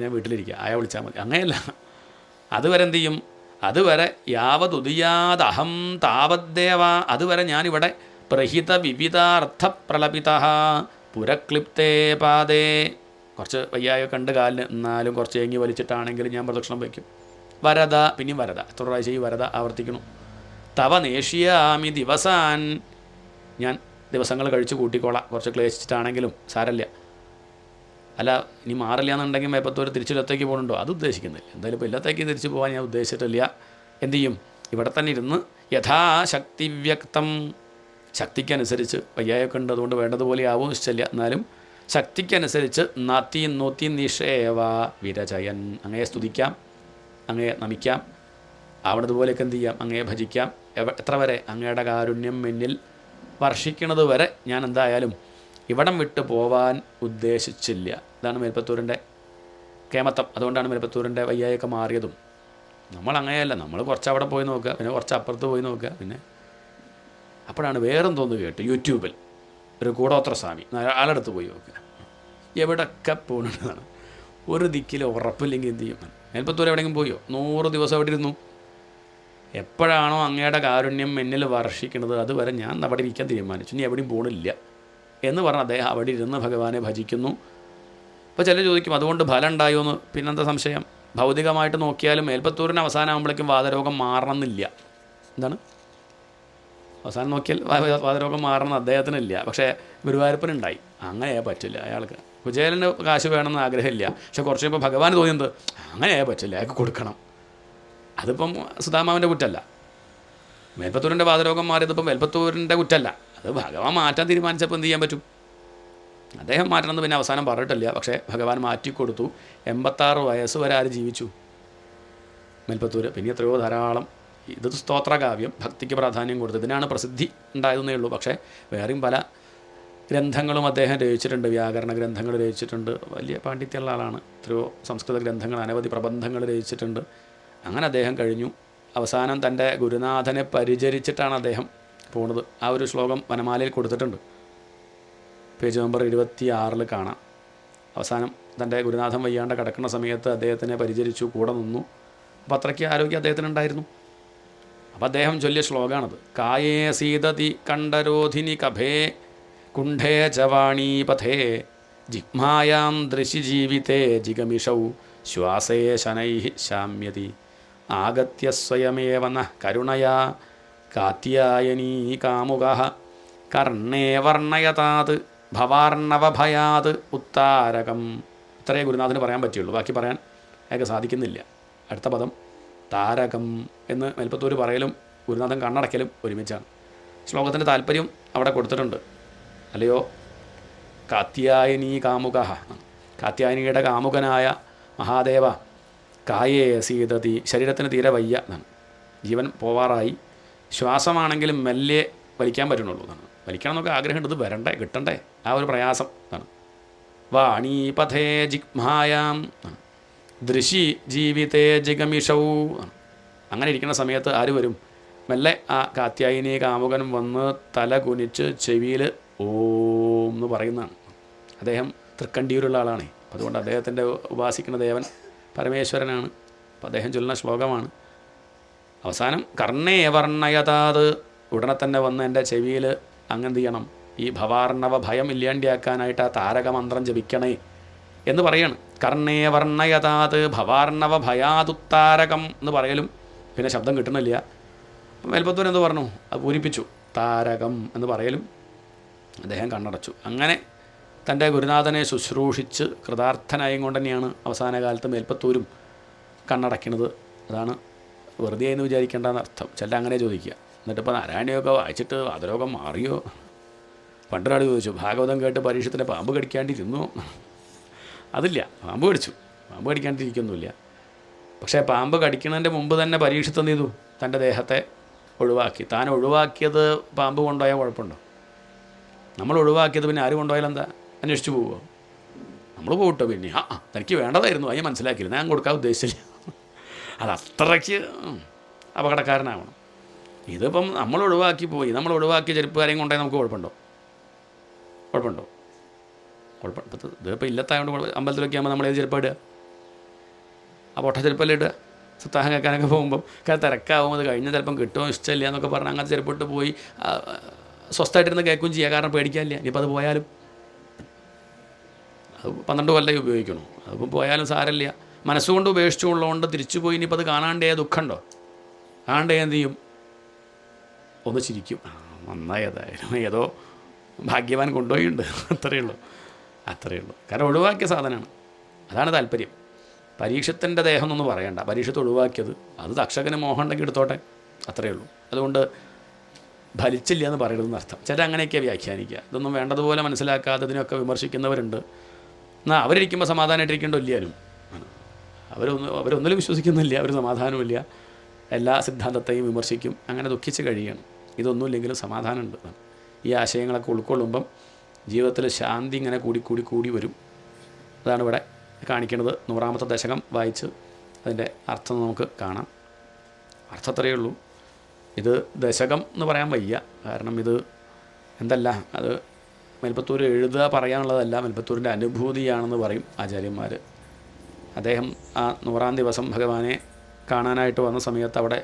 A: ഞാൻ വീട്ടിലിരിക്കുക, ആയ വിളിച്ചാൽ മതി. അങ്ങനെയല്ല, അതുവരെ എന്തു ചെയ്യും? അതുവരെ യാവതുദിയാദഹം താവദ്ദേവ, അതുവരെ ഞാനിവിടെ പ്രഹിത വിവിധാർത്ഥ പ്രലപിത പുരക്ലിപ്തേ പാദേ. കുറച്ച് വയ്യായൊക്കെ കണ്ട് കാലിന്, എന്നാലും കുറച്ച് ഏങ്ങി വലിച്ചിട്ടാണെങ്കിലും ഞാൻ പ്രദക്ഷിണം വയ്ക്കും. വരദ, പിന്നെയും വരദ, എത്ര പ്രാവശ്യം ഈ വരദ ആവർത്തിക്കണം. തവ നേഷ്യാമി ദിവസാൻ, ഞാൻ ദിവസങ്ങൾ കഴിച്ച് കൂട്ടിക്കോളാം, കുറച്ച് ക്ലേശിച്ചിട്ടാണെങ്കിലും സാരല്ല. അല്ല, ഇനി മാറില്ല എന്നുണ്ടെങ്കിൽ മേപ്പത്തൂർ തിരിച്ചില്ലത്തേക്ക് പോകുന്നുണ്ടോ? അത് ഉദ്ദേശിക്കുന്നില്ല. എന്തായാലും ഇപ്പോൾ ഇല്ലത്തേക്ക് തിരിച്ച് പോകാൻ ഞാൻ ഉദ്ദേശിച്ചിട്ടില്ല. എന്തു ചെയ്യും? ഇവിടെ തന്നെ ഇരുന്ന് യഥാശക്തി വ്യക്തം, ശക്തിക്കനുസരിച്ച്, വയ്യായൊക്കെ ഉണ്ട് അതുകൊണ്ട് വേണ്ടതുപോലെ ആവും നിശ്ചയില്ല, എന്നാലും ശക്തിക്കനുസരിച്ച് നൂത്തി നിഷേവ വിരചയൻ, അങ്ങയെ സ്തുതിക്കാം, അങ്ങയെ നമിക്കാം, ആവണതുപോലെയൊക്കെ എന്ത് ചെയ്യാം? അങ്ങയെ ഭജിക്കാം. എത്ര വരെ? അങ്ങയുടെ കാരുണ്യം എന്നിൽ വർഷിക്കുന്നത് വരെ ഞാൻ എന്തായാലും ഇവിടം വിട്ട് പോവാൻ ഉദ്ദേശിച്ചില്ല. ഇതാണ് മേൽപ്പത്തൂരിൻ്റെ കേമത്തം. അതുകൊണ്ടാണ് മേൽപ്പത്തൂരിൻ്റെ വയ്യായൊക്കെ മാറിയതും. നമ്മൾ അങ്ങനെയല്ല, നമ്മൾ കുറച്ച് അവിടെ പോയി നോക്കുക, പിന്നെ കുറച്ച് അപ്പുറത്ത് പോയി നോക്കുക. പിന്നെ അപ്പോഴാണ് വേറെന്തോന്ന് കേട്ട് യൂട്യൂബിൽ ഒരു കൂടോത്ര സ്വാമി, ആളടുത്ത് പോയി നോക്കുക, എവിടെയൊക്കെ പോകുന്നതാണ്. ഒരു ദിക്കിൽ ഉറപ്പില്ലെങ്കിൽ എന്ത് ചെയ്യും? മേൽപ്പത്തൂർ എവിടെയെങ്കിലും പോയോ? 100 ദിവസം അവിടെ ഇരുന്നു. എപ്പോഴാണോ അങ്ങയുടെ കാരുണ്യം എന്നിൽ വർഷിക്കുന്നത് അതുവരെ ഞാൻ അവിടെ ഇരിക്കാൻ തീരുമാനിച്ചു, ഇനി എവിടെയും പോകണില്ല എന്ന് പറഞ്ഞ് അദ്ദേഹം അവിടെ ഇരുന്ന് ഭഗവാനെ ഭജിക്കുന്നു. അപ്പോൾ ചിലർ ചോദിക്കും, അതുകൊണ്ട് ഫലം ഉണ്ടായോ എന്ന്. പിന്നെന്താ സംശയം? ഭൗതികമായിട്ട് നോക്കിയാലും മേൽപ്പത്തൂരിന് അവസാനമാകുമ്പോഴേക്കും വാതരോഗം മാറണമെന്നില്ല. എന്താണ് അവസാനം നോക്കിയാൽ വാതരോഗം മാറണം അദ്ദേഹത്തിനില്ല, പക്ഷേ ഗുരുവായൂരപ്പനുണ്ടായി. അങ്ങനെ പറ്റില്ല അയാൾക്ക്. കുചേലന് കാശ് വേണമെന്ന് ആഗ്രഹമില്ല, പക്ഷെ കുറച്ച് കഴിയുമ്പോൾ ഭഗവാൻ തോന്നിയത് അങ്ങനെ പറ്റില്ല, അയാൾക്ക് കൊടുക്കണം. അതിപ്പം സുധാമാവിൻ്റെ കുറ്റമല്ല. മേൽപ്പത്തൂരിൻ്റെ വാതരോഗം മാറിയതിപ്പം മേൽപ്പത്തൂരിൻ്റെ കുറ്റമല്ല, അത് ഭഗവാൻ മാറ്റാൻ തീരുമാനിച്ചപ്പോൾ എന്ത് ചെയ്യാൻ പറ്റും? അദ്ദേഹം മാറ്റണമെന്ന് പിന്നെ അവസാനം പറഞ്ഞിട്ടില്ല, പക്ഷേ ഭഗവാൻ മാറ്റിക്കൊടുത്തു. 86 വയസ്സ് വരെ ആര് ജീവിച്ചു? മേൽപ്പത്തൂർ. പിന്നെ എത്രയോ ധാരാളം. ഇത് സ്തോത്രകാവ്യം, ഭക്തിക്ക് പ്രാധാന്യം കൊടുത്തു, ഇതിനാണ് പ്രസിദ്ധി ഉണ്ടായതെന്നേ ഉള്ളൂ. പക്ഷേ വേറെയും പല ഗ്രന്ഥങ്ങളും അദ്ദേഹം രചിച്ചിട്ടുണ്ട്. വ്യാകരണ ഗ്രന്ഥങ്ങൾ രചിച്ചിട്ടുണ്ട്. വലിയ പാണ്ഡിത്യമുള്ള ആളാണ്. എത്രയോ സംസ്കൃത ഗ്രന്ഥങ്ങൾ, അനവധി പ്രബന്ധങ്ങൾ രചിച്ചിട്ടുണ്ട്. അങ്ങനെ അദ്ദേഹം കഴിഞ്ഞു. അവസാനം തൻ്റെ ഗുരുനാഥനെ പരിചരിച്ചിട്ടാണ് അദ്ദേഹം പോകുന്നത്. ആ ഒരു ശ്ലോകം വനമാലയിൽ കൊടുത്തിട്ടുണ്ട്. പേജ് നമ്പർ 26 കാണാം. അവസാനം തൻ്റെ ഗുരുനാഥൻ വയ്യാണ്ട് കിടക്കുന്ന സമയത്ത് അദ്ദേഹത്തിനെ പരിചരിച്ചു, കൂടെ നിന്നു. അപ്പോൾ അത്രയ്ക്ക് ആരോഗ്യം അദ്ദേഹത്തിനുണ്ടായിരുന്നു. അപ്പോൾ അദ്ദേഹം ചൊല്ലിയ ശ്ലോകമാണത്. കായേ സീതതി കണ്ഠരോധിനി കഭേ കുണ്ഠേ ചവാണീപഥേ ജിഹ്മായാം ദൃശിജീവിതേ ജിഗമിഷൗ ശ്വാസേ ശനൈഃ ശാമ്യതി ആഗത്യ സ്വയമേവ നഃ കരുണയാ കാത്യായനീ കാമുകഃ കർണേ വർണ്ണയതാത് ഭവാർണവഭയാത് ഉത്താരകം. ഇത്രയേ ഗുരുനാഥന് പറയാൻ പറ്റുള്ളൂ. ബാക്കി പറയാൻ അയാൾക്ക് സാധിക്കുന്നില്ല. അടുത്ത പദം താരകം എന്ന് മേൽപ്പത്തൂർ പറയലും ഗുരുനാഥൻ കണ്ണടക്കലും ഒരുമിച്ചാണ്. ശ്ലോകത്തിൻ്റെ താല്പര്യം അവിടെ കൊടുത്തിട്ടുണ്ട്. അല്ലയോ കാത്യായനീ കാമുക, കാത്യായനിയുടെ കാമുകനായ മഹാദേവ, കായേ സീതതി, ശരീരത്തിന് തീരെ വയ്യ എന്നാണ്. ജീവൻ പോവാറായി. ശ്വാസമാണെങ്കിലും മെല്ലെ വലിക്കാൻ പറ്റുന്നുള്ളൂ എന്നാണ്. വലിക്കണം എന്നൊക്കെ ആഗ്രഹമുണ്ട്, ഇത് വരണ്ടേ, കിട്ടണ്ടേ, ആ ഒരു പ്രയാസം എന്നാണ്. വാണീപഥേ ജിഗ്മായാം ദൃശി ജീവിതേ ജിഗമിഷൗ. അങ്ങനെ ഇരിക്കുന്ന സമയത്ത് ആര് വരും? മെല്ലെ ആ കാത്യായനി കാമുകനും വന്ന് തല കുനിച്ച് ചെവിയിൽ ഓം എന്ന് പറയുന്നതാണ്. അദ്ദേഹം തൃക്കണ്ടിയൂരുള്ള ആളാണ്. അതുകൊണ്ട് അദ്ദേഹത്തിൻ്റെ ഉപാസിക്കുന്ന ദേവൻ പരമേശ്വരനാണ്. അപ്പോൾ അദ്ദേഹം ചൊല്ലുന്ന ശ്ലോകമാണ്. അവസാനം കർണേ വർണ്ണയതാത്, ഉടനെ തന്നെ വന്ന് എൻ്റെ ചെവിയിൽ അങ്ങനെ ചെയ്യണം, ഈ ഭവാർണവ ഭയം ഇല്ലാണ്ടിയാക്കാനായിട്ട് ആ താരകമന്ത്രം ജപിക്കണേ എന്ന് പറയാണ്. കർണേ വർണ്ണയതാത് ഭവാർണവ ഭയാതുത്താരകം എന്ന് പറയലും പിന്നെ ശബ്ദം കിട്ടണില്ല. മേൽപ്പത്തൂർ എന്ത് പറഞ്ഞു? അത് പൂരിപ്പിച്ചു. താരകം എന്ന് പറയലും അദ്ദേഹം കണ്ണടച്ചു. അങ്ങനെ തൻ്റെ ഗുരുനാഥനെ ശുശ്രൂഷിച്ച് കൃതാർത്ഥനായും കൊണ്ട് തന്നെയാണ് അവസാന കാലത്ത് മേൽപ്പത്തൂരും കണ്ണടയ്ക്കുന്നത്. അതാണ് വെറുതെ എന്ന് വിചാരിക്കേണ്ടെന്ന് അർത്ഥം. ചില അങ്ങനെ ചോദിക്കുക. എന്നിട്ടിപ്പോൾ നാരായണിയൊക്കെ വായിച്ചിട്ട് വാതരോഗം മാറിയോ? പണ്ടൊരാൾ ചോദിച്ചു, ഭാഗവതം കേട്ട് പരീക്ഷത്തിന് പാമ്പ് കടിക്കാണ്ടിരുന്നു. അതില്ല, പാമ്പ് കടിച്ചു. പാമ്പ് കടിക്കാണ്ടിരിക്കൊന്നുമില്ല. പക്ഷേ പാമ്പ് കടിക്കുന്നതിൻ്റെ മുമ്പ് തന്നെ പരീക്ഷത്ത് എന്ത് ചെയ്തു? തൻ്റെ ദേഹത്തെ ഒഴിവാക്കി. താൻ ഒഴിവാക്കിയത് പാമ്പ് കൊണ്ടുപോയാൽ കുഴപ്പമുണ്ടോ? നമ്മൾ ഒഴിവാക്കിയത് പിന്നെ ആര് കൊണ്ടുപോയാലും എന്താ അന്വേഷിച്ച് പോവുമോ? നമ്മൾ പോകട്ടോ. പിന്നെ തനിക്ക് വേണ്ടതായിരുന്നു, അതിന് മനസ്സിലാക്കിയില്ല, ഞാൻ കൊടുക്കാൻ ഉദ്ദേശിച്ചില്ല. അത് അത്രയ്ക്ക് അപകടക്കാരനാവണം. ഇതിപ്പം നമ്മൾ ഒഴിവാക്കി പോയി, നമ്മൾ ഒഴിവാക്കിയ ചെരുപ്പുകാരെയും കൊണ്ടുപോയി നമുക്ക് കുഴപ്പമുണ്ടോ? കുഴപ്പമുണ്ടോ? ഇതിപ്പോൾ ഇല്ലത്തായതുകൊണ്ട് അമ്പലത്തിലൊക്കെ ആകുമ്പോൾ നമ്മൾ ഏത് ചെരുപ്പം ഇടുക? ആ പൊട്ട ചെരുപ്പല്ലേ ഇടുക? സുത്താഹം കേൾക്കാനൊക്കെ പോകുമ്പം തിരക്കാവുമ്പോൾ അത് കഴിഞ്ഞാൽ ചിലപ്പം കിട്ടുമോ ഇഷ്ടമില്ല എന്നൊക്കെ പറഞ്ഞാൽ അങ്ങനത്തെ ചെരുപ്പിട്ട് പോയി സ്വസ്ഥമായിട്ടിരുന്ന് കേൾക്കുകയും ചെയ്യുക. കാരണം പേടിക്കാനില്ല. ഇനിയിപ്പോൾ അത് പോയാലും അത് 12 കൊല്ലം ഉപയോഗിക്കണു. അതിപ്പം പോയാലും സാരമില്ല. മനസ്സുകൊണ്ട് ഉപേക്ഷിച്ചുള്ളതുകൊണ്ട് തിരിച്ചു പോയി ഇനിയിപ്പോൾ അത് കാണാണ്ടേ ദുഃഖമുണ്ടോ? കാണാണ്ടേ എന്ത് ചെയ്യും? ഒന്ന് ചിരിക്കും. നന്നായി, അതായാലും ഏതോ ഭാഗ്യവാൻ കൊണ്ടുപോയിട്ടുണ്ട്. അത്രയേ ഉള്ളൂ. കാരണം ഒഴിവാക്കിയ സാധനമാണ്. അതാണ് താല്പര്യം. പരീക്ഷത്തിൻ്റെ ദേഹം എന്നൊന്നും പറയണ്ട. പരീക്ഷത്ത് ഒഴിവാക്കിയത് അത് തക്ഷകന് മോഹം ഉണ്ടെങ്കിൽ എടുത്തോട്ടെ, അത്രയേ ഉള്ളൂ. അതുകൊണ്ട് ഫലിച്ചില്ല എന്ന് പറയരുതെന്ന് അർത്ഥം. ചില അങ്ങനെയൊക്കെ വ്യാഖ്യാനിക്കുക. ഇതൊന്നും വേണ്ടതുപോലെ മനസ്സിലാക്കാതെ ഇതിനൊക്കെ വിമർശിക്കുന്നവരുണ്ട്. എന്നാൽ അവരിയ്ക്കുമ്പോൾ സമാധാനമായിട്ടിരിക്കേണ്ട ഇല്ലാലും അവരൊന്നിലും വിശ്വസിക്കുന്നില്ല, അവർ സമാധാനമില്ല, എല്ലാ സിദ്ധാന്തത്തെയും വിമർശിക്കും. അങ്ങനെ ദുഃഖിച്ച് കഴിയണം. ഇതൊന്നുമില്ലെങ്കിലും സമാധാനമുണ്ട്. ഈ ആശയങ്ങളൊക്കെ ഉൾക്കൊള്ളുമ്പം ജീവിതത്തിൽ ശാന്തി ഇങ്ങനെ കൂടി വരും. അതാണ് ഇവിടെ കാണിക്കുന്നത്. 100ാമത്തെ ദശകം വായിച്ച് അതിൻ്റെ അർത്ഥം നമുക്ക് കാണാം. അർത്ഥം അത്രയേ ഉള്ളൂ. ഇത് ദശകം എന്ന് പറയാൻ വയ്യ. കാരണം ഇത് എന്തല്ല, അത് മേൽപ്പത്തൂർ എഴുതുക പറയാനുള്ളതല്ല, മേൽപ്പത്തൂരിൻ്റെ അനുഭൂതിയാണെന്ന് പറയും ആചാര്യന്മാർ. അദ്ദേഹം ആ 100ാം ദിവസം ഭഗവാനെ കാണാനായിട്ട് വന്ന സമയത്ത് അവിടെ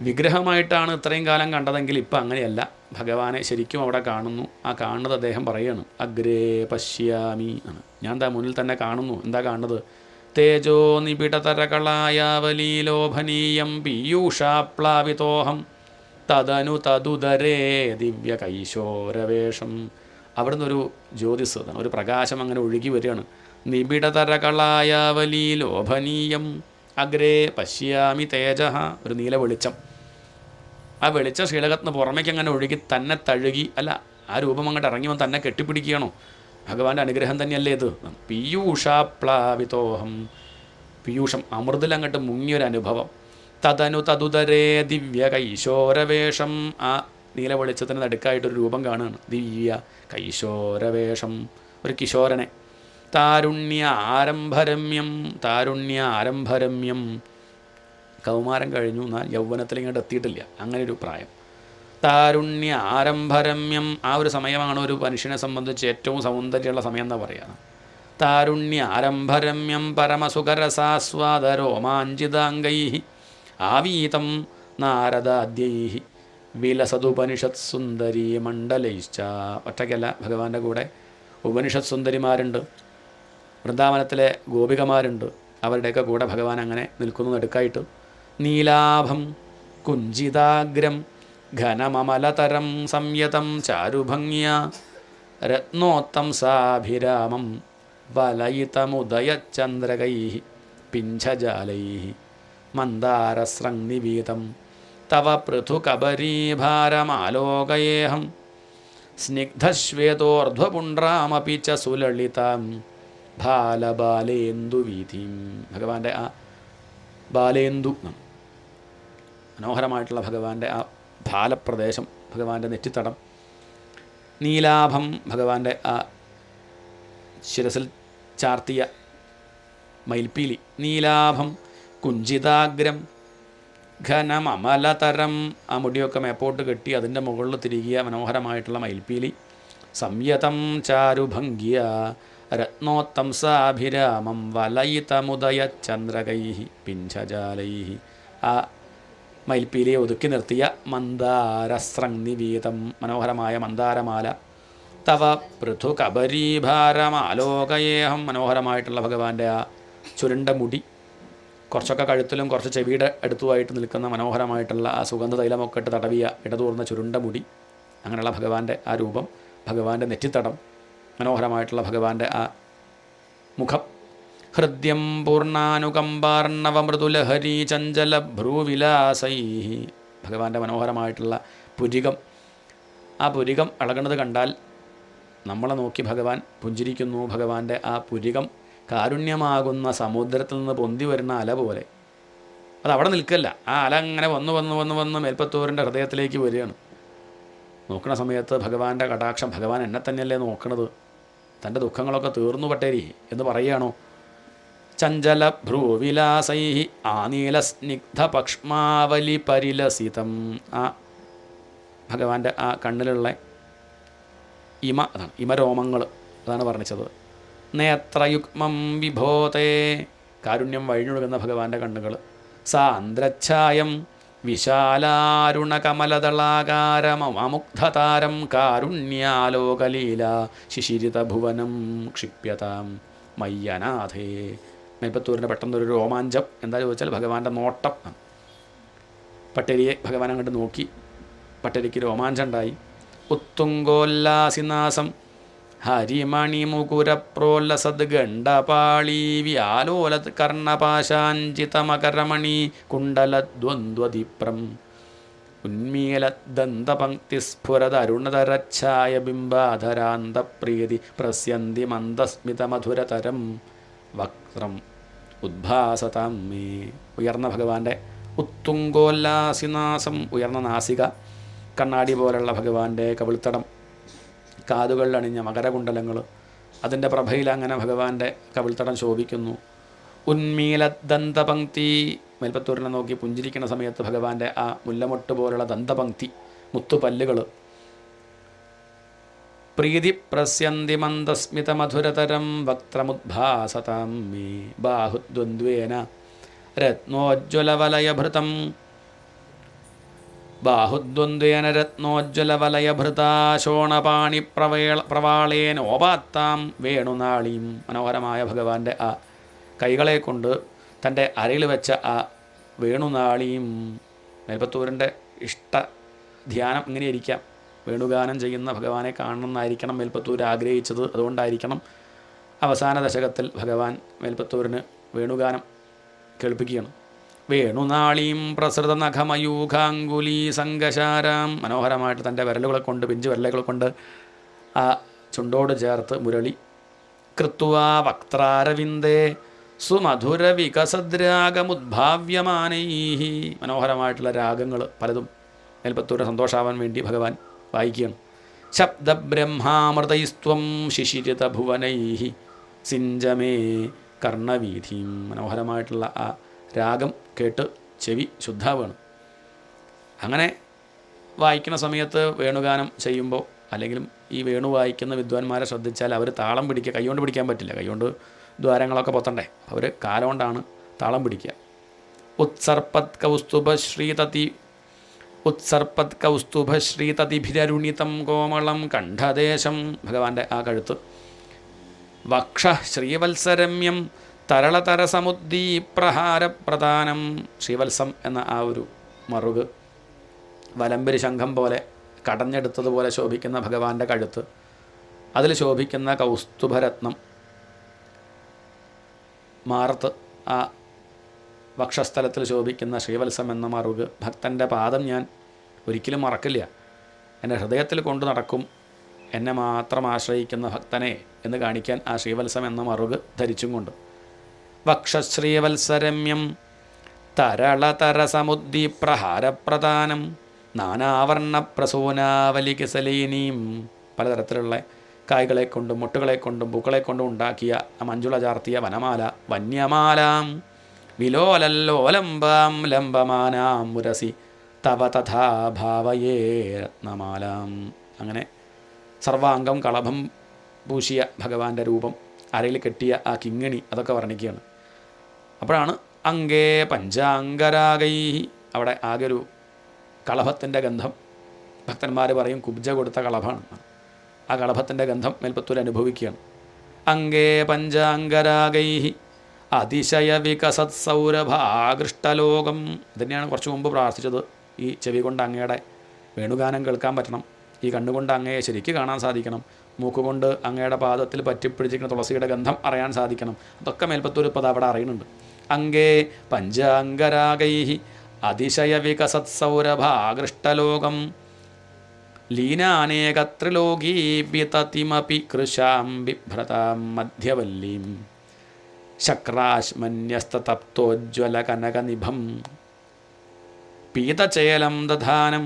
A: വിഗ്രഹമായിട്ടാണ് ഇത്രയും കാലം കണ്ടതെങ്കിൽ ഇപ്പം അങ്ങനെയല്ല. ഭഗവാനെ ശരിക്കും അവിടെ കാണുന്നു. ആ കാണുന്നത് അദ്ദേഹം പറയുകയാണ്, അഗ്രേ പശ്യാമി ആണ്. ഞാൻ എന്താ മുന്നിൽ തന്നെ കാണുന്നു. എന്താ കാണുന്നത്? തേജോ നിപിടതരകളായാവലീലോഭനീയം പീയൂഷാപ്ലാവിതോഹം തദനു തദുദരേ ദിവ്യ കൈശോരവേഷം. അവിടെ നിന്നൊരു ജ്യോതിസ്, ഒരു പ്രകാശം അങ്ങനെ ഒഴുകി വരികയാണ്. നിബിഡതരകളായാവലീലോഭനീയം അഗ്രേ പശ്യാമി തേജ, ഒരു നീല വെളിച്ചം. ആ വെളിച്ച ശീലകത്തിന് പുറമേക്ക് അങ്ങനെ ഒഴുകി തന്നെ തഴുകി, അല്ല ആ രൂപം അങ്ങോട്ട് ഇറങ്ങി വന്ന് തന്നെ കെട്ടിപ്പിടിക്കുകയാണോ? ഭഗവാന്റെ അനുഗ്രഹം തന്നെയല്ലേ ഇത്? പീയൂഷാപ്ലാവിതോഹം, പീയൂഷം അമൃതിൽ അങ്ങോട്ട് മുങ്ങിയൊരനുഭവം. തദനു തദുദരേ ദിവ്യ കൈശോരവേഷം, ആ നീല വെളിച്ചത്തിന് നടുക്കായിട്ടൊരു രൂപം കാണുകയാണ്. ദിവ്യ കൈശോരവേഷം, ഒരു കിശോരനെ. താരുണ്യ ആരംഭരമ്യം, കൗമാരം കഴിഞ്ഞു എന്നാൽ യൗവനത്തിൽ ഇങ്ങോട്ട് എത്തിയിട്ടില്ല, അങ്ങനെ ഒരു പ്രായം. താരുണ്യ ആരംഭരമ്യം, ആ ഒരു സമയമാണ് ഒരു മനുഷ്യനെ സംബന്ധിച്ച് ഏറ്റവും സൗന്ദര്യമുള്ള സമയം എന്നാ പറയുക. താരുണ്യ ആരംഭരമ്യം പരമസുഖരസാസ്വാദരോമാഞ്ചിതാംഗൈ ആവീതം നാരദാദ്യൈ വിലസതുപനിഷത് സുന്ദരീ മണ്ഡലൈശ്ച. ഒറ്റയ്ക്കല്ല, ഭഗവാന്റെ കൂടെ ഉപനിഷത് സുന്ദരിമാരുണ്ട്, വൃന്ദാവനത്തിലെ ഗോപികമാരുണ്ട്. അവരുടെയൊക്കെ കൂടെ ഭഗവാൻ അങ്ങനെ നിൽക്കുന്നു നടുക്കായിട്ട്. നീലാഭം കുഞ്ചിതാഗ്രം ഘനമമലതരം സംയതം ചാരുഭംഗ്യ രത്നോത്തംസാഭിരാമം വലയിതമുദയചന്ദ്രകൈ പിഞ്ചജാലൈ മന്ദാരസ്രംനിവീതം തവ പൃഥുകബരീഭാരമാലോകയേഹം സ്നിഗ്ധശ്വേതോർധ്വപുണ്ട്രാമപി ച സുലളിതാം ബാലബാലേന്ദുവീഥിം. ഭഗവാന്റെ ആ ബാലേന്ദു, മനോഹരമായിട്ടുള്ള ഭഗവാന്റെ ആ ബാലപ്രദേശം, ഭഗവാന്റെ നെറ്റിത്തടം. നീലാഭം, ഭഗവാന്റെ ആ ശിരസിൽ ചാർത്തിയ മയിൽപ്പീലി. നീലാഭം കുഞ്ചിതാഗ്രം ഘനമമലതരം, ആ മുടിയൊക്കെ മേപ്പോട്ട് കെട്ടി അതിൻ്റെ മുകളിൽ തിരികിയ മനോഹരമായിട്ടുള്ള മയിൽപ്പീലി. സംയതം ചാരുഭംഗ്യ രത്നോത്തംസാഭിരാമം വലയിതമുദയചന്ദ്രകൈ പിഞ്ചജാലൈ, ആ മയിൽപ്പീലിയെ ഒതുക്കി നിർത്തിയ മന്ദാരസ്രംനിവീതം, മനോഹരമായ മന്ദാരമാല. തവ പൃഥുകബരീഭാരമാലോകയേഹം, മനോഹരമായിട്ടുള്ള ഭഗവാന്റെ ആ ചുരുണ്ട മുടി, കുറച്ചൊക്കെ കഴുത്തിലും കുറച്ച് ചെവിയുടെ അടുത്തുമായിട്ട് നിൽക്കുന്ന മനോഹരമായിട്ടുള്ള ആ സുഗന്ധ തൈലമൊക്കെ ഇട്ട് തടവിയ ഇടതൂർന്ന ചുരുണ്ട മുടി. അങ്ങനെയുള്ള ഭഗവാന്റെ ആ രൂപം, ഭഗവാന്റെ നെറ്റിത്തടം, മനോഹരമായിട്ടുള്ള ഭഗവാന്റെ ആ മുഖം. ഹൃദ്യം പൂർണ്ണാനുകമ്പാർണവമൃദുലഹരി ചഞ്ചല ഭ്രൂവിലാസൈ, ഭഗവാന്റെ മനോഹരമായിട്ടുള്ള പുരികം. ആ പുരികം ഇളകുന്നത് കണ്ടാൽ നമ്മളെ നോക്കി ഭഗവാൻ പുഞ്ചിരിക്കുന്നു. ഭഗവാന്റെ ആ പുരികം കാരുണ്യമാകുന്ന സമുദ്രത്തിൽ നിന്ന് പൊന്തി വരുന്ന അല പോലെ. അത് അവിടെ നിൽക്കല്ല, ആ അല അങ്ങനെ വന്ന് മേൽപ്പത്തൂരിൻ്റെ ഹൃദയത്തിലേക്ക് വരികയാണ്. നോക്കുന്ന സമയത്ത് ഭഗവാന്റെ കടാക്ഷം, ഭഗവാൻ എന്നെ തന്നെയല്ലേ നോക്കണത്, തൻ്റെ ദുഃഖങ്ങളൊക്കെ തീർന്നു പട്ടേരി എന്ന് പറയുകയാണോ? ചഞ്ചല ഭ്രൂവിലാസൈ ആനീല സ്നിഗ്ധ പക്ഷ്മാവലി പരിലസിതം, ആ ഭഗവാന്റെ ആ കണ്ണിലുള്ള അതാണ് ഇമരോമങ്ങൾ, അതാണ് വർണ്ണിച്ചത്. നേത്രയുഗ്മം വിഭോതേ, കാരുണ്യം വഴിഞ്ഞൊഴുകുന്ന ഭഗവാന്റെ കണ്ണുകൾ. സാന്ദ്രച്ഛായം വിശാലാരുണകമലദളാകാരമമുഗ്ധതാരം കാരുണ്യാലോകലീല ശിശിരിതഭുവനം ക്ഷിപ്യതാം മയ്യനാഥേ. മേൽപ്പത്തൂരിൻ്റെ പെട്ടെന്നൊരു രോമാഞ്ചം. എന്താ ചോദിച്ചാൽ ഭഗവാന്റെ നോട്ടം. പട്ടേരിയെ ഭഗവാൻ അങ്ങോട്ട് നോക്കി, പട്ടേരിക്ക് രോമാഞ്ചം ഉണ്ടായി. ഉത്തുംഗോല്ലാസിനാസം ഹരിമണിമുകുരപ്രോല്ലസദ്ഗണ്ഡപാളി വ്യാലോലത് കർണപാശാഞ്ചിതമകരമണി കുണ്ടലദ്വന്ദ്വദീപ്രം ഉന്മീലദന്തപങ്ക്തിസ്ഫുരതരുണതരച്ഛായ ബിംബാധരാന്തപ്രീതി പ്രസ്യന്തി മന്ദസ്മിതമധുരതരം വക്രം ഉദ്ഭാസതാം മേ. ഉയർന്ന ഭഗവാന്റെ ഉത്തുംഗോല്ലാസിനാസം, ഉയർന്ന നാസിക, കണ്ണാടി പോലുള്ള ഭഗവാന്റെ കവിൾത്തടം, കാതുകളിലണിഞ്ഞ മകരകുണ്ടലങ്ങൾ, അതിൻ്റെ പ്രഭയിൽ അങ്ങനെ ഭഗവാന്റെ കവിൾത്തടം ശോഭിക്കുന്നു. ഉന്മീലദന്തപങ്ക്തി, മേൽപ്പത്തൂരിനെ നോക്കി പുഞ്ചിരിക്കുന്ന സമയത്ത് ഭഗവാന്റെ ആ മുല്ലമൊട്ട് പോലുള്ള ദന്തപങ്ക്തി, മുത്തുപല്ലുകൾ. പ്രീതി പ്രസ്യന്തി മന്ദസ്മിതമധുരതരം വക്ത്രമുദ്ഭാസതാം മേ. ബാഹുദ്വന്ദ്വേന രത്നോജ്വലവലയഭൃതം രത്നോജ്വലവലയഭൃതാശോണപാണി പ്രവാളേനോപാത്താം വേണുനാളീം. മനോഹരമായ ഭഗവാന്റെ ആ കൈകളെ കൊണ്ട് തൻ്റെ അരയിൽ വെച്ച ആ വേണുനാളീം. മേൽപ്പത്തൂരിൻ്റെ ഇഷ്ട ധ്യാനം ഇങ്ങനെയിരിക്കാം, വേണുഗാനം ചെയ്യുന്ന ഭഗവാനെ കാണണമെന്നായിരിക്കണം മേൽപ്പത്തൂർ ആഗ്രഹിച്ചത്. അതുകൊണ്ടായിരിക്കണം അവസാന ദശകത്തിൽ ഭഗവാൻ മേൽപ്പത്തൂരിന് വേണുഗാനം കേൾപ്പിക്കുകയാണ്. വേണുനാളീം പ്രസൃത നഖമയൂഖാങ്കുലീ സംഘശാരാം. മനോഹരമായിട്ട് തൻ്റെ വിരലുകളെ കൊണ്ട്, പിഞ്ചു വിരലുകളെ കൊണ്ട് ആ ചുണ്ടോട് ചേർത്ത് മുരളി. കൃത്വാ വക്ത്രാരവിന്ദേ സുമധുര വികസദ്രാഗമുദ്ഭാവ്യമാനൈ. മനോഹരമായിട്ടുള്ള രാഗങ്ങൾ പലതും മേൽപ്പത്തൂരിന് സന്തോഷമാവാൻ വേണ്ടി ഭഗവാൻ വായിക്കുകയാണ്. ശബ്ദബ്രഹ്മാമൃതൈസ്ത്വം ശിശിരിത ഭുവനൈ സിഞ്ചമേ കർണവീഥിം. മനോഹരമായിട്ടുള്ള ആ രാഗം കേട്ട് ചെവി ശുദ്ധാവാണ്. അങ്ങനെ വായിക്കുന്ന സമയത്ത് വേണുഗാനം ചെയ്യുമ്പോൾ അല്ലെങ്കിലും ഈ വേണു വായിക്കുന്ന വിദ്വാൻമാരെ ശ്രദ്ധിച്ചാൽ അവർ താളം പിടിക്കുക. കൈകൊണ്ട് പിടിക്കാൻ പറ്റില്ല, കൈകൊണ്ട് ദ്വാരങ്ങളൊക്കെ പൊത്തണ്ടേ. അവർ കാലുകൊണ്ടാണ് താളം പിടിക്കുക. ഉത്സർപ്പത് കൗസ്തുഭശ്രീതതിഭിരരുണിതം കോമളം കണ്ഠദേശം. ഭഗവാന്റെ ആ കഴുത്ത്. വക്ഷ ശ്രീവത്സരമ്യം തരളതരസമുദ്ദീപ്രഹാരപ്രധാനം. ശ്രീവത്സം എന്ന ആ ഒരു മറുക്, വലമ്പരി ശംഖം പോലെ കടഞ്ഞെടുത്തതുപോലെ ശോഭിക്കുന്ന ഭഗവാന്റെ കഴുത്ത്, അതിൽ ശോഭിക്കുന്ന കൗസ്തുഭരത്നം, മാറത്ത് ആ വക്ഷസ്ഥലത്തിൽ ശോഭിക്കുന്ന ശ്രീവത്സം എന്ന മറുക്. ഭക്തൻ്റെ പാദം ഞാൻ ഒരിക്കലും മറക്കില്ല. എൻ്റെ ഹൃദയത്തിൽ കൊണ്ടു നടക്കും എന്നെ മാത്രം ആശ്രയിക്കുന്ന ഭക്തനെ എന്ന് കാണിക്കാൻ ആ ശ്രീവത്സം എന്ന മറുക് ധരിച്ചും കൊണ്ട്. വക്ഷശ്രീവത്സരമ്യം തരളതരസമുദ്ദീപ്രഹാരപ്രധാനം നാനാവർണ്ണപ്രസൂനാവലികിസലീനീം. പലതരത്തിലുള്ള കായ്കളെ കൊണ്ടും മുട്ടുകളെ കൊണ്ടും പൂക്കളെ കൊണ്ടും ഉണ്ടാക്കിയ മഞ്ജുള ചാർത്തിയ വനമാല. വന്യമാലാം വിലോലല്ലോലംബാം ലംബമാനാം മുരസി തവ തഥാ ഭാവയേ രത്നമാലാം. അങ്ങനെ സർവാംഗം കളഭം പൂശിയ ഭഗവാന്റെ രൂപം, അരയിൽ കെട്ടിയ ആ കിങ്ങിണി, അതൊക്കെ വർണ്ണിക്കുകയാണ്. അപ്പോഴാണ് അങ്കേ പഞ്ചാംഗരാഗൈ. അവിടെ ആകെ ഒരു കളഭത്തിൻ്റെ ഗന്ധം. ഭക്തന്മാർ പറയും കുബ്ജ കൊടുത്ത കളഭാണ്. ആ കളഭത്തിൻ്റെ ഗന്ധം മേൽപ്പത്തൂർ അനുഭവിക്കുകയാണ്. അങ്കേ പഞ്ചാംഗരാഗൈ അതിശയ വികസത് സൗരഭാകൃഷ്ടലോകം. ഇതന്നെയാണ് കുറച്ച് മുമ്പ് പ്രാർത്ഥിച്ചത്. ഈ ചെവി കൊണ്ട് അങ്ങയുടെ വേണുഗാനം കേൾക്കാൻ പറ്റണം, ഈ കണ്ണുകൊണ്ട് അങ്ങയെ ശരിക്ക് കാണാൻ സാധിക്കണം, മൂക്കുകൊണ്ട് അങ്ങയുടെ പാദത്തിൽ പറ്റിപ്പിടിച്ചിരിക്കുന്ന തുളസിയുടെ ഗന്ധം അറിയാൻ സാധിക്കണം. അതൊക്കെ മേൽപ്പത്തൂർ ഇപ്പോൾ അവിടെ അറിയുന്നുണ്ട്. അങ്കേ പഞ്ചാംഗരാഗൈ അതിശയ വികസത് സൗരഭാകൃഷ്ടലോകം ലീനാനേകത്രിലോകീപിതതിമപി കൃശാം ബിഭ്രതാം മധ്യവല്ലീം ശക്രാശ്മന്യസ്തതപ്തോജ്വലകനകനിഭം പീതചേലം ദധാനം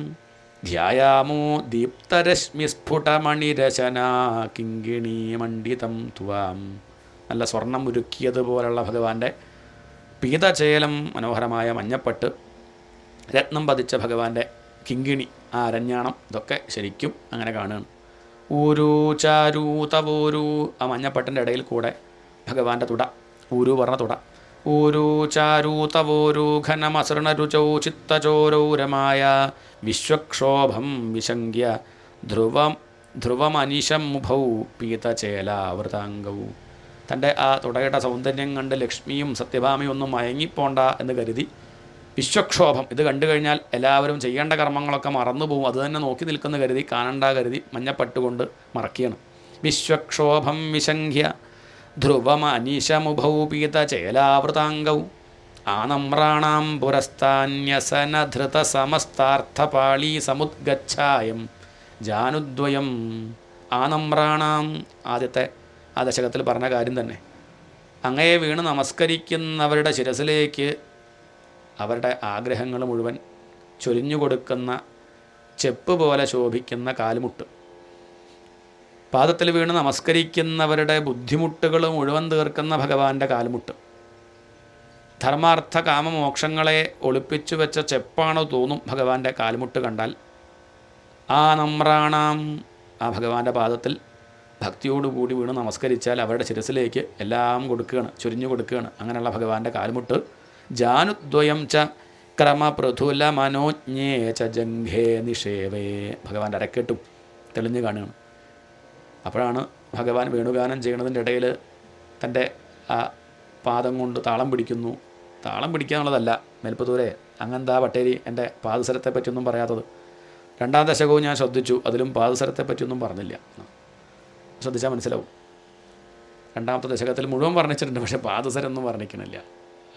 A: ധ്യായാമോ ദീപ്തരശ്മിസ്ഫുടമണിരചനാ കിങ്കിണീമണ്ഡിതം ത്വാം. നല്ല സ്വർണം ഉരുക്കിയതുപോലുള്ള ഭഗവാന്റെ പീതചേലം, മനോഹരമായ മഞ്ഞപ്പട്ട്, രത്നം പതിച്ച ഭഗവാന്റെ കിങ്കിണി, ആ അരഞ്ഞാണം, ഇതൊക്കെ ശരിക്കും അങ്ങനെ കാണുകയാണ്. ഊരു ചാരു തവൂരു, ആ മഞ്ഞപ്പട്ടിൻ്റെ ഇടയിൽ കൂടെ ഭഗവാന്റെ തുട, ഊരു പറഞ്ഞ തുട. ഊരു ചാരു തവോരു ഘനമസൃണരുചൗ ചിത്തചോരൗരമായ വിശ്വക്ഷോഭം വിശങ്ക്യ ധ്രുവമനിശം മുഭൗ പീതചേലാവൃതാംഗൗ. തൻ്റെ ആ തുടയുടെ സൗന്ദര്യം കണ്ട് ലക്ഷ്മിയും സത്യഭാമയും ഒന്നും മയങ്ങിപ്പോണ്ട എന്ന് കരുതി വിശ്വക്ഷോഭം, ഇത് കണ്ടു കഴിഞ്ഞാൽ എല്ലാവരും ചെയ്യേണ്ട കർമ്മങ്ങളൊക്കെ മറന്നുപോകും, അത് തന്നെ നോക്കി നിൽക്കുന്ന കരുതി, കാണണ്ട കരുതി മഞ്ഞപ്പട്ടുകൊണ്ട് മറക്കുകയാണ്. വിശ്വക്ഷോഭം വിശങ്ക്യ ധ്രുവമനിശമുഭൗ പീതചേലാവൃതാംഗൗ ആനമ്രാണാം പുരസ്താന്യസനധൃതസമസ്താർത്ഥപാളീ സമുദ്ഗച്ഛായം ജാനുദ്വയം. ആനമ്രാണാം, ആദ്യത്തെ ആ ദശകത്തിൽ പറഞ്ഞ കാര്യം തന്നെ. അങ്ങയെ വീണ് നമസ്കരിക്കുന്നവരുടെ ശിരസിലേക്ക് അവരുടെ ആഗ്രഹങ്ങൾ മുഴുവൻ ചൊരിഞ്ഞുകൊടുക്കുന്ന ചെപ്പ് പോലെ ശോഭിക്കുന്ന കാലുമുട്ട്. പാദത്തിൽ വീണ് നമസ്കരിക്കുന്നവരുടെ ബുദ്ധിമുട്ടുകൾ മുഴുവൻ തീർക്കുന്ന ഭഗവാന്റെ കാലുമുട്ട്. ധർമാർത്ഥ കാമമോക്ഷങ്ങളെ ഒളിപ്പിച്ചു വെച്ച ചെപ്പാണോ തോന്നും ഭഗവാന്റെ കാലുമുട്ട് കണ്ടാൽ. ആ നമ്രാണാം, ആ ഭഗവാന്റെ പാദത്തിൽ ഭക്തിയോടുകൂടി വീണ് നമസ്കരിച്ചാൽ അവരുടെ ശിരസിലേക്ക് എല്ലാം കൊടുക്കുകയാണ്, ചൊരിഞ്ഞു കൊടുക്കുകയാണ്. അങ്ങനെയുള്ള ഭഗവാന്റെ കാൽമുട്ട്. ജാനുദ്വയം ച ക്രമപൃഥുല മനോജ്ഞേ ച ജംഘേ നിഷേവേ. ഭഗവാന്റെ അരക്കെട്ടും തെളിഞ്ഞു കാണുകയാണ്. അപ്പോഴാണ് ഭഗവാൻ വേണുഗാനം ചെയ്യുന്നതിൻ്റെ ഇടയിൽ തൻ്റെ ആ പാദം കൊണ്ട് താളം പിടിക്കുന്നു. താളം പിടിക്കാനുള്ളതല്ല മേൽപ്പത്തൂരെ, അങ്ങനെന്താ പട്ടേരി എൻ്റെ പാദസരത്തെ പറ്റിയൊന്നും പറയാത്തത്. രണ്ടാം ദശകവും ഞാൻ ശ്രദ്ധിച്ചു, അതിലും പാദസരത്തെ പറ്റിയൊന്നും പറഞ്ഞില്ല. ശ്രദ്ധിച്ചാൽ മനസ്സിലാവും. രണ്ടാമത്തെ ദശകത്തിൽ മുഴുവൻ വർണ്ണിച്ചിട്ടുണ്ട്, പക്ഷേ പാദസരമൊന്നും വർണ്ണിക്കണില്ല.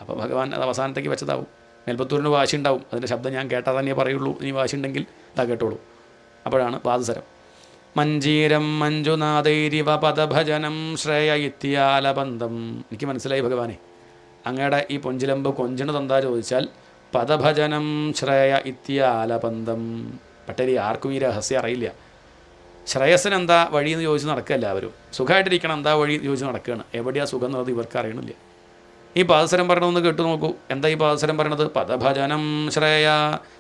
A: അപ്പോൾ ഭഗവാൻ അത് അവസാനത്തേക്ക് വെച്ചതാവും. മേൽപ്പത്തൂരിന് വാശി ഉണ്ടാവും, അതിൻ്റെ ശബ്ദം ഞാൻ കേട്ടാൽ തന്നെ പറയുള്ളൂ, ഇനി വാശി ഉണ്ടെങ്കിൽ ഇതാ കേട്ടോളൂ. അപ്പോഴാണ് പാദസരം. മഞ്ജീരം മഞ്ജുനാഥൈരിവ പദഭജനം ശ്രേയ ഇത്യാലബന്ധം. എനിക്ക് മനസ്സിലായി ഭഗവാനെ, അങ്ങയുടെ ഈ പൊഞ്ചിലമ്പ് കൊഞ്ചിന് തന്താ ചോദിച്ചാൽ പദഭജനം ശ്രേയ ഇത്യാലബന്ധം. പട്ടേരി ആർക്കും ഈ രഹസ്യം അറിയില്ല. ശ്രേയസ്സിന് എന്താ വഴി എന്ന് ചോദിച്ച് നടക്കുക എല്ലാവരും. സുഖമായിട്ടിരിക്കണം എന്താ വഴി ചോദിച്ച് നടക്കുകയാണ്. എവിടെയാണ് സുഖം എന്നുള്ളത് ഇവർക്ക് അറിയണില്ല. ഈ പാദസരം പറയണമെന്ന് കേട്ടു നോക്കൂ. എന്താ ഈ പാദസരം പറയണത്? പദഭജനം ശ്രേയ.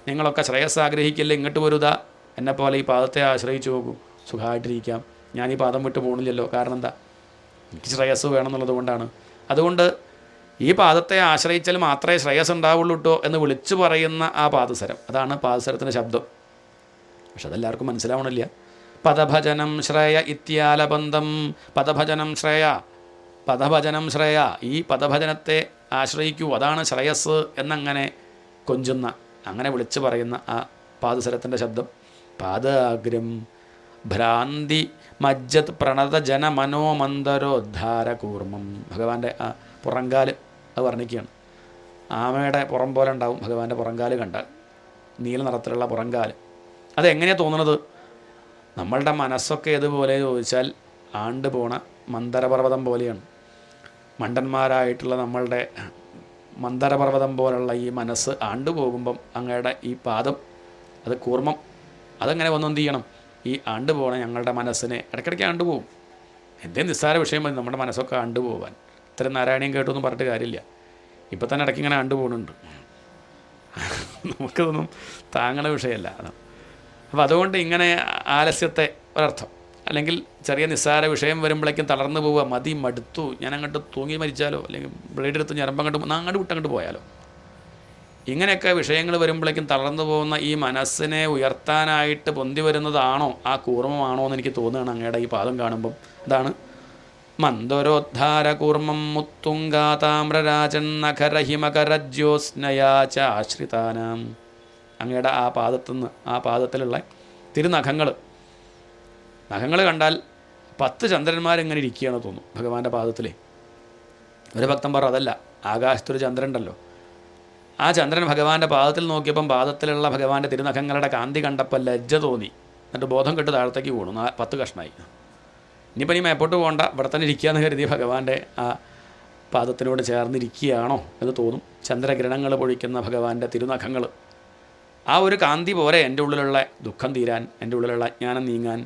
A: നിങ്ങളൊക്കെ ശ്രേയസ് ആഗ്രഹിക്കില്ല, ഇങ്ങോട്ട് വരുതാ. എന്നെപ്പോലെ ഈ പാദത്തെ ആശ്രയിച്ചു നോക്കൂ, സുഖമായിട്ടിരിക്കാം. ഞാൻ ഈ പാദം വിട്ട് പോകണില്ലല്ലോ. കാരണം എന്താ? എനിക്ക് ശ്രേയസ് വേണമെന്നുള്ളത് കൊണ്ടാണ്. അതുകൊണ്ട് ഈ പാദത്തെ ആശ്രയിച്ചാൽ മാത്രമേ ശ്രേയസ് ഉണ്ടാവുള്ളൂ കേട്ടോ എന്ന് വിളിച്ചു പറയുന്ന ആ പാദസരം, അതാണ് പാദസരത്തിൻ്റെ ശബ്ദം. പക്ഷെ അതെല്ലാവർക്കും മനസ്സിലാവണില്ല. പദഭജനം ശ്രേയ ഇത്യാലബന്ധം. പദഭജനം ശ്രേയ, പദഭജനം ശ്രേയ. ഈ പദഭജനത്തെ ആശ്രയിക്കൂ, അതാണ് ശ്രേയസ് എന്നങ്ങനെ കൊഞ്ചുന്ന, അങ്ങനെ വിളിച്ചു പറയുന്ന ആ പാദസരത്തിൻ്റെ ശബ്ദം. പാദാഗ്രം ഭ്രാന്തി മജ്ജത് പ്രണത ജനമനോമന്ദരോദ്ധാര കൂർമ്മം. ഭഗവാന്റെ ആ പുറങ്കാല് അത് വർണ്ണിക്കുകയാണ്. ആമയുടെ പുറം പോലെ ഉണ്ടാവും ഭഗവാന്റെ പുറങ്കാല് കണ്ടാൽ, നീല നിറത്തിലുള്ള പുറങ്കാല്. അതെങ്ങനെയാണ് തോന്നുന്നത്? നമ്മളുടെ മനസ്സൊക്കെ ഏതുപോലെ ചോദിച്ചാൽ ആണ്ട് പോണ മന്ദരപർവ്വതം പോലെയാണ്. മണ്ടന്മാരായിട്ടുള്ള നമ്മളുടെ മന്ദരപർവ്വതം പോലുള്ള ഈ മനസ്സ് ആണ്ടുപോകുമ്പം അങ്ങയുടെ ഈ പാദം, അത് കൂർമ്മം, അതെങ്ങനെ വന്നു എന്ത് ചെയ്യണം? ഈ ആണ്ടുപോകണ ഞങ്ങളുടെ മനസ്സിനെ ഇടയ്ക്കിടയ്ക്ക് ആണ്ടുപോകും. എന്തേ നിസ്സാര വിഷയം മതി നമ്മുടെ മനസ്സൊക്കെ ആണ്ടുപോകാൻ. ഇത്രയും നാരായണീയം കേട്ടൊന്നും പറഞ്ഞിട്ട് കാര്യമില്ല. ഇപ്പം തന്നെ ഇടയ്ക്ക് ഇങ്ങനെ ആണ്ടുപോകുന്നുണ്ട്. നമുക്കതൊന്നും താങ്ങണ വിഷയമല്ല. അതാണ്. അപ്പോൾ അതുകൊണ്ട് ഇങ്ങനെ ആലസ്യത്തെ ഒരർത്ഥം, അല്ലെങ്കിൽ ചെറിയ നിസ്സാര വിഷയം വരുമ്പോഴേക്കും തളർന്നു പോവുക, മതി മടുത്തു, ഞാൻ അങ്ങോട്ട് തൂങ്ങി മരിച്ചാലോ, അല്ലെങ്കിൽ ബ്ലേഡ് എടുത്ത് ഞരമ്പങ്ങോട്ട് അങ്ങോട്ട് വിട്ടങ്ങോട്ട് പോയാലോ, ഇങ്ങനെയൊക്കെ വിഷയങ്ങൾ വരുമ്പോഴേക്കും തളർന്നു പോകുന്ന ഈ മനസ്സിനെ ഉയർത്താനായിട്ട് പൊന്തി വരുന്നതാണോ ആ കൂർമ്മമാണോ എന്ന് എനിക്ക് തോന്നുകയാണ് അങ്ങയുടെ ഈ പാദം കാണുമ്പം. അതാണ് മന്ദരോദ്ധാര കൂർമ്മം മുത്തുങ്കാതാമ്രരാജൻ നഖരഹിമകരജ്യോത്സ്നയാചാശ്രിതാനാം. അങ്ങയുടെ ആ പാദത്തുനിന്ന്, ആ പാദത്തിലുള്ള നഖങ്ങൾ കണ്ടാൽ 10 ചന്ദ്രന്മാരിങ്ങനെ ഇരിക്കുകയാണെന്ന് തോന്നും ഭഗവാന്റെ പാദത്തിലേ. ഒരു ഭക്തൻ പറഞ്ഞു, അതല്ല, ആകാശത്തൊരു ചന്ദ്രൻ ഉണ്ടല്ലോ, ആ ചന്ദ്രൻ ഭഗവാന്റെ പാദത്തിൽ നോക്കിയപ്പം പാദത്തിലുള്ള ഭഗവാന്റെ തിരുനഖങ്ങളുടെ കാന്തി കണ്ടപ്പോൾ ലജ്ജ തോന്നി. എന്നിട്ട് ബോധം കെട്ട് താഴത്തേക്ക് വീണു. 10 കഷ്ണമായി. ഇനിയിപ്പോൾ നീ മേപ്പോട്ട് പോകണ്ട, ഇവിടെ തന്നെ ഇരിക്കുകയെന്ന് കരുതി ഭഗവാന്റെ ആ പാദത്തിനോട് ചേർന്നിരിക്കുകയാണോ എന്ന് തോന്നും. ചന്ദ്രകിരണങ്ങൾ പൊഴിക്കുന്ന ഭഗവാന്റെ തിരുനഖങ്ങൾ, ആ ഒരു കാന്തി പോരെ എൻ്റെ ഉള്ളിലുള്ള ദുഃഖം തീരാൻ, എൻ്റെ ഉള്ളിലുള്ള അജ്ഞാനം നീങ്ങാൻ.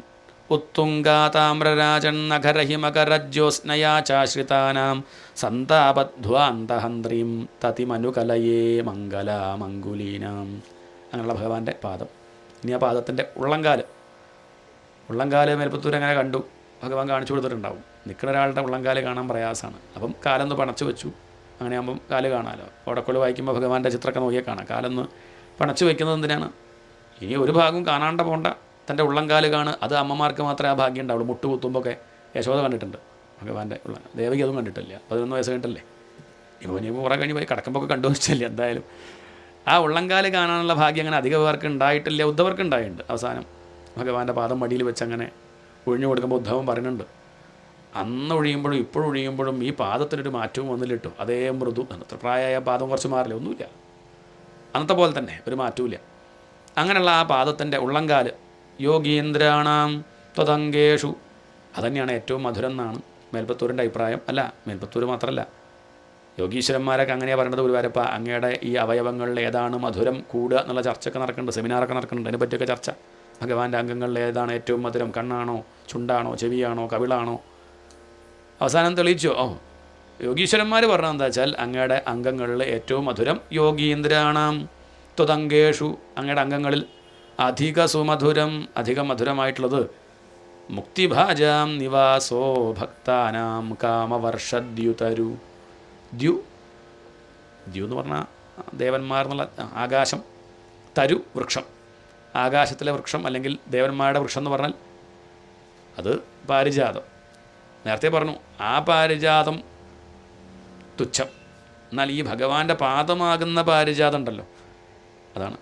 A: ഉത്തുംഗാതാമ്രരാജൻ നഖരഹിമകരജ്യോത്സ്നയാചാശ്രിതാനാം സന്താപധ്വാന്തഹന്ത്രീം തതിമനുകലയേ മംഗലാമംഗുലീനാം. അങ്ങനെയുള്ള ഭഗവാന്റെ പാദം. ഇനി ആ പാദത്തിൻ്റെ ഉള്ളംകാല് മേൽപ്പത്തൂർ അങ്ങനെ കണ്ടു, ഭഗവാൻ കാണിച്ചു കൊടുത്തിട്ടുണ്ടാവും. നിൽക്കുന്ന ഒരാളുടെ ഉള്ളംകാല് കാണാൻ പ്രയാസമാണ്. അപ്പം കാലൊന്ന് പണച്ചു വെച്ചു. അങ്ങനെയാകുമ്പം കാല് കാണാമല്ലോ. ഓടക്കൊള്ളു വായിക്കുമ്പോൾ ഭഗവാന്റെ ചിത്രമൊക്കെ നോക്കിയാൽ കാണാം. കാലൊന്ന് പണച്ചു വയ്ക്കുന്നത് എന്തിനാണ്? ഇനി ഒരു ഭാഗം കാണാണ്ട പോണ്ട, തൻ്റെ ഉള്ളംകാല് കാണുക. അത് അമ്മമാർക്ക് മാത്രമേ ആ ഭാഗ്യം ഉണ്ടാവുള്ളൂ. മുട്ടുകുത്തുമ്പോഴൊക്കെ യശോദ കണ്ടിട്ടുണ്ട് ഭഗവാന്റെ ദേവകി അതും കണ്ടിട്ടില്ല. 11 വയസ്സ് കഴിഞ്ഞിട്ടല്ലേ. ഇപ്പോൾ കുറേ കഴിഞ്ഞ് പോയി കിടക്കുമ്പോൾ കണ്ടു വെച്ചില്ല. എന്തായാലും ആ ഉള്ളംകാല് കാണാനുള്ള ഭാഗ്യം അങ്ങനെ അധികം പേർക്ക് ഉണ്ടായിട്ടില്ല. ഉദ്ധവർക്ക് ഉണ്ടായിട്ടുണ്ട്. അവസാനം ഭഗവാന്റെ പാദം മടിയിൽ വെച്ച് അങ്ങനെ ഒഴിഞ്ഞു കൊടുക്കുമ്പോൾ ഉദ്ധവൻ പറയുന്നുണ്ട്, അന്ന് ഒഴിയുമ്പോഴും ഇപ്പോഴും ഒഴിയുമ്പോഴും ഈ പാദത്തിനൊരു മാറ്റവും വന്നില്ല കേട്ടോ. അതേ മൃദു. അന്നത്തെ പ്രായമായ പാദം കുറച്ച് മാറില്ല, ഒന്നുമില്ല, അന്നത്തെ പോലെ തന്നെ ഒരു മാറ്റവുമില്ല. അങ്ങനെയുള്ള ആ പാദത്തിൻ്റെ ഉള്ളംകാല് യോഗീന്ദ്രാണാം ത്വതങ്കേഷു, അതുതന്നെയാണ് ഏറ്റവും മധുരം എന്നാണ് മേൽപ്പത്തൂരിൻ്റെ അഭിപ്രായം. അല്ല, മേൽപ്പത്തൂർ മാത്രമല്ല, യോഗീശ്വരന്മാരൊക്കെ അങ്ങനെയാണ് പറയേണ്ടത്. ഗുരുവായൂരപ്പ, അങ്ങയുടെ ഈ അവയവങ്ങളിൽ ഏതാണ് മധുരം കൂടുക എന്നുള്ള ചർച്ചയൊക്കെ നടക്കുന്നുണ്ട്, സെമിനാറൊക്കെ നടക്കുന്നുണ്ട്. അതിനെപ്പറ്റിയൊക്കെ ചർച്ച. ഭഗവാന്റെ അംഗങ്ങളിൽ ഏതാണ് ഏറ്റവും മധുരം, കണ്ണാണോ, ചുണ്ടാണോ, ചെവിയാണോ, കവിളാണോ? അവസാനം തെളിയിച്ചോ? യോഗീശ്വരന്മാർ പറഞ്ഞത് എന്താ വെച്ചാൽ അങ്ങയുടെ അംഗങ്ങളിൽ ഏറ്റവും മധുരം യോഗീന്ദ്രാണാം ത്വതങ്കേഷു, അങ്ങയുടെ അംഗങ്ങളിൽ അധിക സുമധുരം, അധികം മധുരമായിട്ടുള്ളത് മുക്തിഭാജാം നിവാസോ ഭക്താനാം കാമവർഷദ്യുതരു. ദ്യു എന്ന് പറഞ്ഞാൽ ദേവന്മാർ എന്നുള്ള ആകാശം, തരു വൃക്ഷം, ആകാശത്തിലെ വൃക്ഷം അല്ലെങ്കിൽ ദേവന്മാരുടെ വൃക്ഷം എന്ന് പറഞ്ഞാൽ അത് പാരിജാതം. നേരത്തെ പറഞ്ഞു ആ പാരിജാതം തുച്ഛം. എന്നാൽ ഈ ഭഗവാന്റെ പാദമാകുന്ന പാരിജാതം ഉണ്ടല്ലോ, അതാണ്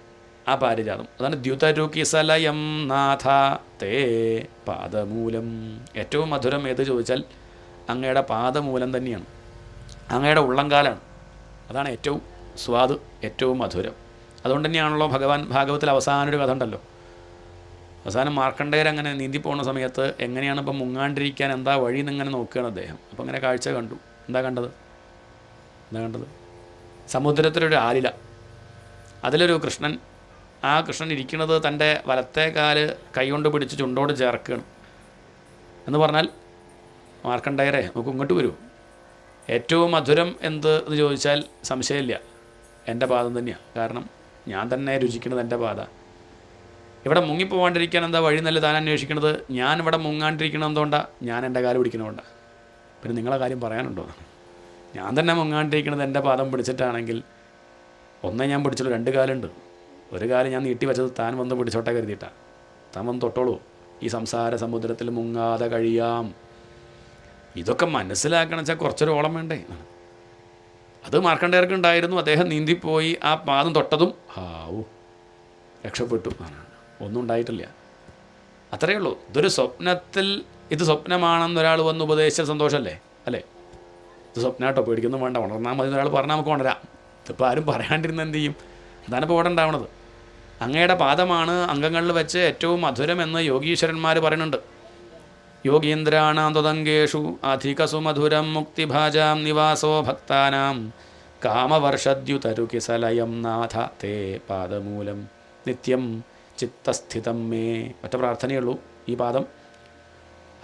A: ആ പാരിജാതം. അതാണ് ദ്യുതരുകിസലയം നാഥ തേ പാദമൂലം. ഏറ്റവും മധുരം ഏത് ചോദിച്ചാൽ അങ്ങയുടെ പാദമൂലം തന്നെയാണ്, അങ്ങയുടെ ഉള്ളംകാലാണ്. അതാണ് ഏറ്റവും സ്വാദ്, ഏറ്റവും മധുരം. അതുകൊണ്ട് തന്നെയാണല്ലോ ഭഗവാൻ ഭാഗവത്തിൽ അവസാനം ഒരു കഥ ഉണ്ടല്ലോ. അവസാനം മാർക്കണ്ഡേയർ അങ്ങനെ നീന്തി പോകുന്ന സമയത്ത് എങ്ങനെയാണ് ഇപ്പം മുങ്ങാണ്ടിരിക്കാൻ എന്താ വഴി എന്നിങ്ങനെ നോക്കുകയാണ് അദ്ദേഹം. അപ്പോൾ അങ്ങനെ കാഴ്ച കണ്ടു. എന്താ കണ്ടത്? സമുദ്രത്തിലൊരു ആലില, അതിലൊരു കൃഷ്ണൻ, ആ കൃഷ്ണൻ ഇരിക്കുന്നത് തൻ്റെ വലത്തെ കാല് കൈകൊണ്ട് പിടിച്ച് ചുണ്ടോട് ചേർക്കുകയാണ്. എന്ന് പറഞ്ഞാൽ മാർക്കണ്ഡേയരെ നമുക്ക് ഇങ്ങോട്ട് വരൂ, ഏറ്റവും മധുരം എന്ത് എന്ന് ചോദിച്ചാൽ സംശയമില്ല എൻ്റെ പാദം തന്നെയാണ്. കാരണം ഞാൻ തന്നെ രുചിക്കുന്നത് എൻ്റെ പാത. ഇവിടെ മുങ്ങിപ്പോവാണ്ടിരിക്കാൻ എന്താ വഴി നല്ല താൻ അന്വേഷിക്കുന്നത്? ഞാൻ ഇവിടെ മുങ്ങാണ്ടിരിക്കണം എന്തുകൊണ്ടാണ്? ഞാൻ എൻ്റെ കാല് പിടിക്കണതുകൊണ്ടാണ്. പിന്നെ നിങ്ങളെ കാര്യം പറയാനുണ്ടോ? ഞാൻ തന്നെ മുങ്ങാണ്ടിരിക്കുന്നത് എൻ്റെ പാദം പിടിച്ചിട്ടാണെങ്കിൽ ഒന്നേ ഞാൻ പിടിച്ചുള്ളൂ, 2 കാലുണ്ട്. ഒരു കാല് ഞാൻ നീട്ടി വെച്ചത് താൻ വന്ന് പിടിച്ചോട്ടെ കരുതിയിട്ടാണ്. താൻ വന്ന് തൊട്ടോളൂ, ഈ സംസാര സമുദ്രത്തിൽ മുങ്ങാതെ കഴിയാം. ഇതൊക്കെ മനസ്സിലാക്കണം വെച്ചാൽ കുറച്ചൊരു ഓളം വേണ്ടേ? അത് മാർക്കണ്ഡേയർക്ക് ഉണ്ടായിരുന്നു. അദ്ദേഹം നീന്തിപ്പോയി ആ പാദം തൊട്ടതും രക്ഷപ്പെട്ടു. ഒന്നും ഉണ്ടായിട്ടില്ല. അത്രയേ ഉള്ളൂ. ഇതൊരു സ്വപ്നത്തിൽ ഇത് സ്വപ്നമാണെന്ന് ഒരാൾ വന്ന് ഉപദേശിച്ച സന്തോഷമല്ലേ? അല്ലേ? ഇത് സ്വപ്നമായിട്ടോ, പേടിക്കൊന്നും വേണ്ട, ഉണർന്നാൽ മതി ഒരാൾ പറഞ്ഞാൽ നമുക്ക് ഉണരാം. ഇതിപ്പോൾ ആരും പറയാണ്ടിരുന്ന എന്ത് ചെയ്യും? അതാണ് ഇപ്പോൾ ഇവിടെ ഉണ്ടാവണത്. അങ്ങയുടെ പാദമാണ് അംഗങ്ങളിൽ വെച്ച് ഏറ്റവും മധുരമെന്ന് യോഗീശ്വരന്മാർ പറയുന്നുണ്ട്. യോഗീന്ദ്രാണാം ത്വതംഗേഷു അധികസു മധുരം മുക്തിഭാജാം നിവാസോ ഭക്താനാം കാമവർഷദ്യുതരുകിസലയം നാഥ തേ പാദമൂലം നിത്യം ചിത്തസ്ഥിതം മേ. ഒറ്റ പ്രാർത്ഥനയുള്ളൂ, ഈ പാദം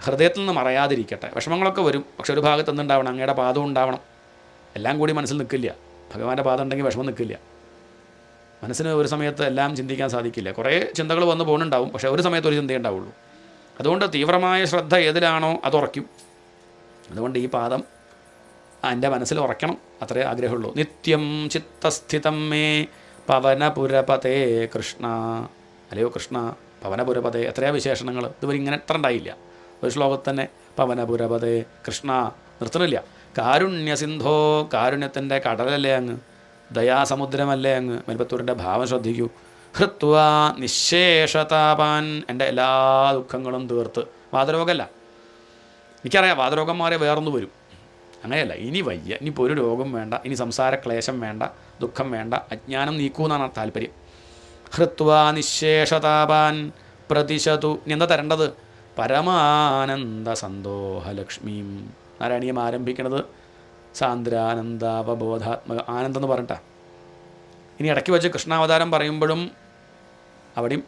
A: ഹൃദയത്തിൽ നിന്ന് മറയാതിരിക്കട്ടെ. വിഷമങ്ങളൊക്കെ വരും, പക്ഷെ ഒരു ഭാഗത്ത് നിന്നുണ്ടാവണം, അങ്ങയുടെ പാദം ഉണ്ടാവണം. എല്ലാം കൂടി മനസ്സിൽ നിൽക്കില്ല. ഭഗവാന്റെ പാദം ഉണ്ടെങ്കിൽ വിഷമം നിൽക്കില്ല. മനസ്സിന് ഒരു സമയത്ത് എല്ലാം ചിന്തിക്കാൻ സാധിക്കില്ല. കുറേ ചിന്തകൾ വന്ന് പോകുന്നുണ്ടാവും, പക്ഷേ ഒരു സമയത്ത് ഒരു ചിന്തയേ ഉണ്ടാവുള്ളൂ. അതുകൊണ്ട് തീവ്രമായ ശ്രദ്ധ ഏതിലാണോ അത് ഉറയ്ക്കും. അതുകൊണ്ട് ഈ പാദം എൻ്റെ മനസ്സിൽ ഉറയ്ക്കണം, അത്രേ ആഗ്രഹമുള്ളൂ. നിത്യം ചിത്തസ്ഥിതം മേ പവനപുരപതേ കൃഷ്ണ. അല്ലയോ കൃഷ്ണ, പവനപുരപതേ, എത്രയാ വിശേഷണങ്ങൾ. ഇതുവരെ ഇങ്ങനെ എത്ര ഉണ്ടായില്ല. ഒരു ശ്ലോകത്തിൽ തന്നെ പവനപുരപതേ കൃഷ്ണ നിർത്തണില്ല. കാരുണ്യസിന്ധോ, കാരുണ്യത്തിൻ്റെ കടലല്ലേ അങ്ങ്, ദയാസമുദ്രമല്ലേ അങ്ങ്. മേൽപ്പത്തൂരിൻ്റെ ഭാവം ശ്രദ്ധിക്കൂ. ഹൃത്വാ നിശേഷതാപാൻ, എൻ്റെ എല്ലാ ദുഃഖങ്ങളും തീർത്ത്. വാതരോഗമല്ല, എനിക്കറിയാം വാതരോഗം മാറിയ വേറൊന്ന് വരും. അങ്ങനെയല്ല, ഇനി വയ്യ, ഇനിയിപ്പോൾ ഒരു രോഗം വേണ്ട, ഇനി സംസാര ക്ലേശം വേണ്ട, ദുഃഖം വേണ്ട, അജ്ഞാനം നീക്കൂന്നാണ് താല്പര്യം. ഹൃത്വാ നിശേഷതാപാൻ പ്രതിശതു. ഇനി എന്താ തരേണ്ടത്? പരമാനന്ദ സന്തോഹലക്ഷ്മീം. നാരായണീയം ആരംഭിക്കുന്നത് സാന്ദ്രാനന്ദാവബോധാത്മക ആനന്ദം എന്ന് പറഞ്ഞിട്ടാ. ഇനി ഇടയ്ക്ക് വെച്ച് കൃഷ്ണാവതാരം പറയുമ്പോഴും അവിടെയും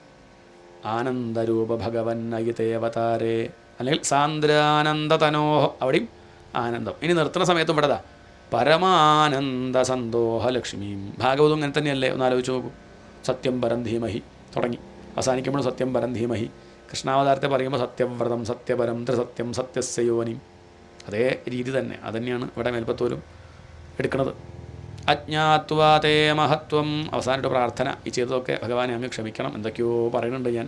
A: ആനന്ദരൂപ ഭഗവൻ അയിതേവതാരേ, അല്ലെങ്കിൽ സാന്ദ്രാനന്ദതനോഹ, അവിടെയും ആനന്ദം. ഇനി നിർത്തുന്ന സമയത്തും ഇവിടെതാ പരമാനന്ദ സന്തോഹലക്ഷ്മീം. ഭാഗവതം ഇങ്ങനെ തന്നെയല്ലേ? ഒന്ന് ആലോചിച്ച് നോക്കൂ. സത്യം പരം ധീമഹി തുടങ്ങി, അവസാനിക്കുമ്പോഴും സത്യം പരം ധീമഹി. കൃഷ്ണാവതാരത്തെ പറയുമ്പോൾ സത്യവ്രതം സത്യപരം ത്രിസത്യം സത്യസ്യയോനിം. അതേ രീതി തന്നെ, അതുതന്നെയാണ് ഇവിടെ മേൽപ്പത്തൂരും എടുക്കുന്നത്. അജ്ഞാത്വാതേ മഹത്വം. അവസാനമായിട്ട് പ്രാർത്ഥന, ഈ ചെയ്തതൊക്കെ ഭഗവാനെ അങ്ങ് ക്ഷമിക്കണം. എന്തൊക്കെയോ പറയുന്നുണ്ട് ഞാൻ,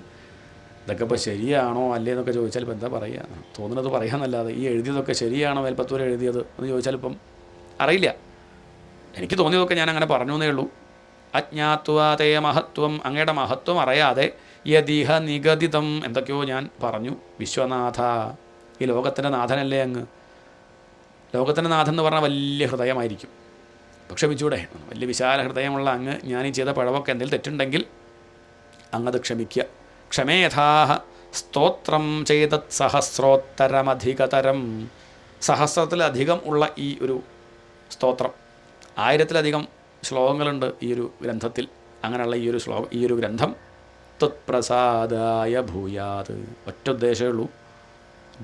A: ഇതൊക്കെ ഇപ്പോൾ ശരിയാണോ അല്ലേ എന്നൊക്കെ ചോദിച്ചാൽ ഇപ്പം എന്താ പറയുക, തോന്നുന്നത് പറയാമെന്നല്ലാതെ ഈ എഴുതിയതൊക്കെ ശരിയാണോ മേൽപ്പത്തൂർ എഴുതിയത് എന്ന് ചോദിച്ചാൽ ഇപ്പം അറിയില്ല. എനിക്ക് തോന്നിയതൊക്കെ ഞാൻ അങ്ങനെ പറഞ്ഞു എന്നേ ഉള്ളൂ. അജ്ഞാത്വാതേ മഹത്വം, അങ്ങയുടെ മഹത്വം അറിയാതെ യദിഹ നിഗദിതം, എന്തൊക്കെയോ ഞാൻ പറഞ്ഞു. വിശ്വനാഥ, ഈ ലോകത്തിൻ്റെ നാഥനല്ലേ അങ്ങ്. ലോകത്തിൻ്റെ നാഥൻ എന്ന് പറഞ്ഞാൽ വലിയ ഹൃദയമായിരിക്കും. പക്ഷെ ക്ഷമിച്ചൂടെ? വലിയ വിശാല ഹൃദയമുള്ള അങ്ങ്, ഞാൻ ഈ ചെയ്ത പഴവൊക്കെ എന്തെങ്കിലും തെറ്റുണ്ടെങ്കിൽ അങ്ങത് ക്ഷമിക്കുക. ക്ഷമേയഥാഹ സ്തോത്രം ചെയ്തത് സഹസ്രോത്തരമധികതരം. സഹസ്രത്തിലധികം ഉള്ള ഈ ഒരു സ്തോത്രം, 1000-ലധികം ശ്ലോകങ്ങളുണ്ട് ഈ ഒരു ഗ്രന്ഥത്തിൽ. അങ്ങനെയുള്ള ഈ ഒരു ഗ്രന്ഥം ത്വത്പ്രസാദായ ഭൂയാത്. ഒറ്റ ഉദ്ദേശമേ ഉള്ളൂ,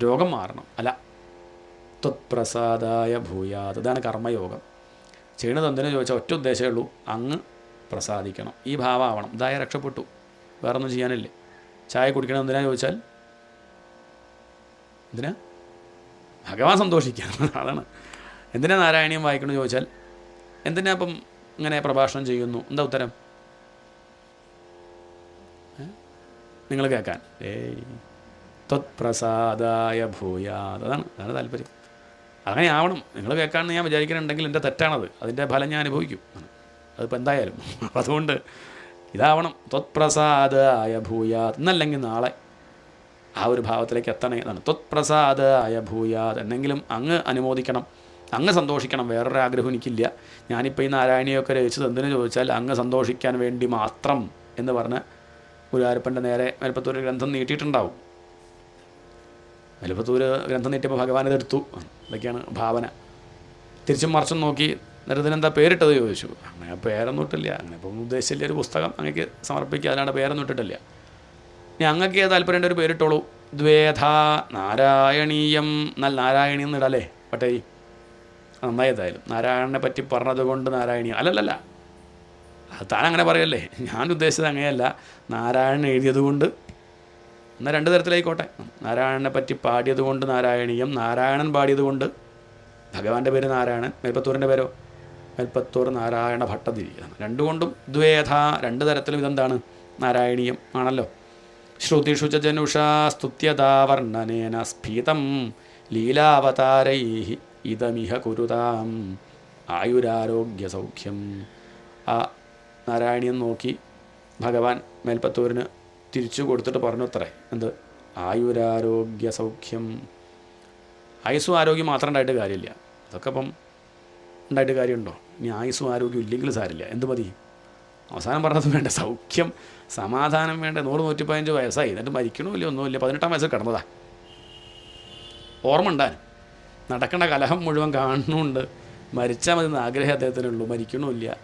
A: രോഗം മാറണം. അല്ല, ത്വത്പ്രസാദായ ഭൂയാത്. ഇതാണ് കർമ്മയോഗം. ചെയ്യണത് എന്തിനു ചോദിച്ചാൽ ഒറ്റ ഉദ്ദേശമേ ഉള്ളൂ, അങ്ങ് പ്രസാദിക്കണം. ഈ ഭാവമാവണം. ഇതായ രക്ഷപ്പെട്ടു, വേറൊന്നും ചെയ്യാനില്ലേ. ചായ കുടിക്കണം എന്തിനാ ചോദിച്ചാൽ എന്തിനാ? ഭഗവാൻ സന്തോഷിക്കാൻ. അതാണ്. എന്തിനാ നാരായണീയം വായിക്കണമെന്ന് ചോദിച്ചാൽ എന്തിനാ അപ്പം ഇങ്ങനെ പ്രഭാഷണം ചെയ്യുന്നു? എന്താ ഉത്തരം? നിങ്ങൾ കേൾക്കാൻ. ത്വത്പ്രസാദായ ഭൂയാത്. അതാണ് താല്പര്യം. അങ്ങനെ ആവണം. നിങ്ങൾ കേൾക്കാമെന്ന് ഞാൻ വിചാരിക്കുന്നുണ്ടെങ്കിൽ എൻ്റെ തെറ്റാണത്, അതിൻ്റെ ഫലം ഞാൻ അനുഭവിക്കും. അതിപ്പോൾ എന്തായാലും. അതുകൊണ്ട് ഇതാവണം. ത്വത്പ്രസാദായ ഭൂയാത്. എന്നല്ലെങ്കിൽ നാളെ ആ ഒരു ഭാവത്തിലേക്ക് എത്തണേ എന്നാണ്. ത്വത്പ്രസാദായ ഭൂയാത്. എന്നെങ്കിലും അങ്ങ് അനുമോദിക്കണം, അങ്ങ് സന്തോഷിക്കണം. വേറൊരു ആഗ്രഹം എനിക്കില്ല. ഞാനിപ്പോൾ ഈ നാരായണിയൊക്കെ രചിച്ചത് എന്തിനു ചോദിച്ചാൽ അങ്ങ് സന്തോഷിക്കാൻ വേണ്ടി മാത്രം എന്ന് പറഞ്ഞ് ഗുരുവായൂരപ്പൻ്റെ നേരെ മേൽപ്പത്തൂർ ഗ്രന്ഥം നീട്ടിയിട്ടുണ്ടാവും. മേൽപ്പത്തൂർ ഗ്രന്ഥം നീട്ടിയപ്പോൾ ഭഗവാൻ ഇതെടുത്തു. ഇതൊക്കെയാണ് ഭാവന. തിരിച്ചും മറിച്ചും നോക്കി എന്നിട്ട് ഇതിനെന്താ പേരിട്ടത് ചോദിച്ചു. അങ്ങനെ പേരൊന്നും ഇട്ടില്ല, അങ്ങനെ ഇപ്പം ഉദ്ദേശിച്ചില്ല, ഒരു പുസ്തകം അങ്ങേക്ക് സമർപ്പിക്കുക, അല്ലാണ്ട് പേരൊന്നും ഇട്ടിട്ടില്ല. ഇനി അങ്ങക്ക് താല്പര്യം ഒരു പേരിട്ടോളൂ, ദ്വേധ നാരായണീയം. എന്നാൽ നാരായണീയം എന്നിടല്ലേ പട്ടേരി, നന്നായതായാലും. നാരായണനെ പറ്റി പറഞ്ഞത് കൊണ്ട് നാരായണീയം അല്ലല്ല, അത് താൻ അങ്ങനെ പറയല്ലേ, ഞാൻ ഉദ്ദേശിച്ചത് അങ്ങനെയല്ല. നാരായണൻ എഴുതിയത് കൊണ്ട്, എന്നാൽ രണ്ട് തരത്തിലായിക്കോട്ടെ. നാരായണനെ പറ്റി പാടിയത് കൊണ്ട് നാരായണീയം, നാരായണൻ പാടിയത് കൊണ്ട്. ഭഗവാന്റെ പേര് നാരായണൻ, മേൽപ്പത്തൂരിൻ്റെ പേരോ മേൽപ്പത്തൂർ നാരായണ ഭട്ടതിരി. രണ്ടുകൊണ്ടും ദ്വേധ, രണ്ട് തരത്തിലും ഇതെന്താണ്, നാരായണീയം ആണല്ലോ. ശ്രുതിഷു ച ജനുഷാ സ്തുത്യതാ വർണ്ണനേന സ്ഫീതം ലീലാവതാരൈ ഇതമിഹ കുരുതാം ആയുരാരോഗ്യ സൗഖ്യം. ആ നാരായണീയം നോക്കി ഭഗവാൻ മേൽപ്പത്തൂരിന് തിരിച്ചു കൊടുത്തിട്ട് പറഞ്ഞു അത്രേ, എന്ത്, ആയുരാരോഗ്യ സൗഖ്യം. ആയുസ്സും ആരോഗ്യം മാത്രം ഉണ്ടായിട്ട് കാര്യമില്ല, അതൊക്കെ ഇപ്പം ഉണ്ടായിട്ട് കാര്യമുണ്ടോ? ഇനി ആയുസ്സും ആരോഗ്യം ഇല്ലെങ്കിൽ സാരില്ല, എന്ത് മതി? അവസാനം പറഞ്ഞത് വേണ്ട, സൗഖ്യം സമാധാനം വേണ്ട. 100-115 വയസ്സായി, എന്നിട്ട് മരിക്കണമില്ല, ഒന്നുമില്ല, 18-ാം വയസ്സിൽ കിടന്നതാ. ഓർമ്മ ഉണ്ടാൻ നടക്കേണ്ട കലഹം മുഴുവൻ കാണുന്നുണ്ട്, മരിച്ചാൽ മതി എന്ന് ആഗ്രഹം അദ്ദേഹത്തിനുള്ളൂ, മരിക്കണമില്ല,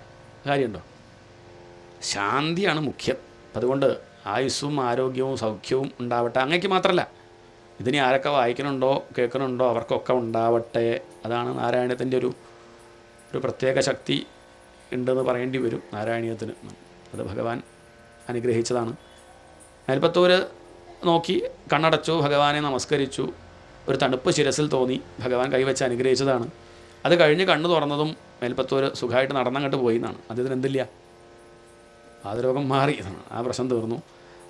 A: കാര്യമുണ്ടോ? ശാന്തിയാണ് മുഖ്യം. അതുകൊണ്ട് ആയുസ്സും ആരോഗ്യവും സൗഖ്യവും ഉണ്ടാവട്ടെ. അങ്ങേക്ക് മാത്രമല്ല, ഇതിനി ആരൊക്കെ വായിക്കണുണ്ടോ കേൾക്കണുണ്ടോ അവർക്കൊക്കെ ഉണ്ടാവട്ടെ. അതാണ് നാരായണത്തിൻ്റെ ഒരു പ്രത്യേക ശക്തി ഉണ്ടെന്ന് പറയേണ്ടി വരും നാരായണീയത്തിന്. അത് ഭഗവാൻ അനുഗ്രഹിച്ചതാണ്. മേൽപ്പത്തൂര് നോക്കി കണ്ണടച്ചു, ഭഗവാനെ നമസ്കരിച്ചു, ഒരു തണുപ്പ് ശിരസിൽ തോന്നി, ഭഗവാൻ കൈവച്ച് അനുഗ്രഹിച്ചതാണ്. അത് കഴിഞ്ഞ് കണ്ണു തുറന്നതും മേൽപ്പത്തൂര് സുഖമായിട്ട് നടന്നങ്ങോട്ട് പോയി എന്നാണ്. അദ്ദേഹത്തിന് എന്തില്ല, വാതരോഗം മാറി, ആ പ്രശ്നം തീർന്നു.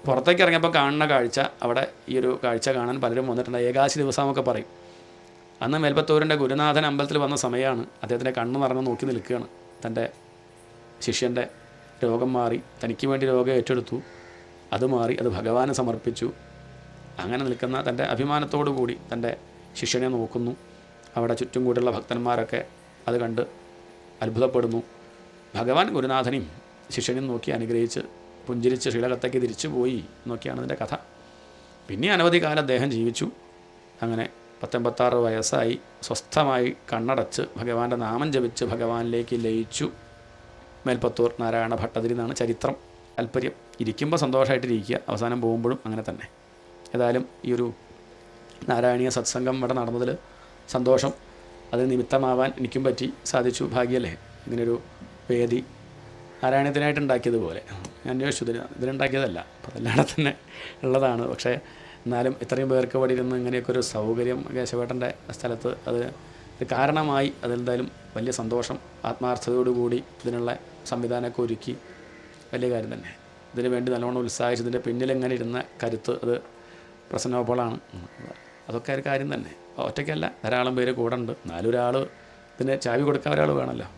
A: പുറത്തേക്ക് ഇറങ്ങിയപ്പോൾ കാണുന്ന കാഴ്ച, അവിടെ ഈ ഒരു കാഴ്ച കാണാൻ പലരും വന്നിട്ടുണ്ട്. ഏകാദശി ദിവസമൊക്കെ പറയും. അന്ന് മേൽപ്പത്തൂരിൻ്റെ ഗുരുനാഥൻ അമ്പലത്തിൽ വന്ന സമയമാണ്. അദ്ദേഹത്തിൻ്റെ കണ്ണ് നിറഞ്ഞ് നോക്കി നിൽക്കുകയാണ്. തൻ്റെ ശിഷ്യൻ്റെ രോഗം മാറി, തനിക്ക് വേണ്ടി രോഗം ഏറ്റെടുത്തു, അത് മാറി, അത് ഭഗവാന് സമർപ്പിച്ചു. അങ്ങനെ നിൽക്കുന്ന തൻ്റെ അഭിമാനത്തോടു കൂടി തൻ്റെ ശിഷ്യനെ നോക്കുന്നു. അവിടെ ചുറ്റും കൂടെയുള്ള ഭക്തന്മാരൊക്കെ അത് കണ്ട് അത്ഭുതപ്പെടുന്നു. ഭഗവാൻ ഗുരുനാഥനെയും ശിഷ്യനെയും നോക്കി അനുഗ്രഹിച്ച് പുഞ്ചിരിച്ച് ശ്രീലകത്തേക്ക് തിരിച്ചു പോയി എന്നൊക്കെയാണ് അതിൻ്റെ കഥ. പിന്നെ അനവധി കാലം അദ്ദേഹം ജീവിച്ചു. അങ്ങനെ 86 വയസ്സായി സ്വസ്ഥമായി കണ്ണടച്ച് ഭഗവാന്റെ നാമം ജപിച്ച് ഭഗവാനിലേക്ക് ലയിച്ചു മേൽപ്പത്തൂർ നാരായണ ഭട്ടതിരി എന്നാണ് ചരിത്രം. താല്പര്യം ഇരിക്കുമ്പോൾ സന്തോഷമായിട്ടിരിക്കുക, അവസാനം പോകുമ്പോഴും അങ്ങനെ തന്നെ. ഏതായാലും ഈ ഒരു നാരായണീയ സത്സംഗം ഇവിടെ നടന്നതിൽ സന്തോഷം. അതിന് നിമിത്തമാവാൻ എനിക്കും സാധിച്ചു. ഭാഗ്യമല്ലേ ഇങ്ങനൊരു വേദി നാരായണത്തിനായിട്ട് ഉണ്ടാക്കിയതുപോലെ. ഞാൻ അന്വേഷിച്ചു, ഇതിനുണ്ടാക്കിയതല്ല, അപ്പോൾ അതല്ലാതെ തന്നെ ഉള്ളതാണ്. പക്ഷേ എന്നാലും ഇത്രയും പേർക്ക് ഇവിടെ ഇരുന്ന് ഇങ്ങനെയൊക്കെ ഒരു സൗകര്യം കേശവേട്ടൻ്റെ സ്ഥലത്ത് അത് കാരണമായി. അതെന്തായാലും വലിയ സന്തോഷം. ആത്മാർത്ഥതയോടുകൂടി ഇതിനുള്ള സംവിധാനമൊക്കെ ഒരുക്കി, വലിയ കാര്യം തന്നെ. ഇതിനു വേണ്ടി നല്ലോണം ഉത്സാഹിച്ചതിൻ്റെ പിന്നിലെങ്ങനെ ഇരുന്ന കരുത്ത്, അത് പ്രസന്നോപോളാണ്. അതൊക്കെ ഒരു കാര്യം തന്നെ. ഒറ്റയ്ക്കല്ല, ധാരാളം പേര് കൂടെ ഉണ്ട്. നാലൊരാൾ ഇതിന് ചാവി കൊടുക്കാൻ ഒരാൾ വേണമല്ലോ.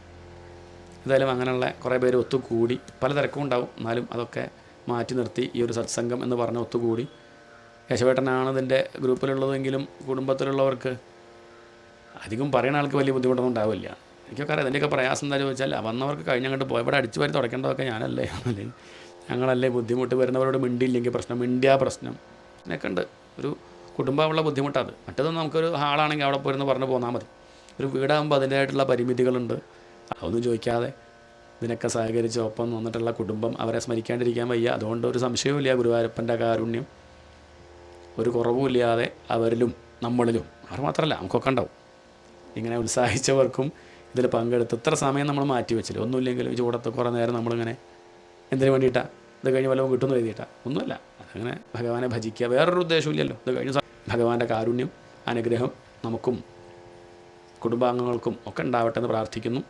A: എന്തായാലും അങ്ങനെയുള്ള കുറേ പേര് ഒത്തുകൂടി, പല തിരക്കും ഉണ്ടാവും, എന്നാലും അതൊക്കെ മാറ്റി നിർത്തി ഈ ഒരു സത്സംഗം എന്ന് പറഞ്ഞ് ഒത്തുകൂടി. കേശവേട്ടനാണ് ഇതിൻ്റെ ഗ്രൂപ്പിലുള്ളതെങ്കിലും കുടുംബത്തിലുള്ളവർക്ക് അധികം പറയുന്ന ആൾക്ക് വലിയ ബുദ്ധിമുട്ടൊന്നും ഉണ്ടാവില്ല. എനിക്കൊക്കെ അറിയാം. ഇതിൻ്റെയൊക്കെ പ്രയാസം എന്താ ചോദിച്ചാൽ, വന്നവർക്ക് കഴിഞ്ഞങ്ങോട്ട് പോയവിടെ അടിച്ചു വാരി തുടയ്ക്കേണ്ടതൊക്കെ ഞാനല്ലേ, അല്ലെങ്കിൽ ഞങ്ങളല്ലേ. ബുദ്ധിമുട്ട് വരുന്നവരോട് മിണ്ടിയില്ലെങ്കിൽ പ്രശ്നം, മിണ്ടിയ പ്രശ്നം, അങ്ങനെയൊക്കെ ഉണ്ട്. ഒരു കുടുംബമുള്ള ബുദ്ധിമുട്ടത്. മറ്റേതൊന്നും നമുക്കൊരു ഹാളാണെങ്കിൽ അവിടെ പോയിരുന്ന് പറഞ്ഞ് പോന്നാൽ മതി. ഒരു വീടാകുമ്പോൾ അതിൻ്റേതായിട്ടുള്ള പരിമിതികളുണ്ട്. അതൊന്നും ചോദിക്കാതെ ഇതിനൊക്കെ സഹകരിച്ച് ഒപ്പം വന്നിട്ടുള്ള കുടുംബം, അവരെ സ്മരിക്കാണ്ടിരിക്കാൻ വയ്യ. അതുകൊണ്ട് ഒരു സംശയവുമില്ല, ഗുരുവായൂരപ്പൻ്റെ കാരുണ്യം ഒരു കുറവുമില്ലാതെ അവരിലും നമ്മളിലും, അവർ മാത്രമല്ല നമുക്കൊക്കെ ഉണ്ടാവും. ഇങ്ങനെ ഉത്സാഹിച്ചവർക്കും ഇതിൽ പങ്കെടുത്ത് ഇത്ര സമയം നമ്മൾ മാറ്റി വെച്ചില്ല. ഒന്നുമില്ലെങ്കിലും ഈ ചൂടത്ത് കുറേ നേരം നമ്മളിങ്ങനെ എന്തിനു വേണ്ടിയിട്ടാണ്, ഇത് കഴിഞ്ഞ് വല്ലതും കിട്ടുമെന്ന് എഴുതിയിട്ടാണ്, ഒന്നുമല്ല. അതങ്ങനെ ഭഗവാനെ ഭജിക്കുക, വേറൊരു ഉദ്ദേശമില്ലല്ലോ. ഇത് കഴിഞ്ഞ് ഭഗവാന്റെ കാരുണ്യം അനുഗ്രഹം നമുക്കും കുടുംബാംഗങ്ങൾക്കും ഒക്കെ ഉണ്ടാവട്ടെ എന്ന് പ്രാർത്ഥിക്കുന്നു.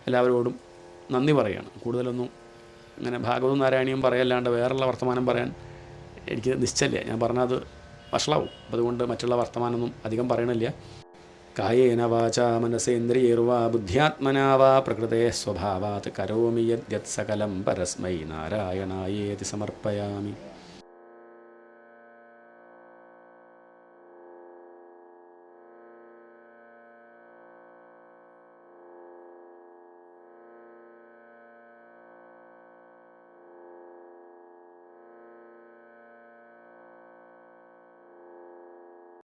A: എല്ലാവരോടും നന്ദി പറയുകയാണ്. കൂടുതലൊന്നും ഇങ്ങനെ ഭാഗവതവും നാരായണീയം പറയല്ലാണ്ട് വേറെയുള്ള വർത്തമാനം പറയാൻ എനിക്ക് നിശ്ചയില്ല. ഞാൻ പറഞ്ഞത് വഷളാവും. അതുകൊണ്ട് മറ്റുള്ള വർത്തമാനമൊന്നും അധികം പറയണില്ല. കായേന വാചാ മനസേന്ദ്രിയേർവാ ബുദ്ധ്യാത്മനാ വാ പ്രകൃതേ സ്വഭാവാത് കരോമി യദ്യത് സകലം പരസ്മൈ നാരായണായേതി സമർപ്പയാമി.